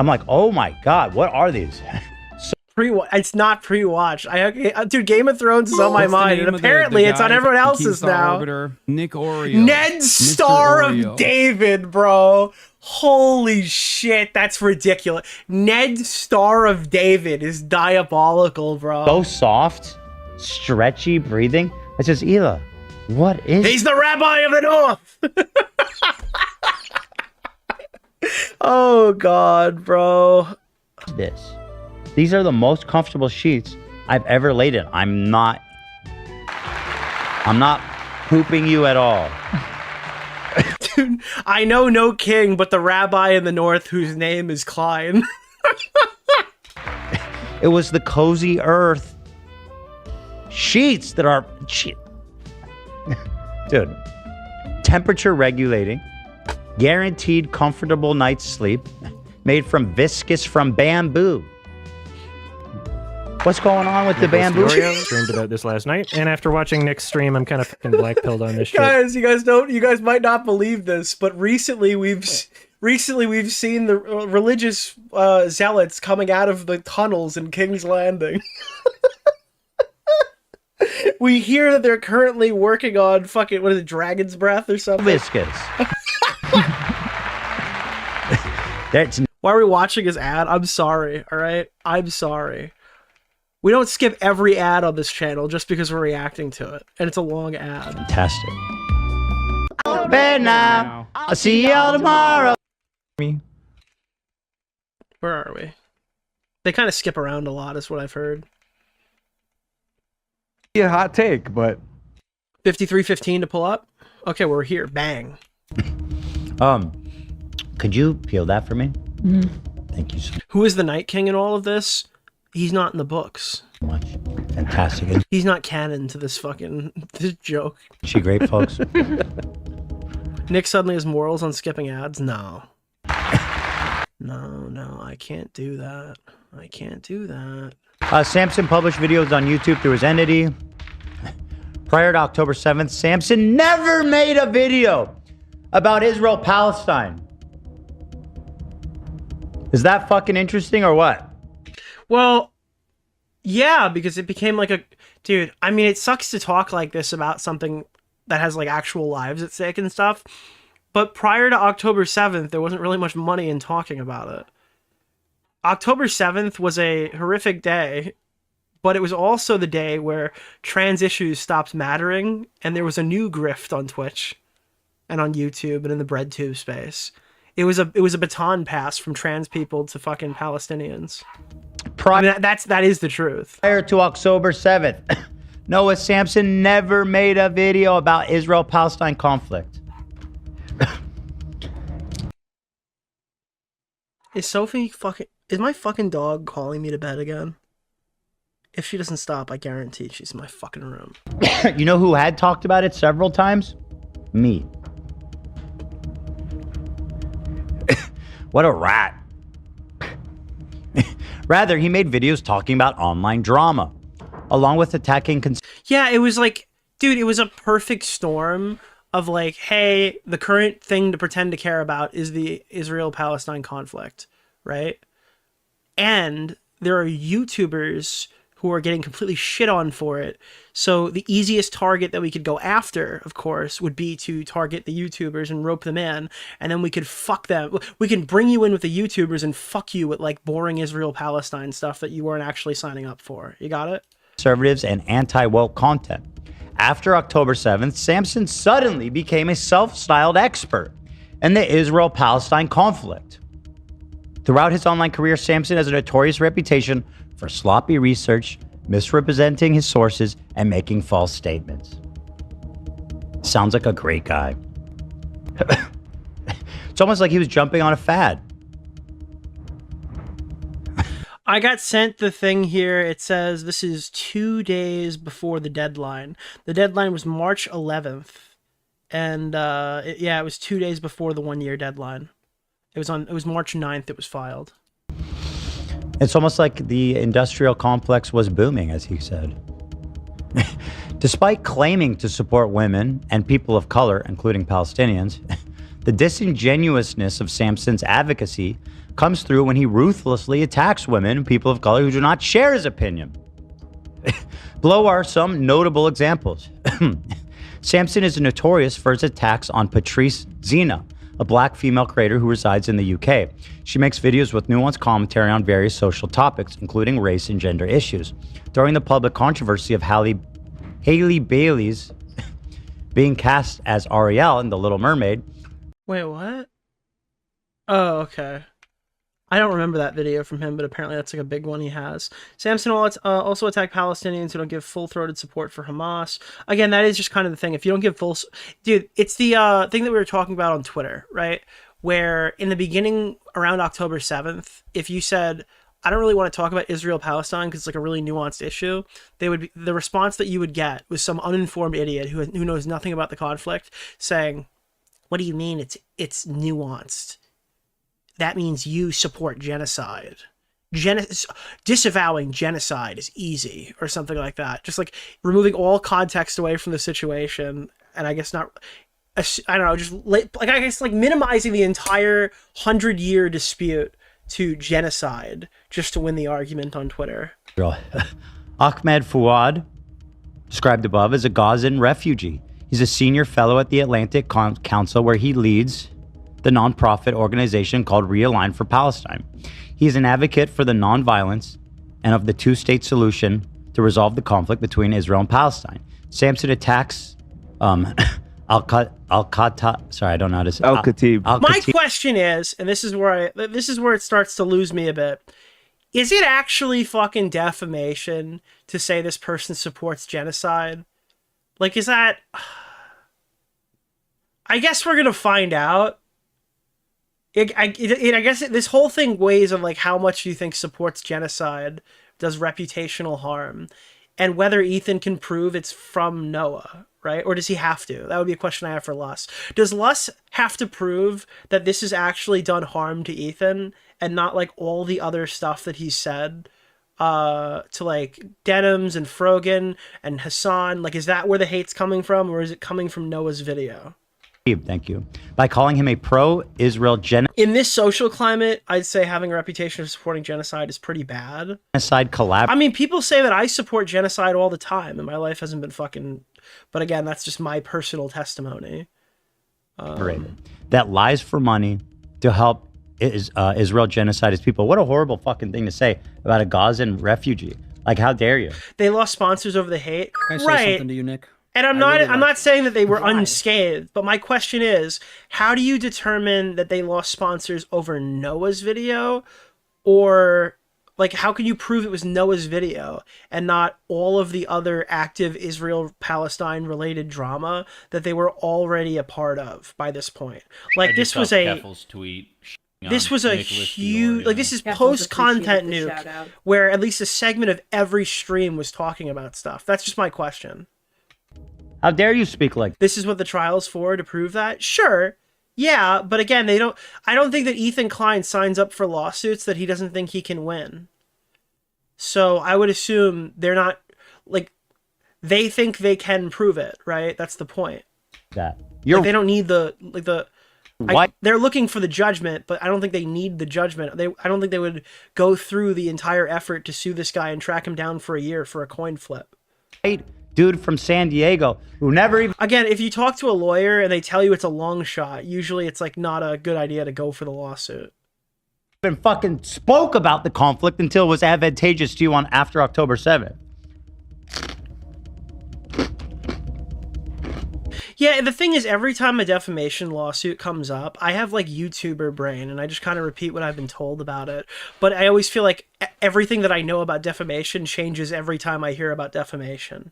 like, oh my god, what are these? It's not pre-watched. Dude, Game of Thrones is on my mind, and apparently it's on everyone else's now. Nick Oreo. Ned Star of David, bro. Holy shit, that's ridiculous. Ned Star of David is diabolical, bro. So soft, stretchy breathing. I just, Ela, what is? He's the rabbi of the North. Oh god, bro. This. These are the most comfortable sheets I've ever laid in. I'm not pooping you at all. Dude, I know no king but the rabbi in the North whose name is Klein. It was the cozy earth sheets that are dude, temperature regulating, guaranteed comfortable night's sleep, made from viscous from bamboo. What's going on with the bamboo? DeOrio streamed about this last night, and after watching Nick's stream, I'm kind of fucking black-pilled on this shit. Guys, you guys might not believe this, but recently we've seen the religious zealots coming out of the tunnels in King's Landing. We hear that they're currently working on fucking, what is it, Dragon's Breath or something? Viscous. That's Why are we watching his ad? I'm sorry, alright? I'm sorry. We don't skip every ad on this channel just because we're reacting to it. And it's a long ad. fantastic. Bed now. I'll see y'all tomorrow. Where are we? They kind of skip around a lot, is what I've heard. A hot take, but 5315 to pull up. Okay, we're here. Bang. Could you peel that for me? Thank you so Who is the Night King in all of this? He's not in the books. much. Fantastic. He's not canon to this joke. Is she great, folks? Nick suddenly has morals on skipping ads? No. No, I can't do that. I can't do that. Samsen published videos on YouTube through his entity. Prior to October 7th, Samsen never made a video about Israel-Palestine. Is that fucking interesting or what? Well, yeah, because it became like a... Dude, I mean, it sucks to talk like this about something that has like actual lives at stake and stuff. But prior to October 7th, there wasn't really much money in talking about it. October 7th was a horrific day, but it was also the day where trans issues stopped mattering, and there was a new grift on Twitch and on YouTube and in the breadtube space. It was a baton pass from trans people to fucking Palestinians. I mean, that is the truth. Prior to October 7th, Noah Samsen never made a video about Israel-Palestine conflict. Is my fucking dog calling me to bed again? If she doesn't stop, I guarantee she's in my fucking room. You know who had talked about it several times? Me. What a rat. Rather, he made videos talking about online drama, along with attacking... Yeah, it was like, dude, it was a perfect storm of like, hey, the current thing to pretend to care about is the Israel-Palestine conflict, right? And there are YouTubers who are getting completely shit on for it. So the easiest target that we could go after, of course, would be to target the YouTubers and rope them in, and then we could fuck them. We can bring you in with the YouTubers and fuck you with like boring Israel-Palestine stuff that you weren't actually signing up for. You got it? Conservatives and anti-woke content. After October 7th, Samsen suddenly became a self-styled expert in the Israel-Palestine conflict. Throughout his online career, Samsen has a notorious reputation for sloppy research, misrepresenting his sources, and making false statements. Sounds like a great guy. It's almost like he was jumping on a fad. I got sent the thing here. It says this is 2 days before the deadline. The deadline was March 11th. And it was 2 days before the 1 year deadline. It was March 9th it was filed. It's almost like the industrial complex was booming, as he said. Despite claiming to support women and people of color, including Palestinians, the disingenuousness of Samsen's advocacy comes through when he ruthlessly attacks women and people of color who do not share his opinion. Below are some notable examples. Samsen is notorious for his attacks on Patrice Zena, a black female creator who resides in the UK. She makes videos with nuanced commentary on various social topics, including race and gender issues. During the public controversy of Hailey Bailey's being cast as Ariel in The Little Mermaid. Wait, what? Oh, okay. I don't remember that video from him, but apparently that's like a big one he has. Samsen also attacked Palestinians who don't give full-throated support for Hamas. Again, that is just kind of the thing. If you don't give full... Dude, it's the thing that we were talking about on Twitter, right? Where in the beginning, around October 7th, if you said, I don't really want to talk about Israel-Palestine because it's like a really nuanced issue, the response that you would get was some uninformed idiot who knows nothing about the conflict saying, what do you mean it's nuanced? That means you support genocide. Disavowing genocide is easy, or something like that. Just like removing all context away from the situation, and I guess not. I don't know. Just like I guess like minimizing the entire 100-year dispute to genocide just to win the argument on Twitter. Ahmed Fouad, described above, as a Gazan refugee. He's a senior fellow at the Atlantic Council, where he leads the nonprofit organization called Realign for Palestine. He is an advocate for the nonviolence and of the two-state solution to resolve the conflict between Israel and Palestine. Samsen attacks Al-Khatib. Sorry, I don't know how to say Al-Khatib. My question is, and this is where it starts to lose me a bit. Is it actually fucking defamation to say this person supports genocide? Like, is that... I guess we're gonna find out. I guess this whole thing weighs on like how much you think supports genocide, does reputational harm, and whether Ethan can prove it's from Noah, right? Or does he have to? That would be a question I have for Luss. Does Luss have to prove that this has actually done harm to Ethan and not like all the other stuff that he said to like Denims and Frogan and Hassan? Like, is that where the hate's coming from, or is it coming from Noah's video? Thank you. By calling him a pro-Israel in this social climate, I'd say having a reputation of supporting genocide is pretty bad. Genocide I mean, people say that I support genocide all the time, and my life hasn't been fucking... But again, that's just my personal testimony. That lies for money to help Israel genocide his people. What a horrible fucking thing to say about a Gazan refugee. Like, how dare you? They lost sponsors over the hate. Can I say right. something to you, Nick? And I'm not saying that they were unscathed, but my question is, how do you determine that they lost sponsors over Noah's video? Or like, how can you prove it was Noah's video and not all of the other active Israel-Palestine related drama that they were already a part of by this point? Like, this was a tweet. This was a huge, like, this is post-content nuke, where at least a segment of every stream was talking about stuff. That's just my question. How dare you speak like this? Is what the trial's for, to prove that? Sure. Yeah, but again, I don't think that Ethan Klein signs up for lawsuits that he doesn't think he can win. So I would assume they're not, like, they think they can prove it, right? That's the point. That like, they don't need the They're looking for the judgment, but I don't think they need the judgment. I don't think they would go through the entire effort to sue this guy and track him down for a year for a coin flip. Dude from San Diego who never even... Again, if you talk to a lawyer and they tell you it's a long shot, usually it's like not a good idea to go for the lawsuit. Even fucking spoke about the conflict until it was advantageous to you on after October 7th. Yeah, the thing is, every time a defamation lawsuit comes up, I have like YouTuber brain and I just kind of repeat what I've been told about it. But I always feel like everything that I know about defamation changes every time I hear about defamation.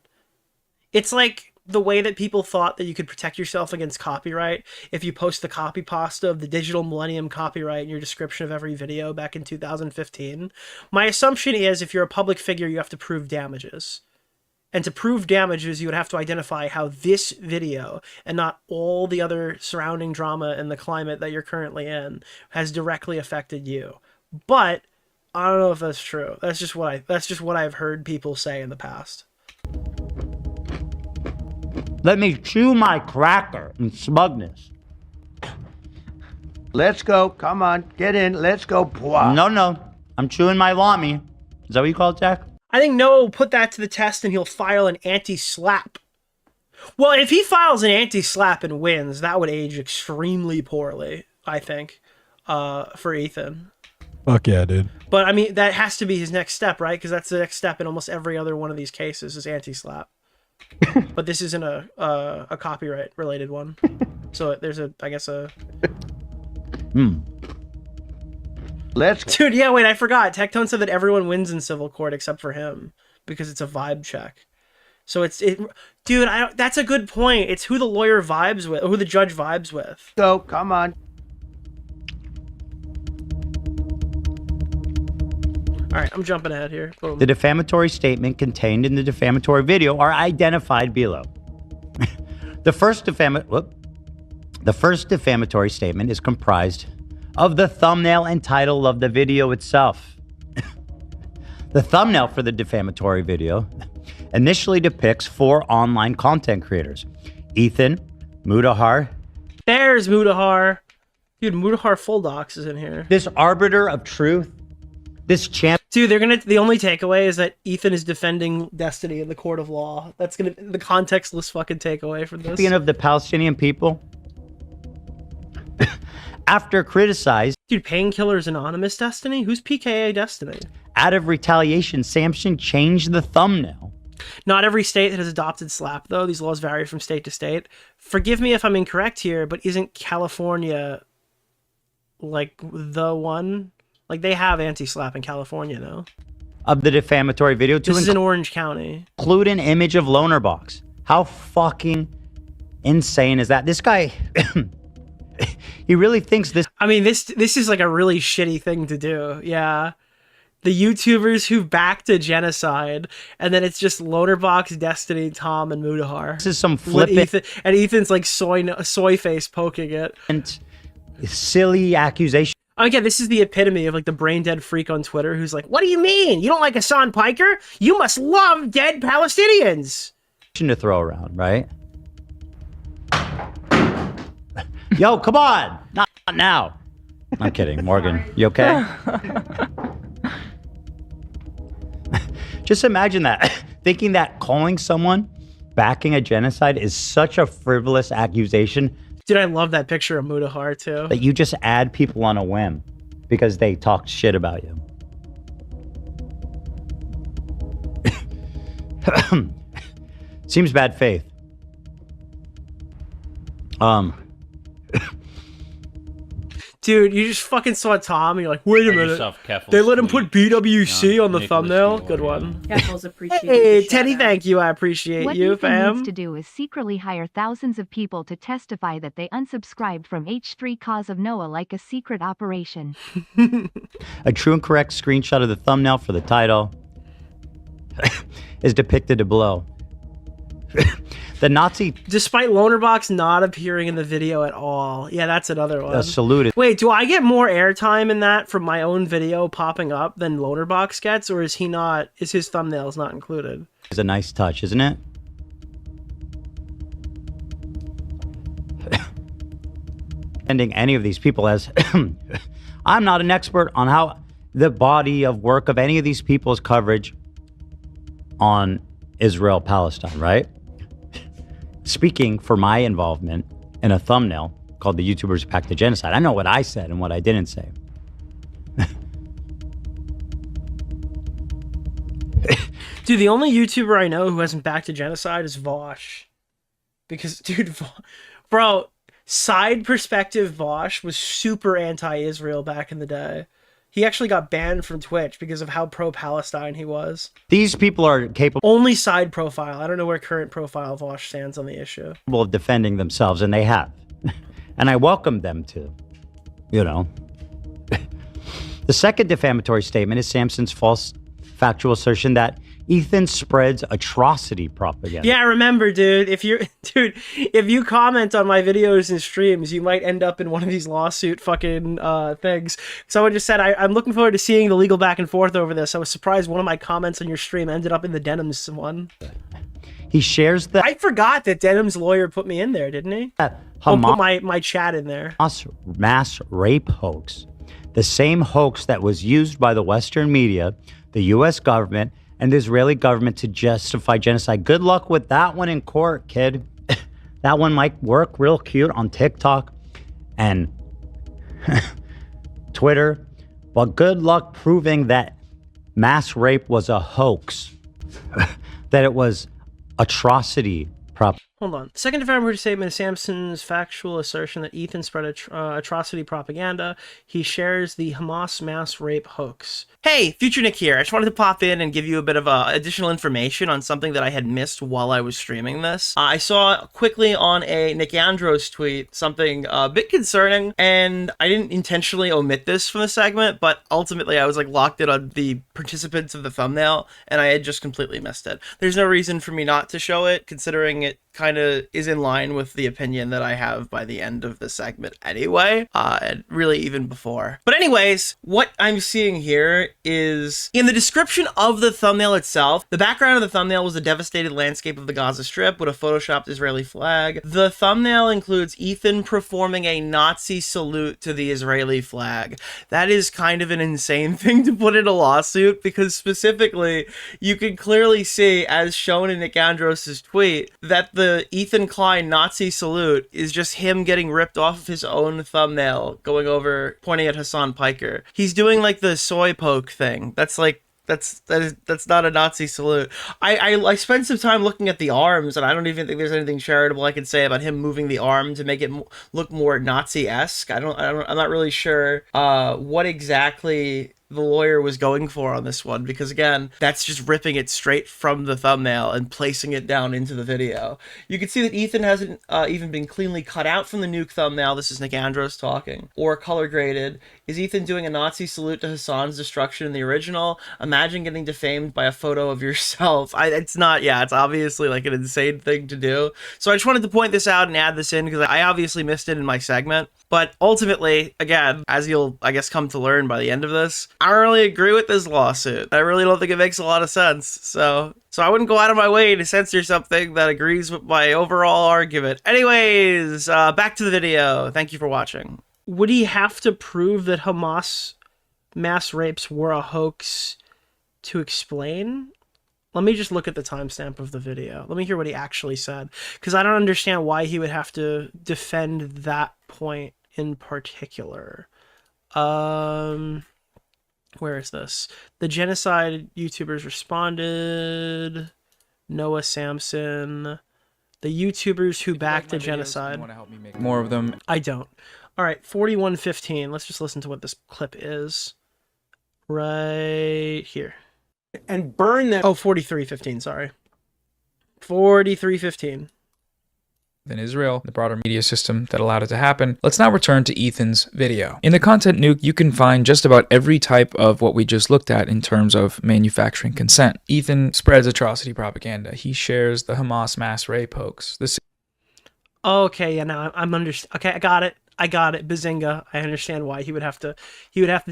It's like the way that people thought that you could protect yourself against copyright if you post the copy pasta of the digital millennium copyright in your description of every video back in 2015. My assumption is if you're a public figure, you have to prove damages. And to prove damages, you would have to identify how this video, and not all the other surrounding drama and the climate that you're currently in, has directly affected you. But I don't know if that's true. That's just what I've heard people say in the past. Let me chew my cracker in smugness. Let's go. Come on. Get in. Let's go. No. I'm chewing my lami. Is that what you call it, Jack? I think Noah will put that to the test and he'll file an anti-slap. Well, if he files an anti-slap and wins, that would age extremely poorly, I think, for Ethan. Fuck yeah, dude. But, I mean, that has to be his next step, right? Because that's the next step in almost every other one of these cases is anti-slap. But this isn't a copyright-related one. So there's I guess a... Let's go. Dude, yeah, wait, I forgot. Tectone said that everyone wins in civil court except for him because it's a vibe check. So dude, that's a good point. It's who the lawyer vibes with, or who the judge vibes with. Go, come on. All right, I'm jumping ahead here. Boom. The defamatory statement contained in the defamatory video are identified below. The first defamatory statement is comprised of the thumbnail and title of the video itself. The thumbnail for the defamatory video initially depicts 4 online content creators: Ethan, Mutahar. There's Mutahar. Dude, Mutahar full docs is in here. This arbiter of truth. This champ. Dude, the only takeaway is that Ethan is defending Destiny in the court of law. That's the contextless fucking takeaway from this. Champion of the Palestinian people. After criticized... Dude, Painkillers Anonymous Destiny? Who's PKA Destiny? Out of retaliation, Samsen changed the thumbnail. Not every state has adopted SLAP, though. These laws vary from state to state. Forgive me if I'm incorrect here, but isn't California, like, the one? Like, they have anti-SLAP in California, though. Of the defamatory video to this is in Orange County. Include an image of Loner Box. How fucking insane is that? This guy... He really thinks this... I mean, this is like a really shitty thing to do. Yeah. The YouTubers who backed a genocide, and then it's just Lonerbox, Destiny, Tom, and Mutahar. This is some flippant... and Ethan's like soy face poking it. And silly accusation. Again, this is the epitome of like the brain dead freak on Twitter who's like, what do you mean? You don't like Hassan Piker? You must love dead Palestinians. To throw around, right? Yo, come on! Not now. I'm kidding, Morgan. You okay? Just imagine that. Thinking that calling someone backing a genocide is such a frivolous accusation. Dude, I love that picture of Mutahar too. That you just add people on a whim because they talked shit about you. Seems bad faith. Dude, you just fucking saw Tom and you're like, wait a minute. They let him put BWC on the thumbnail? Good one. Hey, Teddy, thank you. I appreciate you, What fam. Ethan needs to do is secretly hire thousands of people to testify that they unsubscribed from H3 cause of Noah like a secret operation. A true and correct screenshot of the thumbnail for the title is depicted below. The Nazi... Despite Lonerbox not appearing in the video at all. Yeah, that's another one. Saluted. Wait, do I get more airtime in that from my own video popping up than Lonerbox gets? Or is his thumbnails not included? It's a nice touch, isn't it? Ending any of these people as I'm not an expert on how the body of work of any of these people's coverage on Israel Palestine, right? Speaking for my involvement in a thumbnail called the YouTubers Back to Genocide, I know what I said and what I didn't say. Dude, the only YouTuber I know who hasn't backed to genocide is Vosh. Because, dude, bro, side perspective Vosh was super anti-Israel back in the day. He actually got banned from Twitch because of how pro-Palestine he was. These people are capable. Only side profile. I don't know where current profile Vosh stands on the issue. Of defending themselves, and they have. And I welcome them to, you know. The second defamatory statement is Samsen's false factual assertion that Ethan spreads atrocity propaganda. Yeah, remember, dude, if you comment on my videos and streams, you might end up in one of these lawsuit fucking things. Someone just said, I'm looking forward to seeing the legal back and forth over this. I was surprised one of my comments on your stream ended up in the Denim's one. He shares the... I forgot that Denim's lawyer put me in there, didn't he? I'll put my chat in there. Mass rape hoax. The same hoax that was used by the Western media, the U.S. government, and the Israeli government to justify genocide. Good luck with that one in court, kid. That one might work real cute on TikTok and Twitter, but good luck proving that mass rape was a hoax, that it was atrocity prop. Hold on. Second defamatory statement is Samsen's factual assertion that Ethan spread atrocity propaganda. He shares the Hamas mass rape hoax. Hey, Future Nick here. I just wanted to pop in and give you a bit of additional information on something that I had missed while I was streaming this. I saw quickly on a Nick Andros tweet something a bit concerning, and I didn't intentionally omit this from the segment, but ultimately I was like locked in on the participants of the thumbnail, and I had just completely missed it. There's no reason for me not to show it, considering it kind of is in line with the opinion that I have by the end of the segment anyway, and really even before. But anyways, what I'm seeing here is in the description of the thumbnail itself, the background of the thumbnail was a devastated landscape of the Gaza Strip with a photoshopped Israeli flag. The thumbnail includes Ethan performing a Nazi salute to the Israeli flag. That is kind of an insane thing to put in a lawsuit, because specifically you can clearly see, as shown in Nick Andros' tweet, that the Ethan Klein Nazi salute is just him getting ripped off of his own thumbnail, going over, pointing at Hassan Piker. He's doing like the soy poke thing. That's not a Nazi salute. I spent some time looking at the arms, and I don't even think there's anything charitable I can say about him moving the arm to make it look more Nazi-esque. I'm not really sure what exactly the lawyer was going for on this one, because again, that's just ripping it straight from the thumbnail and placing it down into the video. You can see that Ethan hasn't even been cleanly cut out from the nuke thumbnail. This is Nick Andros talking. Or color graded. Is Ethan doing a Nazi salute to Hassan's destruction in the original? Imagine getting defamed by a photo of yourself. It's obviously like an insane thing to do. So I just wanted to point this out and add this in, because I obviously missed it in my segment. But ultimately, again, as you'll, I guess, come to learn by the end of this, I don't really agree with this lawsuit. I really don't think it makes a lot of sense. So I wouldn't go out of my way to censor something that agrees with my overall argument. Anyways, back to the video. Thank you for watching. Would he have to prove that Hamas mass rapes were a hoax to explain? Let me just look at the timestamp of the video. Let me hear what he actually said, because I don't understand why he would have to defend that point in particular. Where is this? The genocide YouTubers responded. Noah Samsen. The YouTubers who backed the genocide. Want to help me make more of them? I don't. All right, 41:15. Let's just listen to what this clip is. Right here. And burn them. Oh, 43:15, sorry. 43:15. Than Israel, the broader media system that allowed it to happen. Let's now return to Ethan's video. In the content nuke, you can find just about every type of what we just looked at in terms of manufacturing consent. Ethan spreads atrocity propaganda. He shares the Hamas mass rape hoax. Okay, yeah, now I'm okay, I got it. Bazinga. I understand why he would have to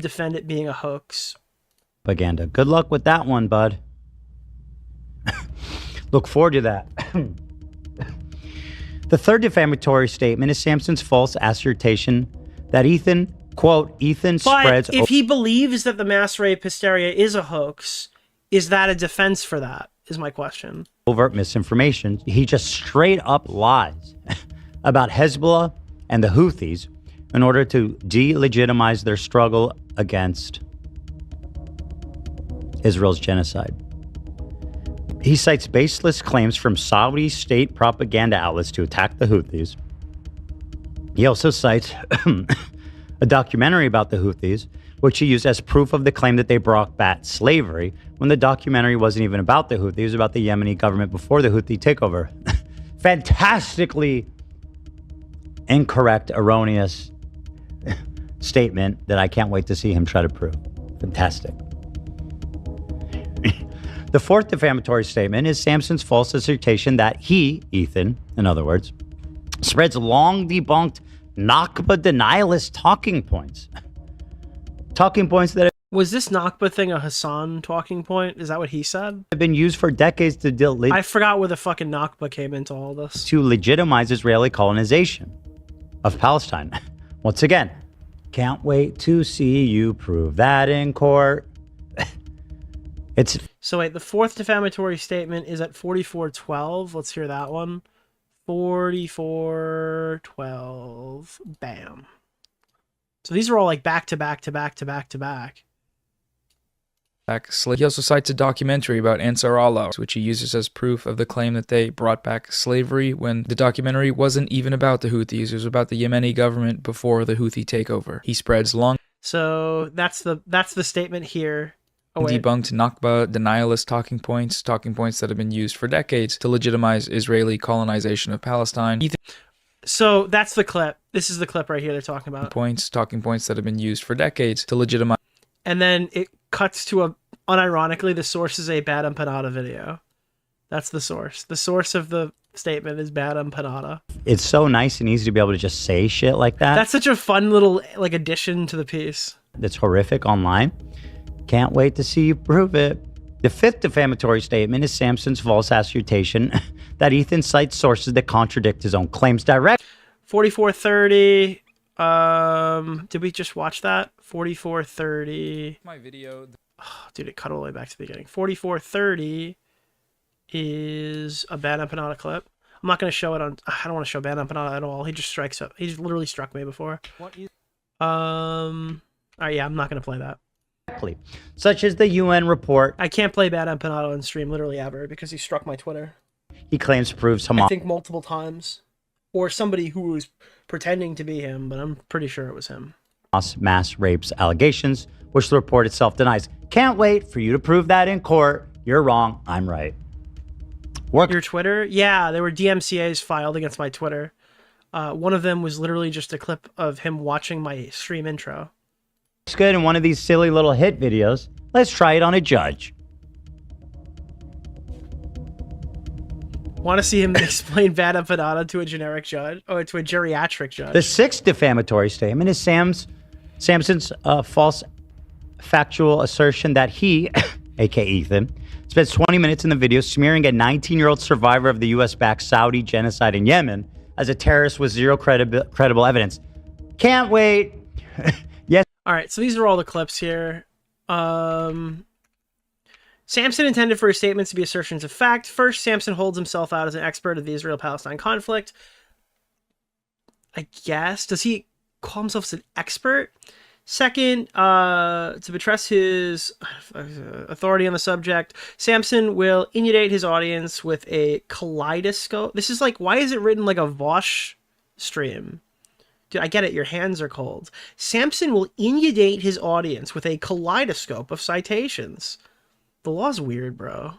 defend it being a hoax. Propaganda. Good luck with that one, bud. Look forward to that. The third defamatory statement is Samsen's false assertion that Ethan, quote, Ethan spreads... But if he believes that the mass rape hysteria is a hoax, is that a defense for that, is my question. Overt misinformation. He just straight up lies about Hezbollah and the Houthis in order to delegitimize their struggle against Israel's genocide. He cites baseless claims from Saudi state propaganda outlets to attack the Houthis. He also cites a documentary about the Houthis, which he used as proof of the claim that they brought back slavery, when the documentary wasn't even about the Houthis. It was about the Yemeni government before the Houthi takeover. Fantastically incorrect, erroneous statement that I can't wait to see him try to prove. Fantastic. The fourth defamatory statement is Samsen's false assertion that he, Ethan, in other words, spreads long debunked Nakba denialist talking points. Talking points that Was this Nakba thing a Hassan talking point? Is that what he said? have been used for decades to I forgot where the fucking Nakba came into all this. to legitimize Israeli colonization of Palestine. Once again, can't wait to see you prove that in court. It's So wait, the fourth defamatory statement is at 4412. Let's hear that one. 4412. Bam. So these are all like back to back to back to back to back. He also cites a documentary about Ansar Allah, which he uses as proof of the claim that they brought back slavery when the documentary wasn't even about the Houthis. It was about the Yemeni government before the Houthi takeover. He spreads long... So that's the statement here. Oh, wait. Debunked Nakba denialist talking points that have been used for decades to legitimize Israeli colonization of Palestine. So that's the clip. This is the clip right here they're talking about. Talking points that have been used for decades to legitimize... And then it cuts to unironically, the source is a Bad Empanada video. That's the source. The source of the statement is Bad Empanada. It's so nice and easy to be able to just say shit like that. That's such a fun little like addition to the piece. That's horrific online. Can't wait to see you prove it. The fifth defamatory statement is Samsen's false assertion that Ethan cites sources that contradict his own claims direct. 4430. Did we just watch that? 4430. My video. Oh, dude, it cut all the way back to the beginning. 4430 is a Bad Empanada clip. I'm not going to show it on... I don't want to show Bad Empanada at all. He just strikes up. He just literally struck me before. All right, yeah, I'm not going to play that. Such as the UN report. I can't play Bad Empanada on stream literally ever because he struck my Twitter. He claims proves I think multiple times. Or somebody who was pretending to be him, but I'm pretty sure it was him. Mass rapes allegations, which the report itself denies. Can't wait for you to prove that in court. You're wrong. I'm right. Your Twitter? Yeah, there were DMCAs filed against my Twitter. One of them was literally just a clip of him watching my stream intro. Looks good in one of these silly little hit videos. Let's try it on a judge. Want to see him explain Bad Empanada to a generic judge? Oh, to a geriatric judge. The sixth defamatory statement is Samsen's false factual assertion that he, aka Ethan, spends 20 minutes in the video smearing a 19-year-old survivor of the U.S.-backed Saudi genocide in Yemen as a terrorist with zero credible evidence. Can't wait. Yes. All right, so these are all the clips here. Samsen intended for his statements to be assertions of fact. First, Samsen holds himself out as an expert of the Israel-Palestine conflict. I guess. Does he call himself an expert? Second, to buttress his authority on the subject, Samsen will inundate his audience with a kaleidoscope. This is like, why is it written like a Vosh stream? Dude, I get it. Your hands are cold. Samsen will inundate his audience with a kaleidoscope of citations. The law's weird, bro.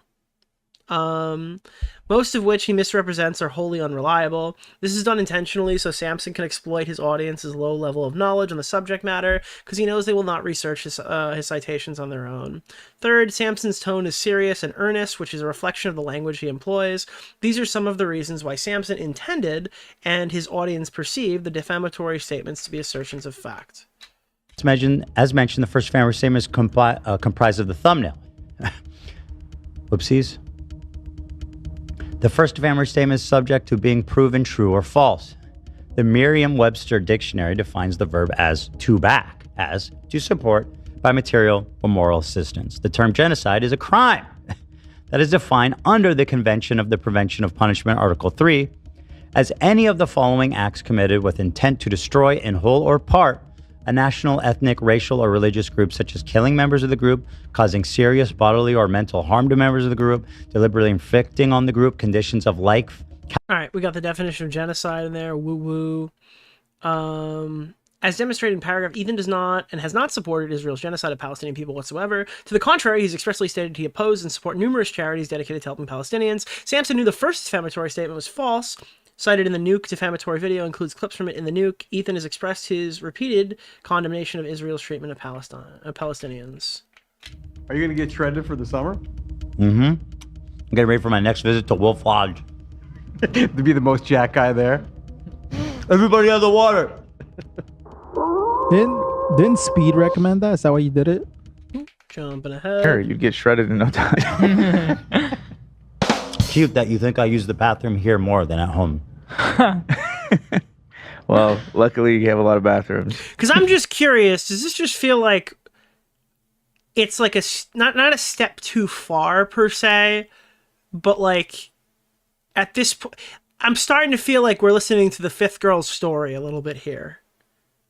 Most of which he misrepresents are wholly unreliable. This is done intentionally so Samsen can exploit his audience's low level of knowledge on the subject matter because he knows they will not research his citations on their own. Third, Samsen's tone is serious and earnest, which is a reflection of the language he employs. These are some of the reasons why Samsen intended and his audience perceived the defamatory statements to be assertions of fact. As mentioned, the first defamatory statement is comprised of the thumbnail. Whoopsies. The first defamatory statement is subject to being proven true or false. The Merriam-Webster dictionary defines the verb as to back, as to support by material or moral assistance. The term genocide is a crime that is defined under the Convention of the Prevention of Punishment, Article 3, as any of the following acts committed with intent to destroy in whole or part a national, ethnic, racial, or religious group, such as killing members of the group, causing serious bodily or mental harm to members of the group, deliberately inflicting on the group conditions of life. All right, we got the definition of genocide in there. Woo woo. As demonstrated in paragraph, Ethan does not and has not supported Israel's genocide of Palestinian people whatsoever. To the contrary, he's expressly stated he opposed and support numerous charities dedicated to helping Palestinians. Samsen knew the first defamatory statement was false. Cited in the nuke defamatory video, includes clips from it in the nuke. Ethan has expressed his repeated condemnation of Israel's treatment of Palestinians. Are you gonna get shredded for the summer? Mm-hmm. I'm getting ready for my next visit to Wolf Lodge. To be the most jack guy there. Everybody has the water. Didn't Speed recommend that? Is that why you did it? Jumping ahead. Sure, you'd get shredded in no time. Cute that you think I use the bathroom here more than at home. Well, luckily you have a lot of bathrooms. Because I'm just curious, does this just feel like it's like not a step too far per se, but like at this point, I'm starting to feel like we're listening to the fifth girl's story a little bit here.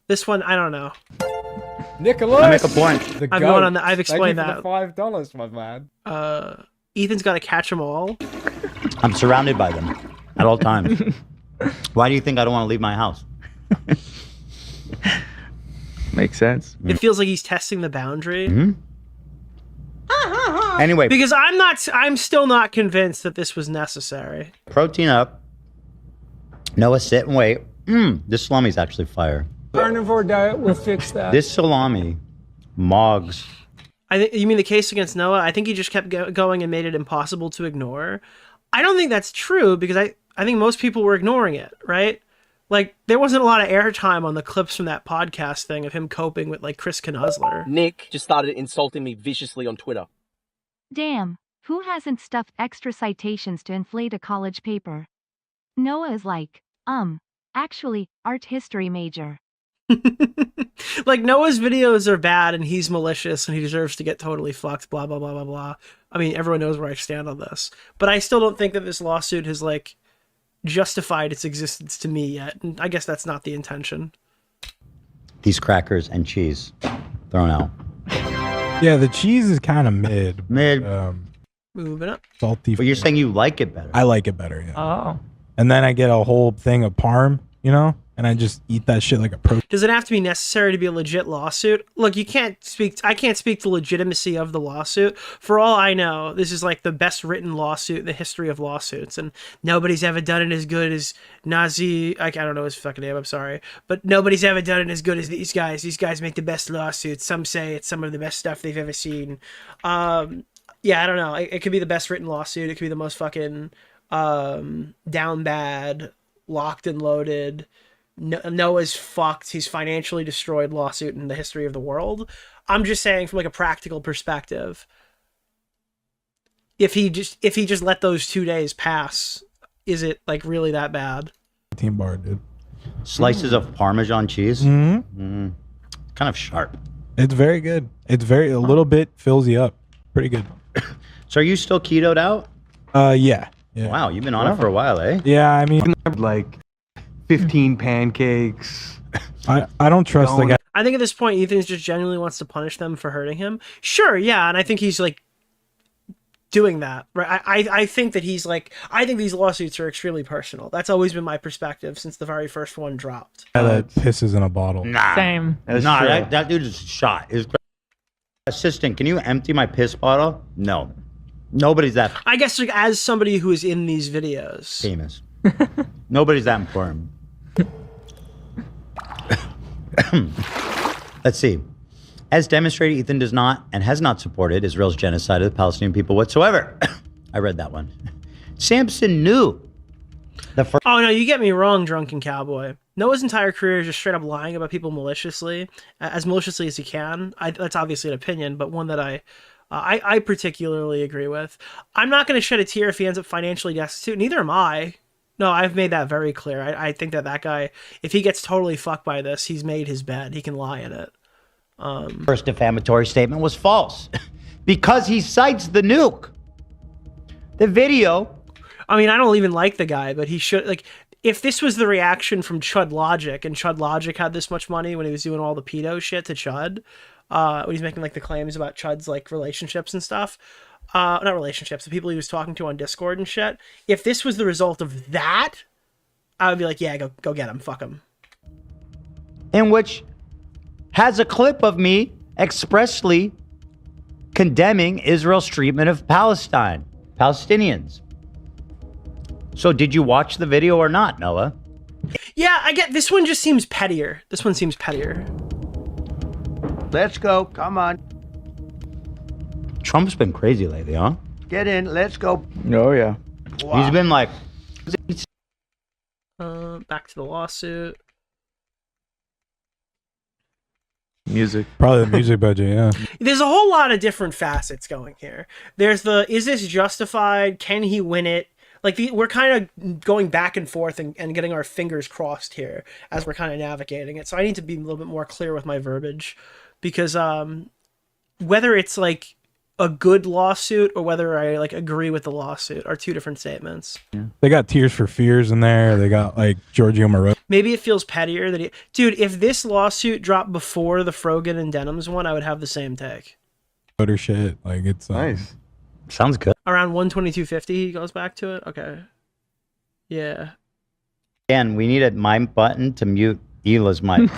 This one, I don't know. Nicholas, I make a point. The I'm goat. going on that. I've explained Thank you that. for the $5, my man. Ethan's got to catch them all. I'm surrounded by them at all times. Why do you think I don't want to leave my house? Makes sense. It feels like he's testing the boundary. Mm-hmm. Anyway, Because I'm still not convinced that this was necessary. protein up. Noah, sit and wait. This salami's actually fire. Carnivore diet will fix that. This salami, mogs. I think you mean the case against Noah. I think he just kept going and made it impossible to ignore. I don't think that's true because I think most people were ignoring it, right? Like there wasn't a lot of airtime on the clips from that podcast thing of him coping with like Chris Knusler. Nick just started insulting me viciously on Twitter. Damn, who hasn't stuffed extra citations to inflate a college paper? Noah is like, actually, art history major. Like Noah's videos are bad and he's malicious and he deserves to get totally fucked, blah, blah, blah, blah, blah. I mean, everyone knows where I stand on this. But I still don't think that this lawsuit has like justified its existence to me yet. And I guess that's not the intention. These crackers and cheese thrown out. Yeah, the cheese is kind of mid. Moving up. Salty. But you're saying you like it better. I like it better, yeah. Oh. And then I get a whole thing of parm, you know? And I just eat that shit like a protein. Does it have to be necessary to be a legit lawsuit? Look, I can't speak to the legitimacy of the lawsuit. For all I know, this is like the best written lawsuit in the history of lawsuits, and nobody's ever done it as good as Nazi. I don't know his fucking name. I'm sorry, but nobody's ever done it as good as these guys. These guys make the best lawsuits. Some say it's some of the best stuff they've ever seen. Yeah, I don't know. It could be the best written lawsuit. It could be the most fucking down bad, locked and loaded. Noah's fucked. He's financially destroyed lawsuit in the history of the world. I'm just saying from like a practical perspective, if he just let those 2 days pass, is it like really that bad? Team bar, dude. Slices of Parmesan cheese. Mm-hmm. Kind of sharp. It's very good. It's a little bit fills you up. Pretty good. So are you still ketoed out? Yeah. Wow, you've been on it for a while, eh? Yeah, I mean, like 15 pancakes. I don't trust the guy. I think at this point, Ethan just genuinely wants to punish them for hurting him. Sure, yeah, and I think he's like doing that, right? I think that he's like, I think these lawsuits are extremely personal. That's always been my perspective since the very first one dropped. That pisses in a bottle. Nah. Same. That dude is shot. Assistant, can you empty my piss bottle? No. Nobody's that I guess like as somebody who is in these videos. famous. Nobody's that important. Let's see. As demonstrated, Ethan does not and has not supported Israel's genocide of the Palestinian people whatsoever. I read that one. Samsen knew the first. Oh no, you get me wrong, drunken cowboy. Noah's entire career is just straight up lying about people maliciously, as maliciously as he can. That's obviously an opinion, but one that I I particularly agree with. I'm not going to shed a tear if he ends up financially destitute. Neither am I. No, I've made that very clear. I think that guy, if he gets totally fucked by this, he's made his bed. He can lie in it. First defamatory statement was false because he cites the nuke. The video. I mean, I don't even like the guy, but he should, like, if this was the reaction from Chud Logic, and Chud Logic had this much money when he was doing all the pedo shit to Chud, when he's making like the claims about Chud's like relationships and stuff, not relationships, the people he was talking to on Discord and shit. If this was the result of that, I would be like, yeah, go get him, fuck him. In which has a clip of me expressly condemning Israel's treatment of Palestinians. So did you watch the video or not, Noah? Yeah, I get this one just seems pettier. This one seems pettier. Let's go. Come on. Trump's been crazy lately, huh? Get in. Let's go. Oh, yeah. Wow. He's been like... Back to the lawsuit. Music. Probably the music budget, yeah. There's a whole lot of different facets going here. There's the, is this justified? Can he win it? Like, we're kind of going back and forth and getting our fingers crossed here as we're kind of navigating it. So I need to be a little bit more clear with my verbiage, because whether it's like a good lawsuit or whether I like agree with the lawsuit are two different statements. Yeah. They got Tears for Fears in there. They got like Giorgio Moroder. Maybe it feels pettier that dude, if this lawsuit dropped before the Frogan and Denims one, I would have the same take. Shit. Like, it's nice. Sounds good. Around 122.50, he goes back to it. Okay. Yeah. Dan, we need a mic button to mute Hila's mic.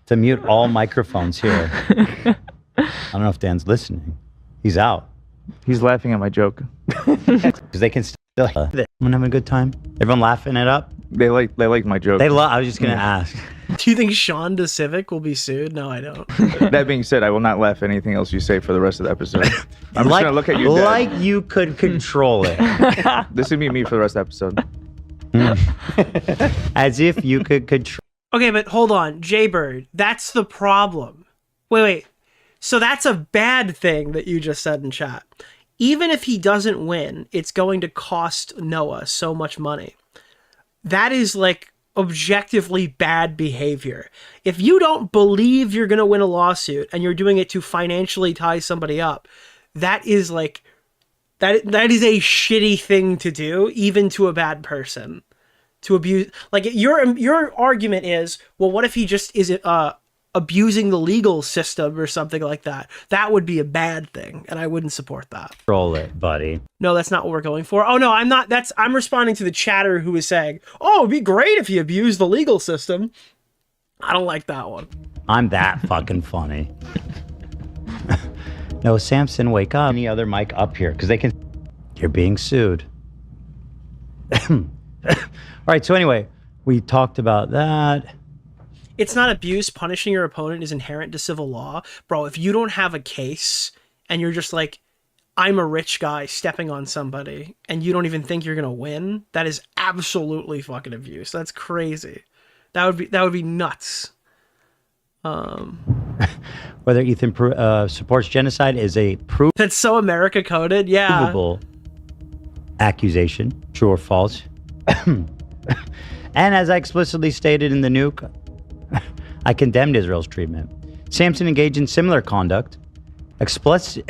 To mute all microphones here. I don't know if Dan's listening. He's out. He's laughing at my joke. Because they can still... Everyone having a good time? Everyone laughing it up? They like my joke. I was just going to ask. Do you think Sean DeCivic will be sued? No, I don't. That being said, I will not laugh at anything else you say for the rest of the episode. I'm just going to look at you dead. Like you could control it. This would be me for the rest of the episode. As if you could control... Okay, but hold on. Jaybird, that's the problem. Wait. So that's a bad thing that you just said in chat. Even if he doesn't win, it's going to cost Noah so much money. That is like objectively bad behavior. If you don't believe you're going to win a lawsuit and you're doing it to financially tie somebody up, that is like, that is a shitty thing to do, even to a bad person. To abuse, like your argument is, well, what if he just is abusing the legal system or something like that? That would be a bad thing, and I wouldn't support that. Control it, buddy. No, that's not what we're going for. Oh no, I'm not. I'm responding to the chatter who is saying, "Oh, it'd be great if he abused the legal system." I don't like that one. I'm that fucking funny. Noah Samsen, wake up. Any other mic up here? Because they can... You're being sued. All right, so anyway, we talked about that. It's not abuse. Punishing your opponent is inherent to civil law. Bro, if you don't have a case and you're just like, I'm a rich guy stepping on somebody and you don't even think you're going to win, that is absolutely fucking abuse. That's crazy. That would be nuts. Whether Ethan supports genocide is a proof... That's so America coded, yeah. Provable accusation, true or false. And as I explicitly stated in the nuke, I condemned Israel's treatment. Samsen engaged in similar conduct, expressly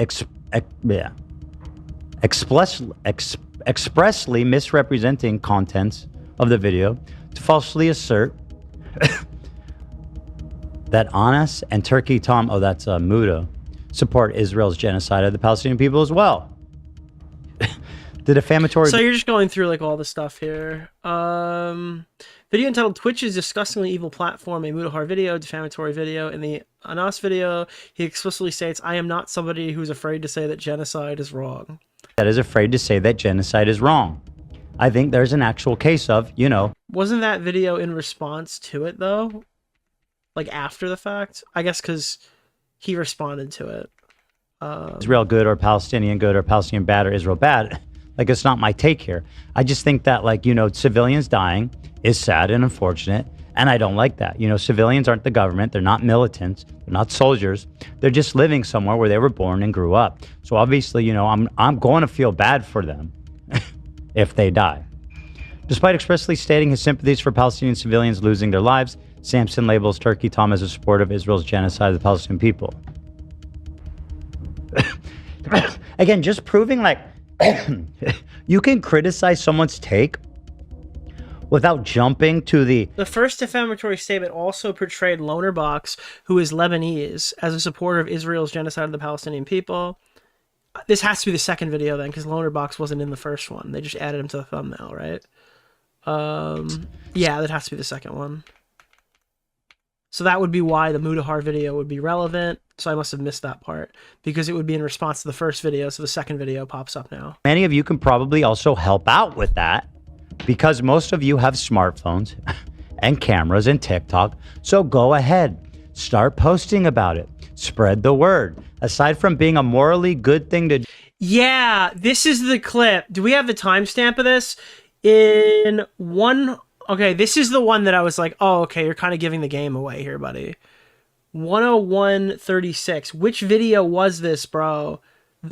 misrepresenting contents of the video to falsely assert that Anas and Turkey Tom, oh, that's Muda, support Israel's genocide of the Palestinian people as well. The defamatory... So you're just going through like all the stuff here. Video entitled Twitch is disgustingly evil platform, a Mutahar video, defamatory video. In the Anas video, he explicitly states, I am not somebody who's afraid to say that genocide is wrong. That is afraid to say that genocide is wrong. I think there's an actual case of, you know... Wasn't that video in response to it, though? Like, after the fact? I guess because he responded to it. Israel good or Palestinian bad or Israel bad. Like, it's not my take here. I just think that, like, you know, civilians dying is sad and unfortunate. And I don't like that. You know, civilians aren't the government. They're not militants. They're not soldiers. They're just living somewhere where they were born and grew up. So obviously, you know, I'm going to feel bad for them if they die. Despite expressly stating his sympathies for Palestinian civilians losing their lives, Samsen labels Turkey Tom as a supporter of Israel's genocide of the Palestinian people. Again, just proving like you can criticize someone's take without jumping to the first defamatory statement also portrayed Lonerbox, who is Lebanese, as a supporter of Israel's genocide of the Palestinian people. This has to be the second video then, because Lonerbox wasn't in the first one. They just added him to the thumbnail, right? Yeah, that has to be the second one. So that would be why the Mutahar video would be relevant. So I must have missed that part, because it would be in response to the first video. So the second video pops up now. Many of you can probably also help out with that, because most of you have smartphones and cameras and TikTok. So go ahead, start posting about it, spread the word. Aside from being a morally good thing to... Yeah, this is the clip. Do we have the timestamp of this? In one... Okay, this is the one that I was like, oh, okay, you're kind of giving the game away here, buddy. 101:36. Which video was this, bro?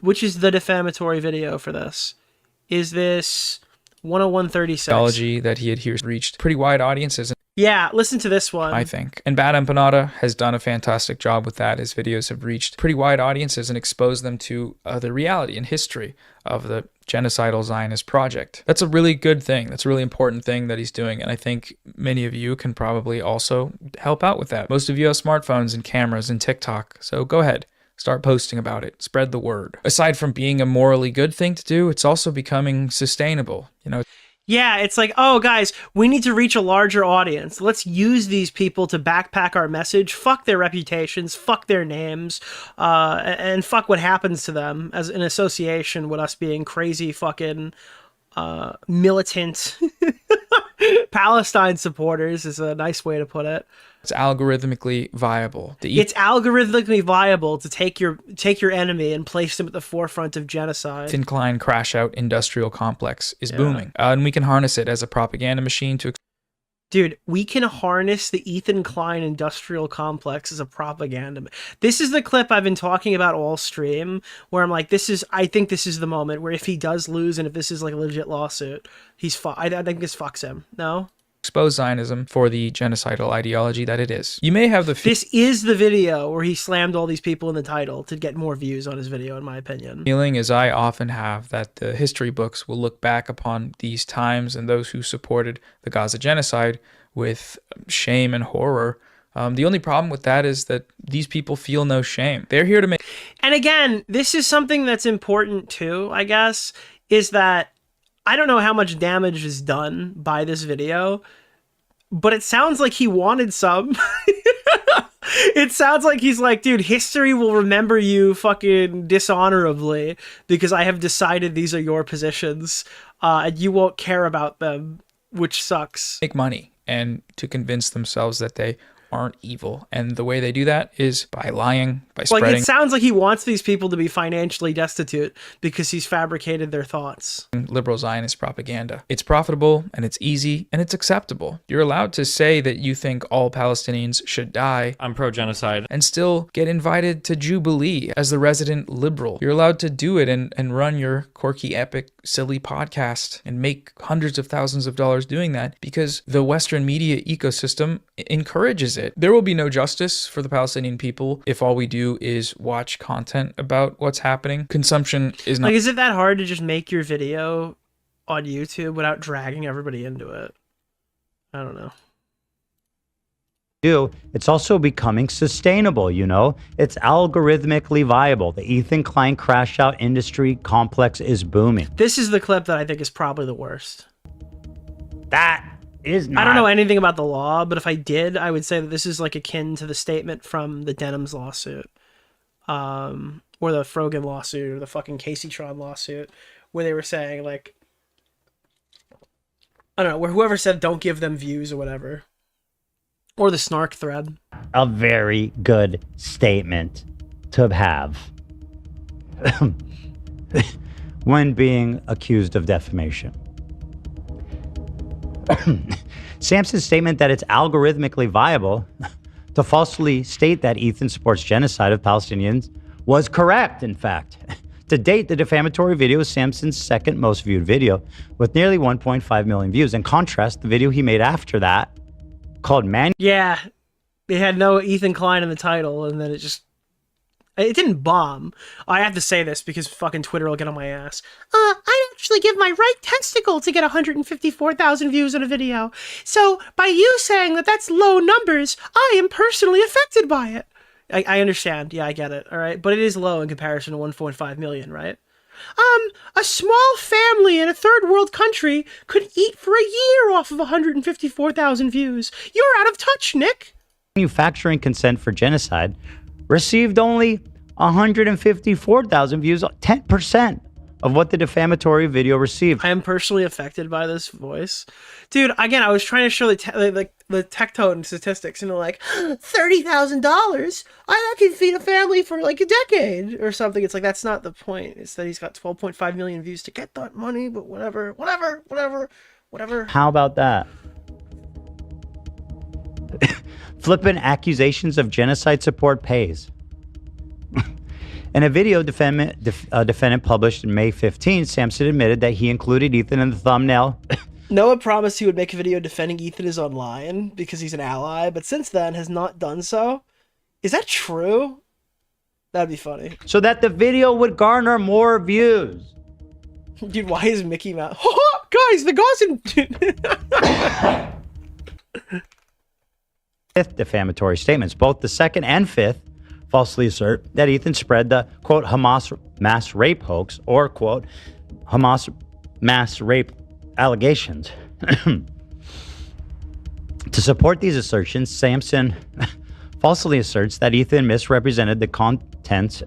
Which is the defamatory video for this? Is this 101:36? Ideology that he adheres reached pretty wide audiences. Yeah, listen to this one. I think. And Bad Empanada has done a fantastic job with that. His videos have reached pretty wide audiences and exposed them to the reality and history of the genocidal Zionist project. That's a really good thing. That's a really important thing that he's doing. And I think many of you can probably also help out with that. Most of you have smartphones and cameras and TikTok. So go ahead. Start posting about it. Spread the word. Aside from being a morally good thing to do, it's also becoming sustainable. You know, yeah, it's like, oh, guys, we need to reach a larger audience. Let's use these people to backpack our message. Fuck their reputations. Fuck their names. And fuck what happens to them as an association with us being crazy fucking militant Palestine supporters is a nice way to put it. It's algorithmically viable. It's algorithmically viable to take your enemy and place them at the forefront of genocide. The Klein crash out industrial complex is booming. And we can harness it as a propaganda machine to... Dude, we can harness the Ethan Klein industrial complex as a propaganda. This is the clip I've been talking about all stream, where I'm like, I think this is the moment where if he does lose and if this is like a legit lawsuit, I think this fucks him. No? Expose Zionism for the genocidal ideology that it is. You may have the... This is the video where he slammed all these people in the title to get more views on his video, in my opinion. Feeling, as I often have, that the history books will look back upon these times and those who supported the Gaza genocide with shame and horror. The only problem with that is that these people feel no shame. They're here to make... And again, this is something that's important too, I guess, is that I don't know how much damage is done by this video, but it sounds like he wanted some. It sounds like he's like, dude, history will remember you fucking dishonorably because I have decided these are your positions, and you won't care about them, which sucks. Make money and to convince themselves that they aren't evil. And the way they do that is by lying, by spreading... Like, it sounds like he wants these people to be financially destitute because he's fabricated their thoughts. Liberal Zionist propaganda. It's profitable, and it's easy, and it's acceptable. You're allowed to say that you think all Palestinians should die. I'm pro-genocide. And still get invited to Jubilee as the resident liberal. You're allowed to do it and run your quirky, epic, silly podcast and make hundreds of thousands of dollars doing that because the Western media ecosystem encourages it. There will be no justice for the Palestinian people if all we do is watch content about what's happening. Consumption is not... Like, is it that hard to just make your video on YouTube without dragging everybody into it? I don't know. It's also becoming sustainable, you know? It's algorithmically viable. The Ethan Klein crash out industry complex is booming. This is the clip that I think is probably the worst. That is not... I don't know anything about the law, but if I did, I would say that this is like akin to the statement from the Denham's lawsuit, or the Frogan lawsuit, or the fucking Casey Tron lawsuit, where they were saying like, I don't know, where whoever said don't give them views or whatever, or the snark thread. A very good statement to have when being accused of defamation. Samsen's statement that it's algorithmically viable to falsely state that Ethan supports genocide of Palestinians was correct, in fact. To date, the defamatory video is Samsen's second most viewed video, with nearly 1.5 million views. In contrast, the video he made after that, called Man... Yeah, it had no Ethan Klein in the title, and then it didn't bomb. I have to say this because fucking Twitter will get on my ass. I actually give my right testicle to get 154,000 views on a video. So by you saying that that's low numbers, I am personally affected by it. I understand. Yeah, I get it. All right. But it is low in comparison to 1.5 million, right? A small family in a third world country could eat for a year off of 154,000 views. You're out of touch, Nick. Manufacturing consent for genocide received only 154,000 views, 10% of what the defamatory video received. I am personally affected by this voice. Dude, again, I was trying to show the tectone statistics, and they're like, $30,000? I can feed a family for like a decade or something. It's like, that's not the point. It's that he's got 12.5 million views to get that money, but whatever. How about that? Flippant accusations of genocide support pays. In a video defendant published in May 15, Samsen admitted that he included Ethan in the thumbnail. Noah promised he would make a video defending Ethan is online because he's an ally, but since then has not done so. Is that true? That'd be funny. So that the video would garner more views. Dude, why is Mickey Mouse? Guys, the Gaussian... Fifth defamatory statements, both the second and fifth, falsely assert that Ethan spread the, quote, Hamas mass rape hoax, or, quote, Hamas mass rape allegations. To support these assertions, Samsen falsely asserts that Ethan misrepresented the contents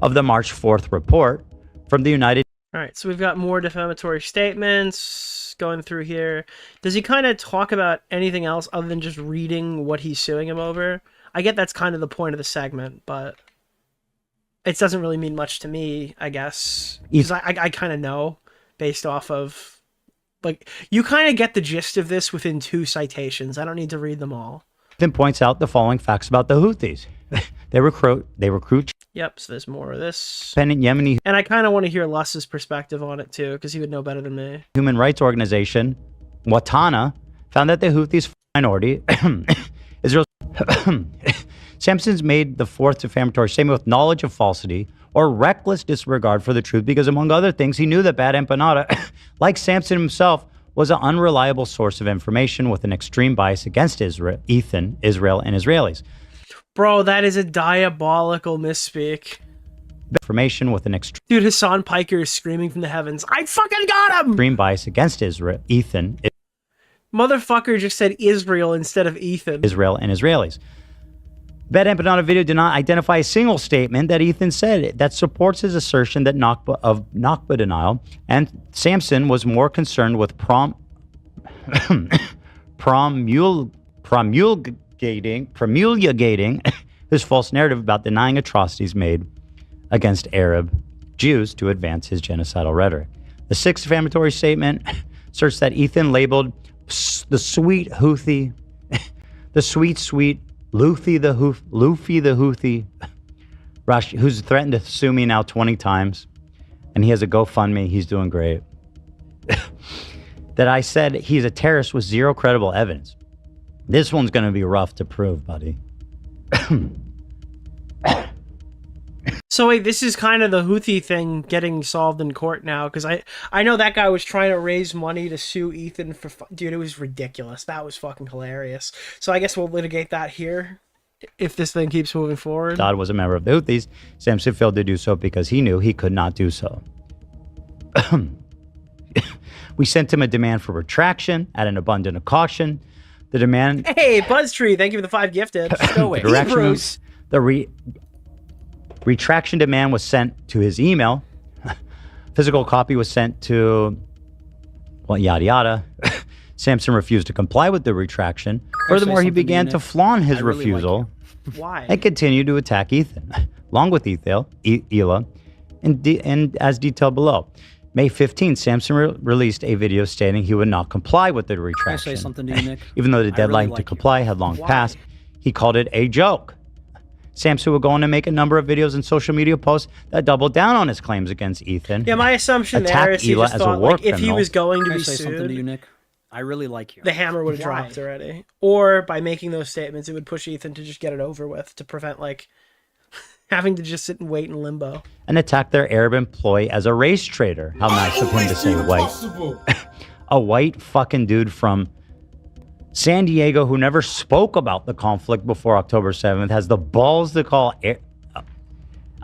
of the March 4th report from the United... All right, so we've got more defamatory statements going through here. Does he kind of talk about anything else other than just reading what he's suing him over? I get that's kind of the point of the segment, but it doesn't really mean much to me, I guess. Because I kind of know based off of... Like, you kind of get the gist of this within 2 citations. I don't need to read them all. Then points out the following facts about the Houthis. They recruit. Yep, so there's more of this. Independent Yemeni. And I kind of want to hear Lus's perspective on it too, because he would know better than me. Human rights organization, Watana, found that the Houthis minority, Israel's... Samsen's made the fourth defamatory statement with knowledge of falsity or reckless disregard for the truth because, among other things, he knew that Bad Empanada, like Samsen himself, was an unreliable source of information with an extreme bias against Israel, and Israelis. Bro, that is a diabolical misspeak. Information with an extreme... Dude, Hassan Piker is screaming from the heavens, I fucking got him! Extreme bias against Israel, Motherfucker just said Israel instead of Ethan. Israel and Israelis. Bad Empanada video did not identify a single statement that Ethan said that supports his assertion that Nakba denial, and Samsen was more concerned with promulgating his false narrative about denying atrocities made against Arab Jews to advance his genocidal rhetoric. The sixth defamatory statement asserts that Ethan labeled the sweet Houthi, the sweet Luffy the Houthi, who's threatened to sue me now 20 times, and he has a GoFundMe, he's doing great, that I said he's a terrorist with zero credible evidence. This one's going to be rough to prove, buddy. So wait, this is kind of the Houthi thing getting solved in court now, because I know that guy was trying to raise money to sue Ethan for... Dude, it was ridiculous. That was fucking hilarious. So I guess we'll litigate that here, if this thing keeps moving forward. Dodd was a member of the Houthis. Samsen failed to do so because he knew he could not do so. We sent him a demand for retraction at an abundant of caution. The demand... Hey, Buzztree, thank you for the 5 gifted. Go away. The retraction demand was sent to his email. Physical copy was sent to, well, yada yada. Samsen refused to comply with the retraction. Furthermore, he began to flaunt his refusal. Why? And continued to attack Ethan, along with Ela, and as detailed below. May 15th, Samsen released a video stating he would not comply with the retraction. Can I say something to you, Nick? Even though the I deadline really to like comply had long passed, he called it a joke. Samsen would go on to make a number of videos and social media posts that doubled down on his claims against Ethan. Yeah, my assumption there is he Hila just as a thought war like, if he criminal. was going to Can I be say something to you, sued, Nick? I really like you. the hammer would have dropped already. Or by making those statements, it would push Ethan to just get it over with to prevent like having to just sit and wait in limbo. And attacked their Arab employee as a race traitor. How nice of him to say white. A white fucking dude from San Diego who never spoke about the conflict before October 7th has the balls to call a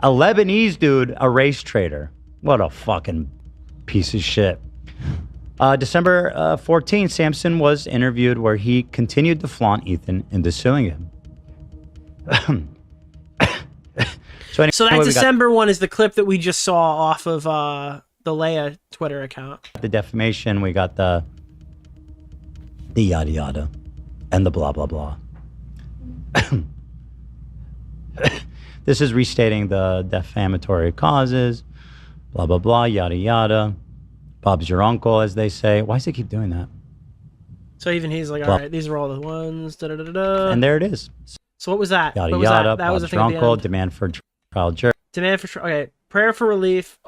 Lebanese dude a race traitor. What a fucking piece of shit. December 14th, Samsen was interviewed where he continued to flaunt Ethan into suing him. So that December one is the clip that we just saw off of the Leia Twitter account. The defamation, we got the yada yada, and the blah blah blah. This is restating the defamatory causes, blah blah blah, yada yada. Bob's your uncle, as they say. Why does he keep doing that? So even he's like, all right, these are all the ones. Da, da, da, da. And there it is. So what was that? Yada what was yada. that? That was the Bob's thing your at the uncle. end. Demand for trial jury. Demand for okay. Prayer for relief.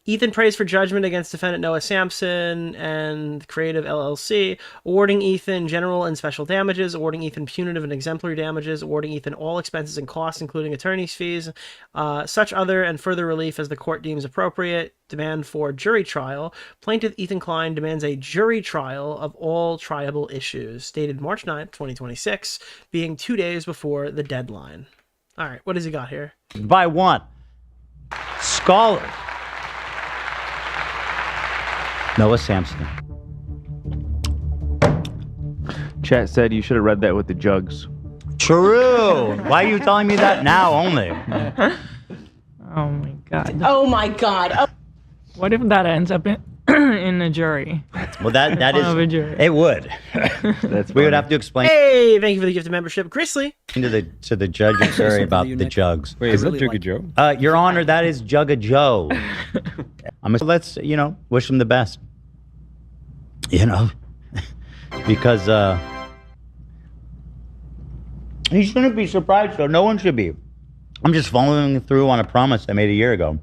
Ethan prays for judgment against defendant Noah Samsen and Creative LLC, awarding Ethan general and special damages, awarding Ethan punitive and exemplary damages, awarding Ethan all expenses and costs, including attorney's fees, such other and further relief as the court deems appropriate. Demand for jury trial. Plaintiff Ethan Klein demands a jury trial of all triable issues, dated March 9th, 2026, being 2 days before the deadline. All right, what has he got here? By one scholar, Noah Samsen. Chat said you should have read that with the jugs. True. Why are you telling me that now only? Oh my god. Oh my god. Oh. What if that ends up in a jury? Well, that is. Of a jury. It would. We would have to explain Hey, thank you for the gift of membership, Grizzly. to the judge and jury about the jugs. Wait, is that Jugga Joe? Your Honor, that is Jugga Joe. Let's wish him the best. Because he shouldn't be surprised. So no one should be. I'm just following through on a promise I made a year ago.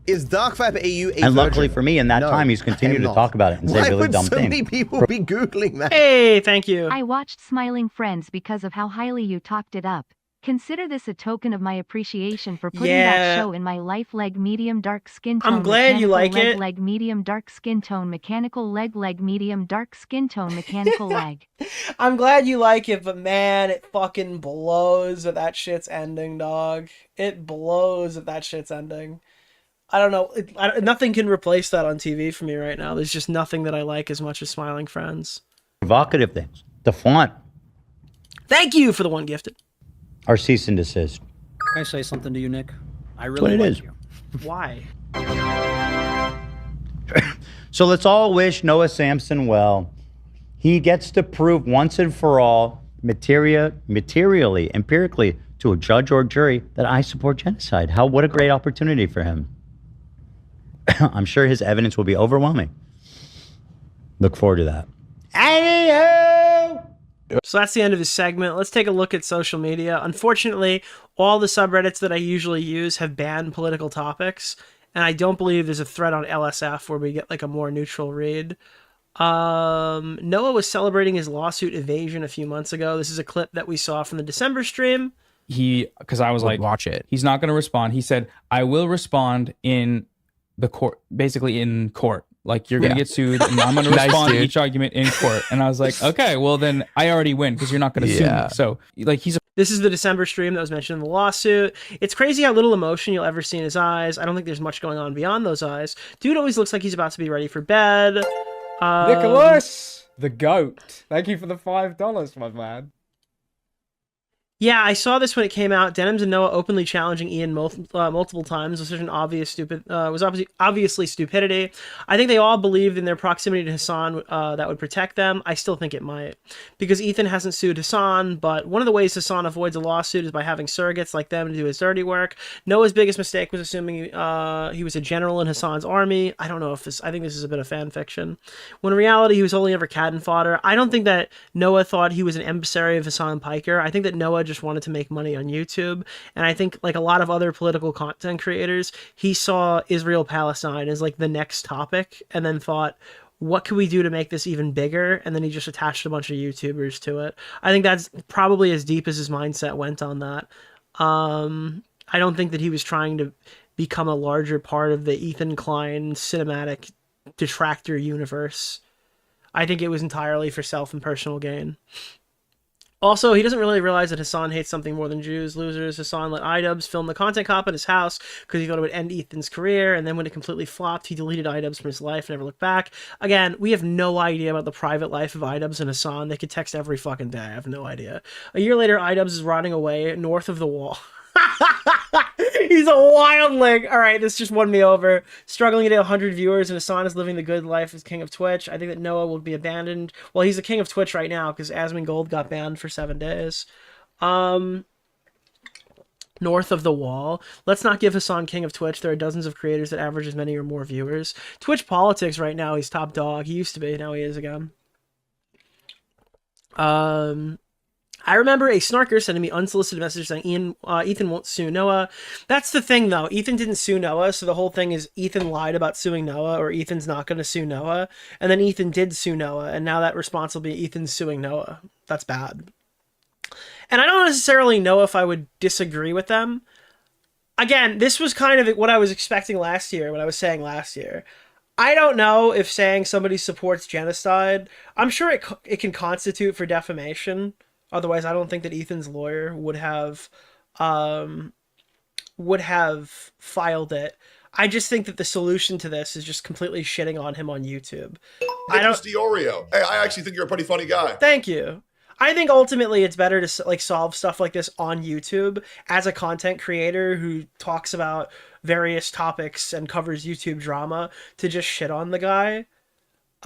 Is Dark Viper AU a And luckily virgin? for me, in that No, time, he's I continued am to not. talk about it and say Why really would dumb so things. many people be Googling that? Hey, thank you. I watched Smiling Friends because of how highly you talked it up. Consider this a token of my appreciation for putting that show in my life. Leg medium dark skin tone. I'm glad you like leg, it. Leg medium dark skin tone mechanical leg medium dark skin tone mechanical leg. I'm glad you like it, but man, it fucking blows that shit's ending, dog. It blows that shit's ending. I don't know. Nothing can replace that on TV for me right now. There's just nothing that I like as much as Smiling Friends. Provocative things. The font. Thank you for the one gifted. Our cease and desist. Can I say something to you, Nick? I That's what really it like is. you. Why? So let's all wish Noah Samsen well. He gets to prove once and for all, materially, empirically, to a judge or jury that I support genocide. What a great opportunity for him. I'm sure his evidence will be overwhelming. Look forward to that. Anywho! So that's the end of his segment. Let's take a look at social media. Unfortunately, all the subreddits that I usually use have banned political topics, and I don't believe there's a thread on LSF where we get like a more neutral read. Noah was celebrating his lawsuit evasion a few months ago. This is a clip that we saw from the December stream. Because I was like, watch it. He's not going to respond. He said, I will respond in the court, basically in court. Like, you're going to get sued, and I'm going to respond to each argument in court. And I was like, okay, well, then I already win because you're not going to sue me. So, like, This is the December stream that was mentioned in the lawsuit. It's crazy how little emotion you'll ever see in his eyes. I don't think there's much going on beyond those eyes. Dude always looks like he's about to be ready for bed. Nicholas, the goat. Thank you for the $5, my man. Yeah, I saw this when it came out. Denims and Noah openly challenging Ian multiple times was such an obviously stupidity. I think they all believed in their proximity to Hassan that would protect them. I still think it might, because Ethan hasn't sued Hassan. But one of the ways Hassan avoids a lawsuit is by having surrogates like them to do his dirty work. Noah's biggest mistake was assuming he was a general in Hassan's army. I don't know if this. I think this is a bit of fan fiction. When in reality he was only ever cannon fodder. I don't think that Noah thought he was an emissary of Hassan Piker. I think that Noah just wanted to make money on YouTube. And I think, like a lot of other political content creators, he saw Israel-Palestine as like the next topic and then thought, what can we do to make this even bigger? And then he just attached a bunch of YouTubers to it. I think that's probably as deep as his mindset went on that. I don't think that he was trying to become a larger part of the Ethan Klein cinematic detractor universe. I think it was entirely for self and personal gain. Also, he doesn't really realize that Hassan hates something more than Jews. Losers. Hassan let iDubbbz film the content cop at his house because he thought it would end Ethan's career, and then when it completely flopped, he deleted iDubbbz from his life and never looked back. Again, we have no idea about the private life of iDubbbz and Hassan. They could text every fucking day. I have no idea. A year later, iDubbbz is rotting away north of the wall. He's a wildling. All right, this just won me over. Struggling to get 100 viewers, and Hassan is living the good life as king of Twitch. I think that Noah will be abandoned. Well, he's the king of Twitch right now because Asmongold got banned for 7 days. North of the wall. Let's not give Hassan king of Twitch. There are dozens of creators that average as many or more viewers. Twitch politics right now, he's top dog. He used to be, now he is again. I remember a snarker sending me unsolicited messages saying Ethan won't sue Noah. That's the thing, though. Ethan didn't sue Noah, so the whole thing is Ethan lied about suing Noah, or Ethan's not going to sue Noah. And then Ethan did sue Noah, and now that response will be Ethan suing Noah. That's bad. And I don't necessarily know if I would disagree with them. Again, this was kind of what I was expecting last year, what I was saying last year. I don't know if saying somebody supports genocide, I'm sure it can constitute for defamation. Otherwise, I don't think that Ethan's lawyer would have filed it. I just think that the solution to this is just completely shitting on him on YouTube. Nicholas DeOrio. Hey, I actually think you're a pretty funny guy. Thank you. I think ultimately it's better to like solve stuff like this on YouTube as a content creator who talks about various topics and covers YouTube drama to just shit on the guy.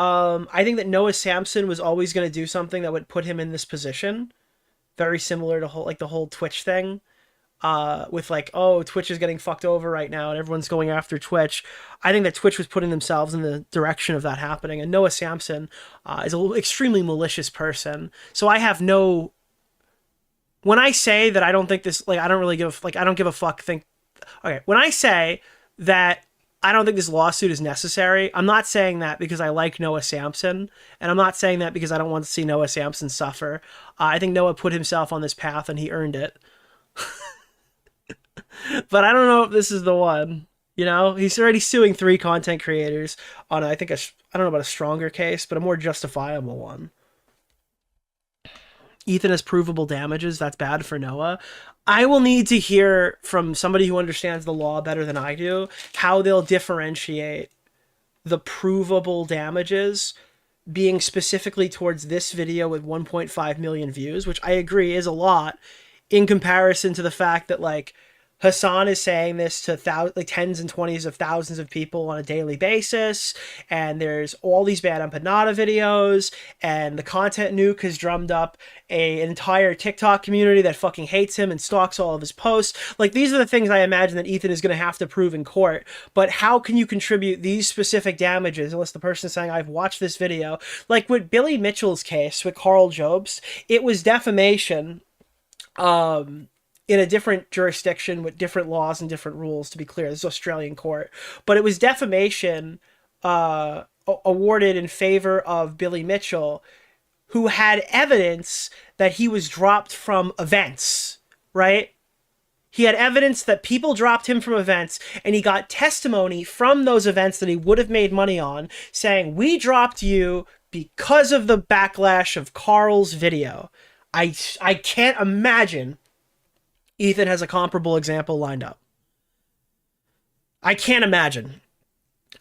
I think that Noah Samsen was always going to do something that would put him in this position. Very similar to the whole Twitch thing. With like, oh, Twitch is getting fucked over right now and everyone's going after Twitch. I think that Twitch was putting themselves in the direction of that happening. And Noah Samsen is an extremely malicious person. So I have no... When I say that I don't think this... Like, I don't really give... Like, I don't give a fuck... Okay, when I say that I don't think this lawsuit is necessary, I'm not saying that because I like Noah Samsen, and I'm not saying that because I don't want to see Noah Samsen suffer. I think Noah put himself on this path and he earned it. But I don't know if this is the one. You know, he's already suing 3 content creators on, I think, I don't know about a stronger case, but a more justifiable one. Ethan has provable damages. That's bad for Noah. I will need to hear from somebody who understands the law better than I do how they'll differentiate the provable damages being specifically towards this video with 1.5 million views, which I agree is a lot in comparison to the fact that, like, Hassan is saying this to tens and 20s of thousands of people on a daily basis, and there's all these bad empanada videos, and the content nuke has drummed up an entire TikTok community that fucking hates him and stalks all of his posts. Like, these are the things I imagine that Ethan is going to have to prove in court. But how can you contribute these specific damages unless the person is saying, I've watched this video? Like with Billy Mitchell's case with Carl Jobst, it was defamation, in a different jurisdiction with different laws and different rules, to be clear. This is Australian court. But it was defamation awarded in favor of Billy Mitchell, who had evidence that he was dropped from events, right? He had evidence that people dropped him from events, and he got testimony from those events that he would have made money on, saying, we dropped you because of the backlash of Carl's video. I can't imagine Ethan has a comparable example lined up. I can't imagine.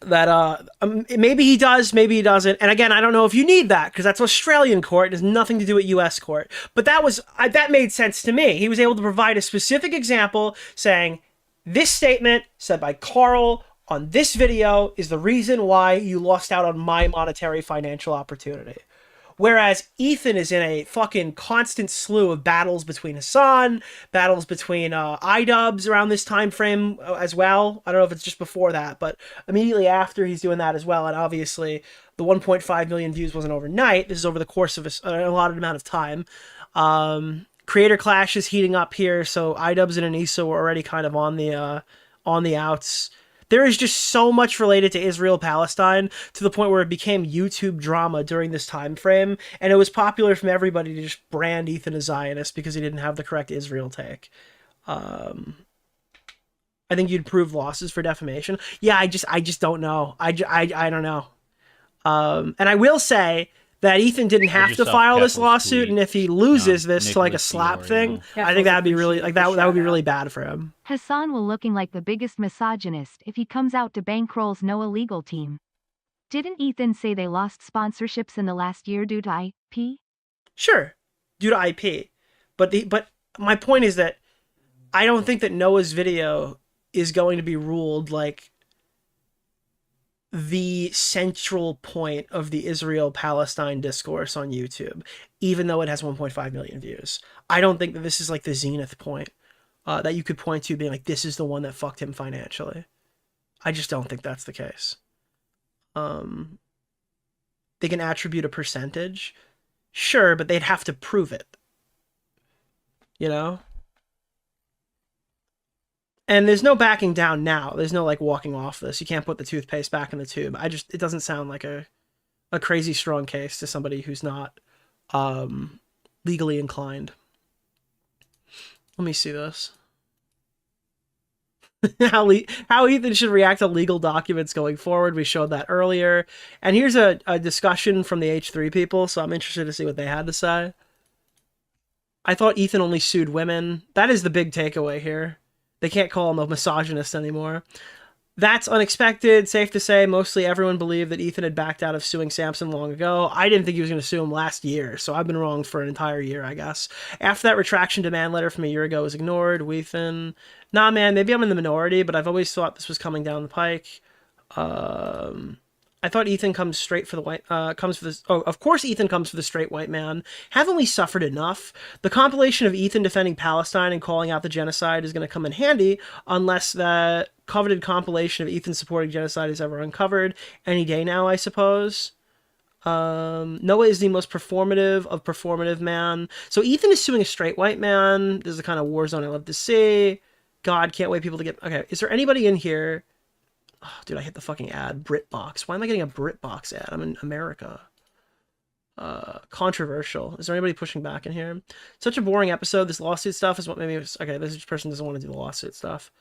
that maybe he does, maybe he doesn't. And again, I don't know if you need that because that's Australian court. It has nothing to do with U.S. court. But that made sense to me. He was able to provide a specific example saying, this statement said by Carl on this video is the reason why you lost out on my monetary financial opportunity. Whereas Ethan is in a fucking constant slew of battles between Hassan, battles between iDubbbz around this time frame as well. I don't know if it's just before that, but immediately after he's doing that as well. And obviously the 1.5 million views wasn't overnight. This is over the course of a allotted amount of time. Creator clash is heating up here, so iDubbbz and Anissa were already kind of on the outs. There is just so much related to Israel-Palestine to the point where it became YouTube drama during this time frame, and it was popular from everybody to just brand Ethan a Zionist because he didn't have the correct Israel take. I think you'd prove losses for defamation. Yeah, I just don't know. I don't know. And I will say that Ethan didn't have to file this lawsuit, and if he loses this to like a slap thing, I think that'd be really that would be really bad for him. Hassan will looking like the biggest misogynist if he comes out to bankrolls Noah legal team. Didn't Ethan say they lost sponsorships in the last year due to IP? Sure, due to IP, but my point is that I don't think that Noah's video is going to be ruled like the central point of the Israel-Palestine discourse on YouTube, even though it has 1.5 million views. I don't think that this is like the zenith point that you could point to being like, this is the one that fucked him financially. I just don't think that's the case. They can attribute a percentage, sure, but they'd have to prove it. You know? And there's no backing down now. There's no like walking off this. You can't put the toothpaste back in the tube. It doesn't sound like a crazy strong case to somebody who's not legally inclined. Let me see this. How Ethan should react to legal documents going forward. We showed that earlier. And here's a discussion from the H3 people, so I'm interested to see what they had to say. I thought Ethan only sued women. That is the big takeaway here. They can't call him a misogynist anymore. That's unexpected. Safe to say, mostly everyone believed that Ethan had backed out of suing Samsen long ago. I didn't think he was going to sue him last year, so I've been wrong for an entire year, I guess. After that retraction demand letter from a year ago was ignored, Ethan... Nah, man, maybe I'm in the minority, but I've always thought this was coming down the pike. I thought Ethan comes straight for the white... of course Ethan comes for the straight white man. Haven't we suffered enough? The compilation of Ethan defending Palestine and calling out the genocide is going to come in handy unless that coveted compilation of Ethan supporting genocide is ever uncovered. Any day now, I suppose. Noah is the most performative of performative man. So Ethan is suing a straight white man. This is the kind of war zone I love to see. God, can't wait people to get... Okay, is there anybody in here... Oh, dude, I hit the fucking ad. BritBox. Why am I getting a BritBox ad? I'm in America. Controversial. Is there anybody pushing back in here? Such a boring episode. This lawsuit stuff is what maybe... Okay, this person doesn't want to do the lawsuit stuff.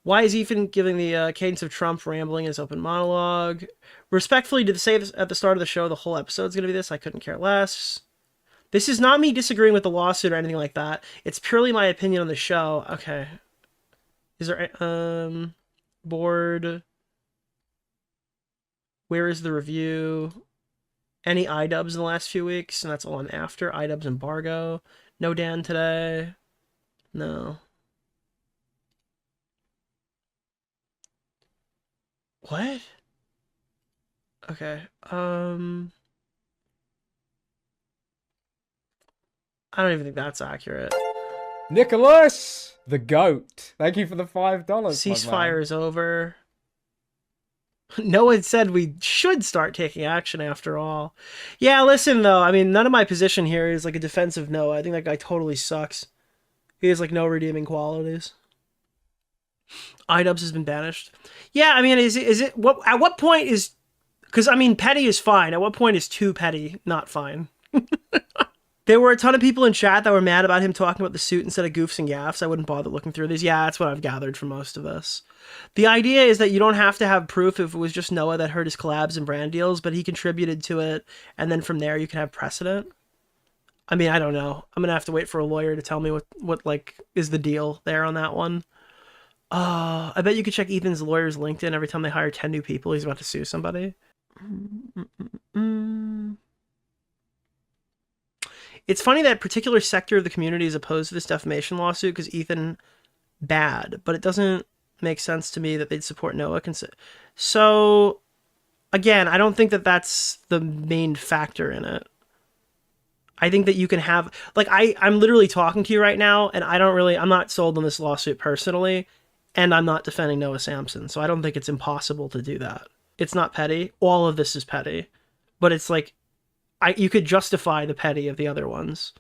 Why is Ethan giving the cadence of Trump rambling in his open monologue? Respectfully, did they say this at the start of the show the whole episode's going to be this? I couldn't care less. This is not me disagreeing with the lawsuit or anything like that. It's purely my opinion on the show. Okay. Is there... board... Where is the review? Any iDubbbz in the last few weeks? And that's all I'm after. iDubbbz embargo. No Dan today. No. What? Okay. I don't even think that's accurate. Nicholas, the goat. Thank you for the $5. Ceasefire is over. Noah said we should start taking action after all. Yeah, listen, though. I mean, none of my position here is like a defense of Noah. I think that guy totally sucks. He has like no redeeming qualities. iDubbbz has been banished. Yeah, I mean, is it what? At what point is... Because, I mean, petty is fine. At what point is too petty not fine? There were a ton of people in chat that were mad about him talking about the suit instead of goofs and gaffs. I wouldn't bother looking through these. Yeah, that's what I've gathered from most of this. The idea is that you don't have to have proof if it was just Noah that hurt his collabs and brand deals, but he contributed to it, and then from there you can have precedent. I mean, I don't know. I'm going to have to wait for a lawyer to tell me what like, is the deal there on that one. I bet you could check Ethan's lawyer's LinkedIn every time they hire 10 new people. He's about to sue somebody. It's funny that a particular sector of the community is opposed to this defamation lawsuit because Ethan bad, but it doesn't make sense to me that they'd support Noah. So, again, I don't think that that's the main factor in it. I think that you can have, like, I'm literally talking to you right now, and I'm not sold on this lawsuit personally, and I'm not defending Noah Samsen, so I don't think it's impossible to do that. It's not petty. All of this is petty. But it's like, you could justify the petty of the other ones.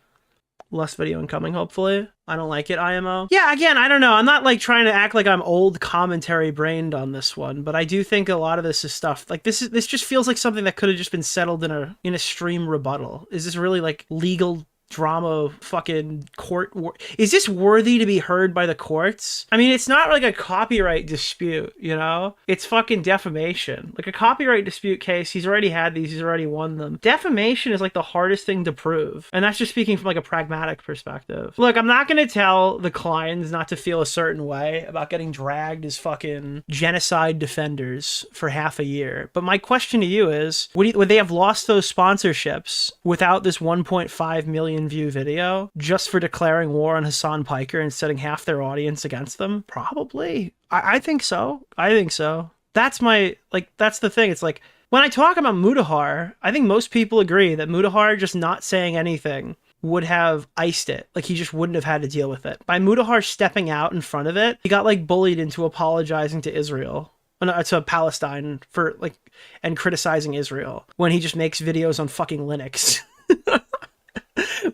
Less video incoming, hopefully. I don't like it, IMO. Yeah, again, I don't know. I'm not like trying to act like I'm old commentary brained on this one, but I do think a lot of this is stuff like this just feels like something that could have just been settled in a stream rebuttal. Is this really like legal drama fucking court? Is this worthy to be heard by the courts? I mean, it's not like a copyright dispute, you know? It's fucking defamation. Like a copyright dispute case, he's already had these, he's already won them. Defamation is like the hardest thing to prove. And that's just speaking from like a pragmatic perspective. Look, I'm not gonna tell the Kleins not to feel a certain way about getting dragged as fucking genocide defenders for half a year. But my question to you is, would they have lost those sponsorships without this 1.5 million view video just for declaring war on Hassan Piker and setting half their audience against them? Probably. I think so. I think so. That's the thing. It's like, when I talk about Mutahar, I think most people agree that Mutahar just not saying anything would have iced it. Like, he just wouldn't have had to deal with it. By Mutahar stepping out in front of it, he got like bullied into apologizing to Israel. To Palestine for like, and criticizing Israel when he just makes videos on fucking Linux.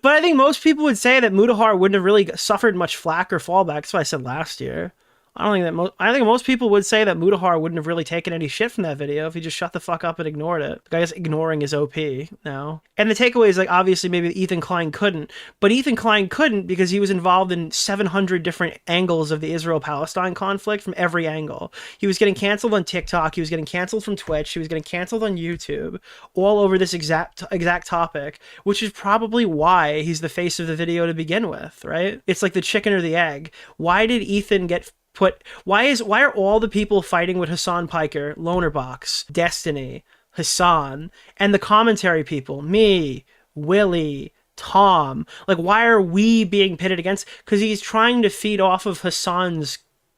But I think most people would say that Mutahar wouldn't have really suffered much flack or fallback. That's what I said last year. I think most people would say that Mutahar wouldn't have really taken any shit from that video if he just shut the fuck up and ignored it. The guy's ignoring his OP now. And the takeaway is, like, obviously maybe Ethan Klein couldn't, but Ethan Klein couldn't because he was involved in 700 different angles of the Israel-Palestine conflict from every angle. He was getting canceled on TikTok, he was getting canceled from Twitch, he was getting canceled on YouTube, all over this exact topic, which is probably why he's the face of the video to begin with, right? It's like the chicken or the egg. Why did Ethan get why are all the people fighting with Hassan Piker, Lonerbox, Destiny, Hassan, and the commentary people, me, Willie, Tom, like, why are we being pitted against? Because he's trying to feed off of Hassan's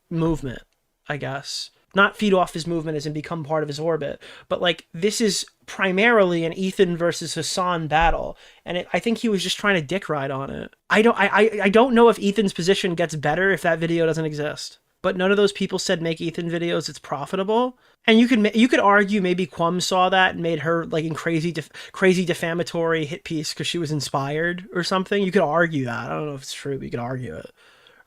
movement, I guess. Not feed off his movement as in become part of his orbit, but like, this is primarily an Ethan versus Hassan battle, and I think he was just trying to dick ride on it. I don't know if Ethan's position gets better if that video doesn't exist. But none of those people said make Ethan videos, it's profitable. And you could argue maybe Quam saw that and made her like in crazy defamatory hit piece because she was inspired or something. You could argue that. I don't know if it's true, but you could argue it.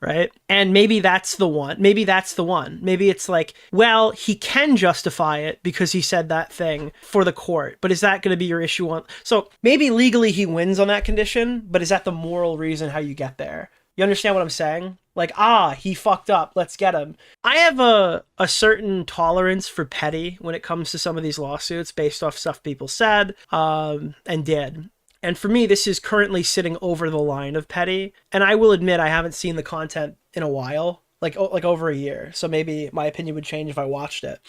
Right? And maybe that's the one. Maybe it's like, well, he can justify it because he said that thing for the court. But is that going to be your issue on? So maybe legally he wins on that condition, but is that the moral reason how you get there? You understand what I'm saying? Like, he fucked up, let's get him. I have a certain tolerance for petty when it comes to some of these lawsuits based off stuff people said and did. And for me, this is currently sitting over the line of petty. And I will admit I haven't seen the content in a while, like over a year. So maybe my opinion would change if I watched it.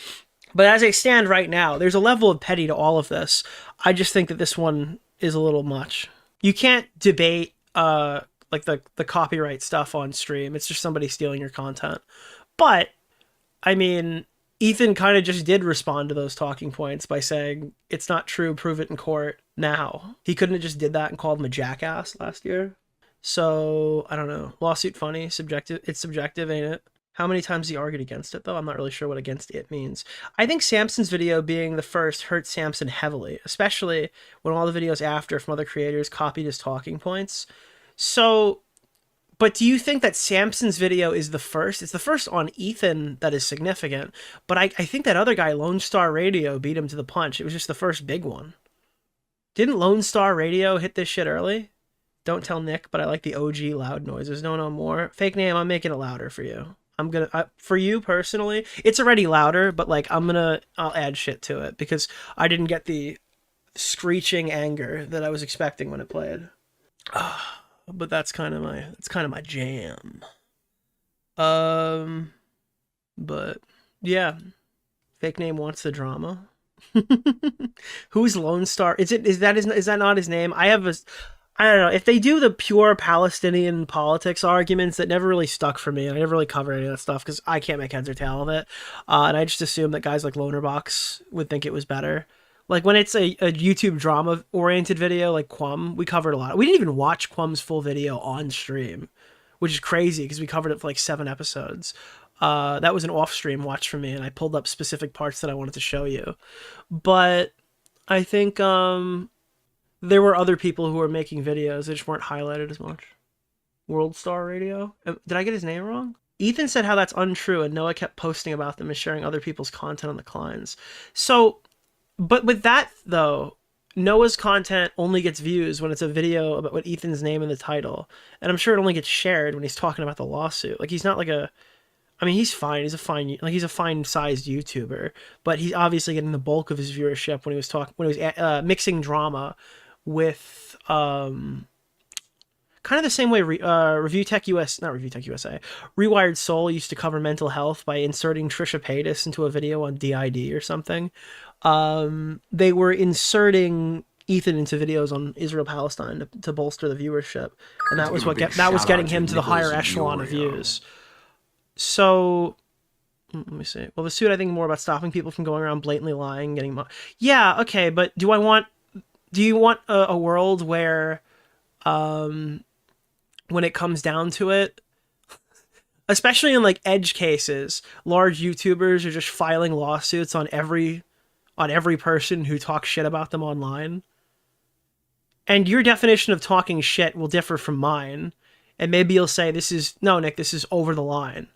But as I stand right now, there's a level of petty to all of this. I just think that this one is a little much. You can't debate like the copyright stuff on stream. It's just somebody stealing your content. But, I mean, Ethan kind of just did respond to those talking points by saying, it's not true, prove it in court now. He couldn't have just did that and called him a jackass last year. So, I don't know. Lawsuit funny, subjective. It's subjective, ain't it? How many times he argued against it, though? I'm not really sure what against it means. I think Samsen's video being the first hurt Samsen heavily, especially when all the videos after from other creators copied his talking points. So, but do you think that Samsen's video is the first? It's the first on Ethan that is significant. But I think that other guy, Lone Star Radio, beat him to the punch. It was just the first big one. Didn't Lone Star Radio hit this shit early? Don't tell Nick, but I like the OG loud noises. No more. Fake name, I'm making it louder for you. For you personally, it's already louder, but like, I'll add shit to it because I didn't get the screeching anger that I was expecting when it played. But that's kind of my jam. But yeah, fake name wants the drama. Who's Lone Star? Is that not his name? I don't know. If they do the pure Palestinian politics arguments, that never really stuck for me. I never really covered any of that stuff because I can't make heads or tail of it. And I just assumed that guys like Lonerbox would think it was better. Like when it's a YouTube drama oriented video like Quam, we covered a lot. We didn't even watch Quam's full video on stream, which is crazy because we covered it for like 7 episodes. That was an off-stream watch for me, and I pulled up specific parts that I wanted to show you. But I think there were other people who were making videos that just weren't highlighted as much. World Star Radio? Did I get his name wrong? Ethan said how that's untrue, and Noah kept posting about them and sharing other people's content on the Kleins. So, but with that, though, Noah's content only gets views when it's a video about what Ethan's name in the title. And I'm sure it only gets shared when he's talking about the lawsuit. Like, he's not like a... I mean, he's fine. He's a fine-sized YouTuber, but he's obviously getting the bulk of his viewership when he was mixing drama with kind of the same way Rewired Soul used to cover mental health by inserting Trisha Paytas into a video on DID or something. They were inserting Ethan into videos on Israel-Palestine to bolster the viewership, and that was getting him to the higher echelon of views. So, let me see. Well, the suit, I think, more about stopping people from going around blatantly lying, getting... Yeah, okay, but do you want a world where, when it comes down to it, especially in, like, edge cases, large YouTubers are just filing lawsuits on every person who talks shit about them online? And your definition of talking shit will differ from mine, and maybe you'll say, no, Nick, this is over the line.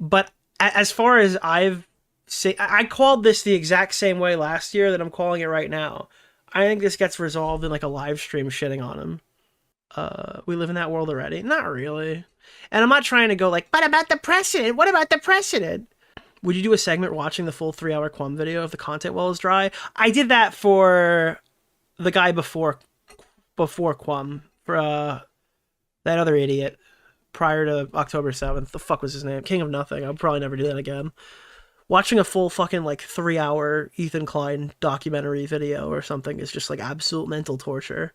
But as far as I called this the exact same way last year that I'm calling it right now. I think this gets resolved in like a live stream shitting on him. We live in that world already. Not really. And I'm not trying to go like, but about the precedent? What about the precedent? Would you do a segment watching the full 3-hour Quam video if the content well is dry? I did that for the guy before Quam, for that other idiot. Prior to October 7th. The fuck was his name? King of Nothing. I'll probably never do that again. Watching a full fucking like 3-hour Ethan Klein documentary video or something is just like absolute mental torture.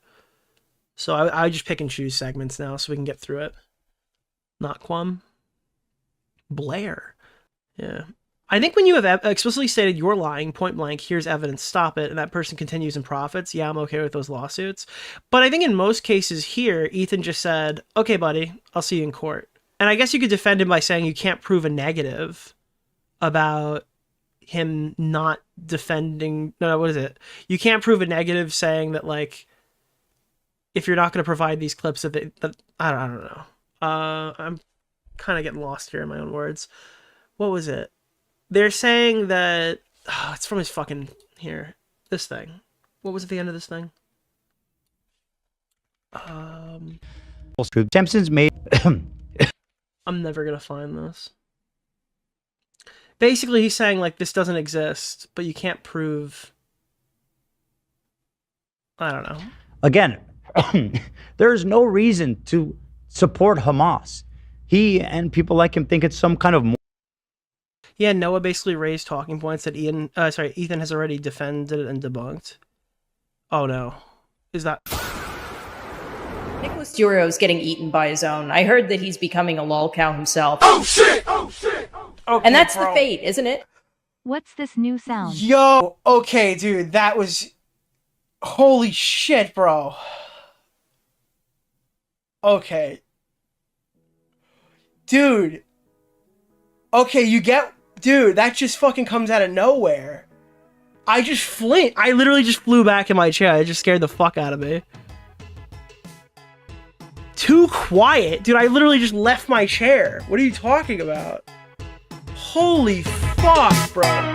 So I just pick and choose segments now so we can get through it. Not Quam. Blair. Yeah. I think when you have explicitly stated you're lying, point blank, here's evidence, stop it, and that person continues and profits, yeah, I'm okay with those lawsuits. But I think in most cases here, Ethan just said, okay, buddy, I'll see you in court. And I guess you could defend him by saying you can't prove a negative about him not defending... No, what is it? You can't prove a negative saying that, like, if you're not going to provide these clips, that I don't know. I'm kind of getting lost here in my own words. What was it? They're saying that... Oh, it's from his fucking... Here. This thing. What was at the end of this thing? Samsen's made... I'm never gonna find this. Basically, he's saying, like, this doesn't exist, but you can't prove... I don't know. Again, there is no reason to support Hamas. He and people like him think it's some kind of... Yeah, Noah basically raised talking points that Ethan has already defended and debunked. Oh no. Is that... Nicholas DeOrio is getting eaten by his own. I heard that he's becoming a lol cow himself. Oh shit! Oh shit! Okay, and that's the fate, isn't it? What's this new sound? Yo! Okay, dude, that was... Holy shit, bro. Okay. Dude. Okay, you get... Dude, that just fucking comes out of nowhere. I literally just flew back in my chair. It just scared the fuck out of me. Too quiet? Dude, I literally just left my chair. What are you talking about? Holy fuck, bro.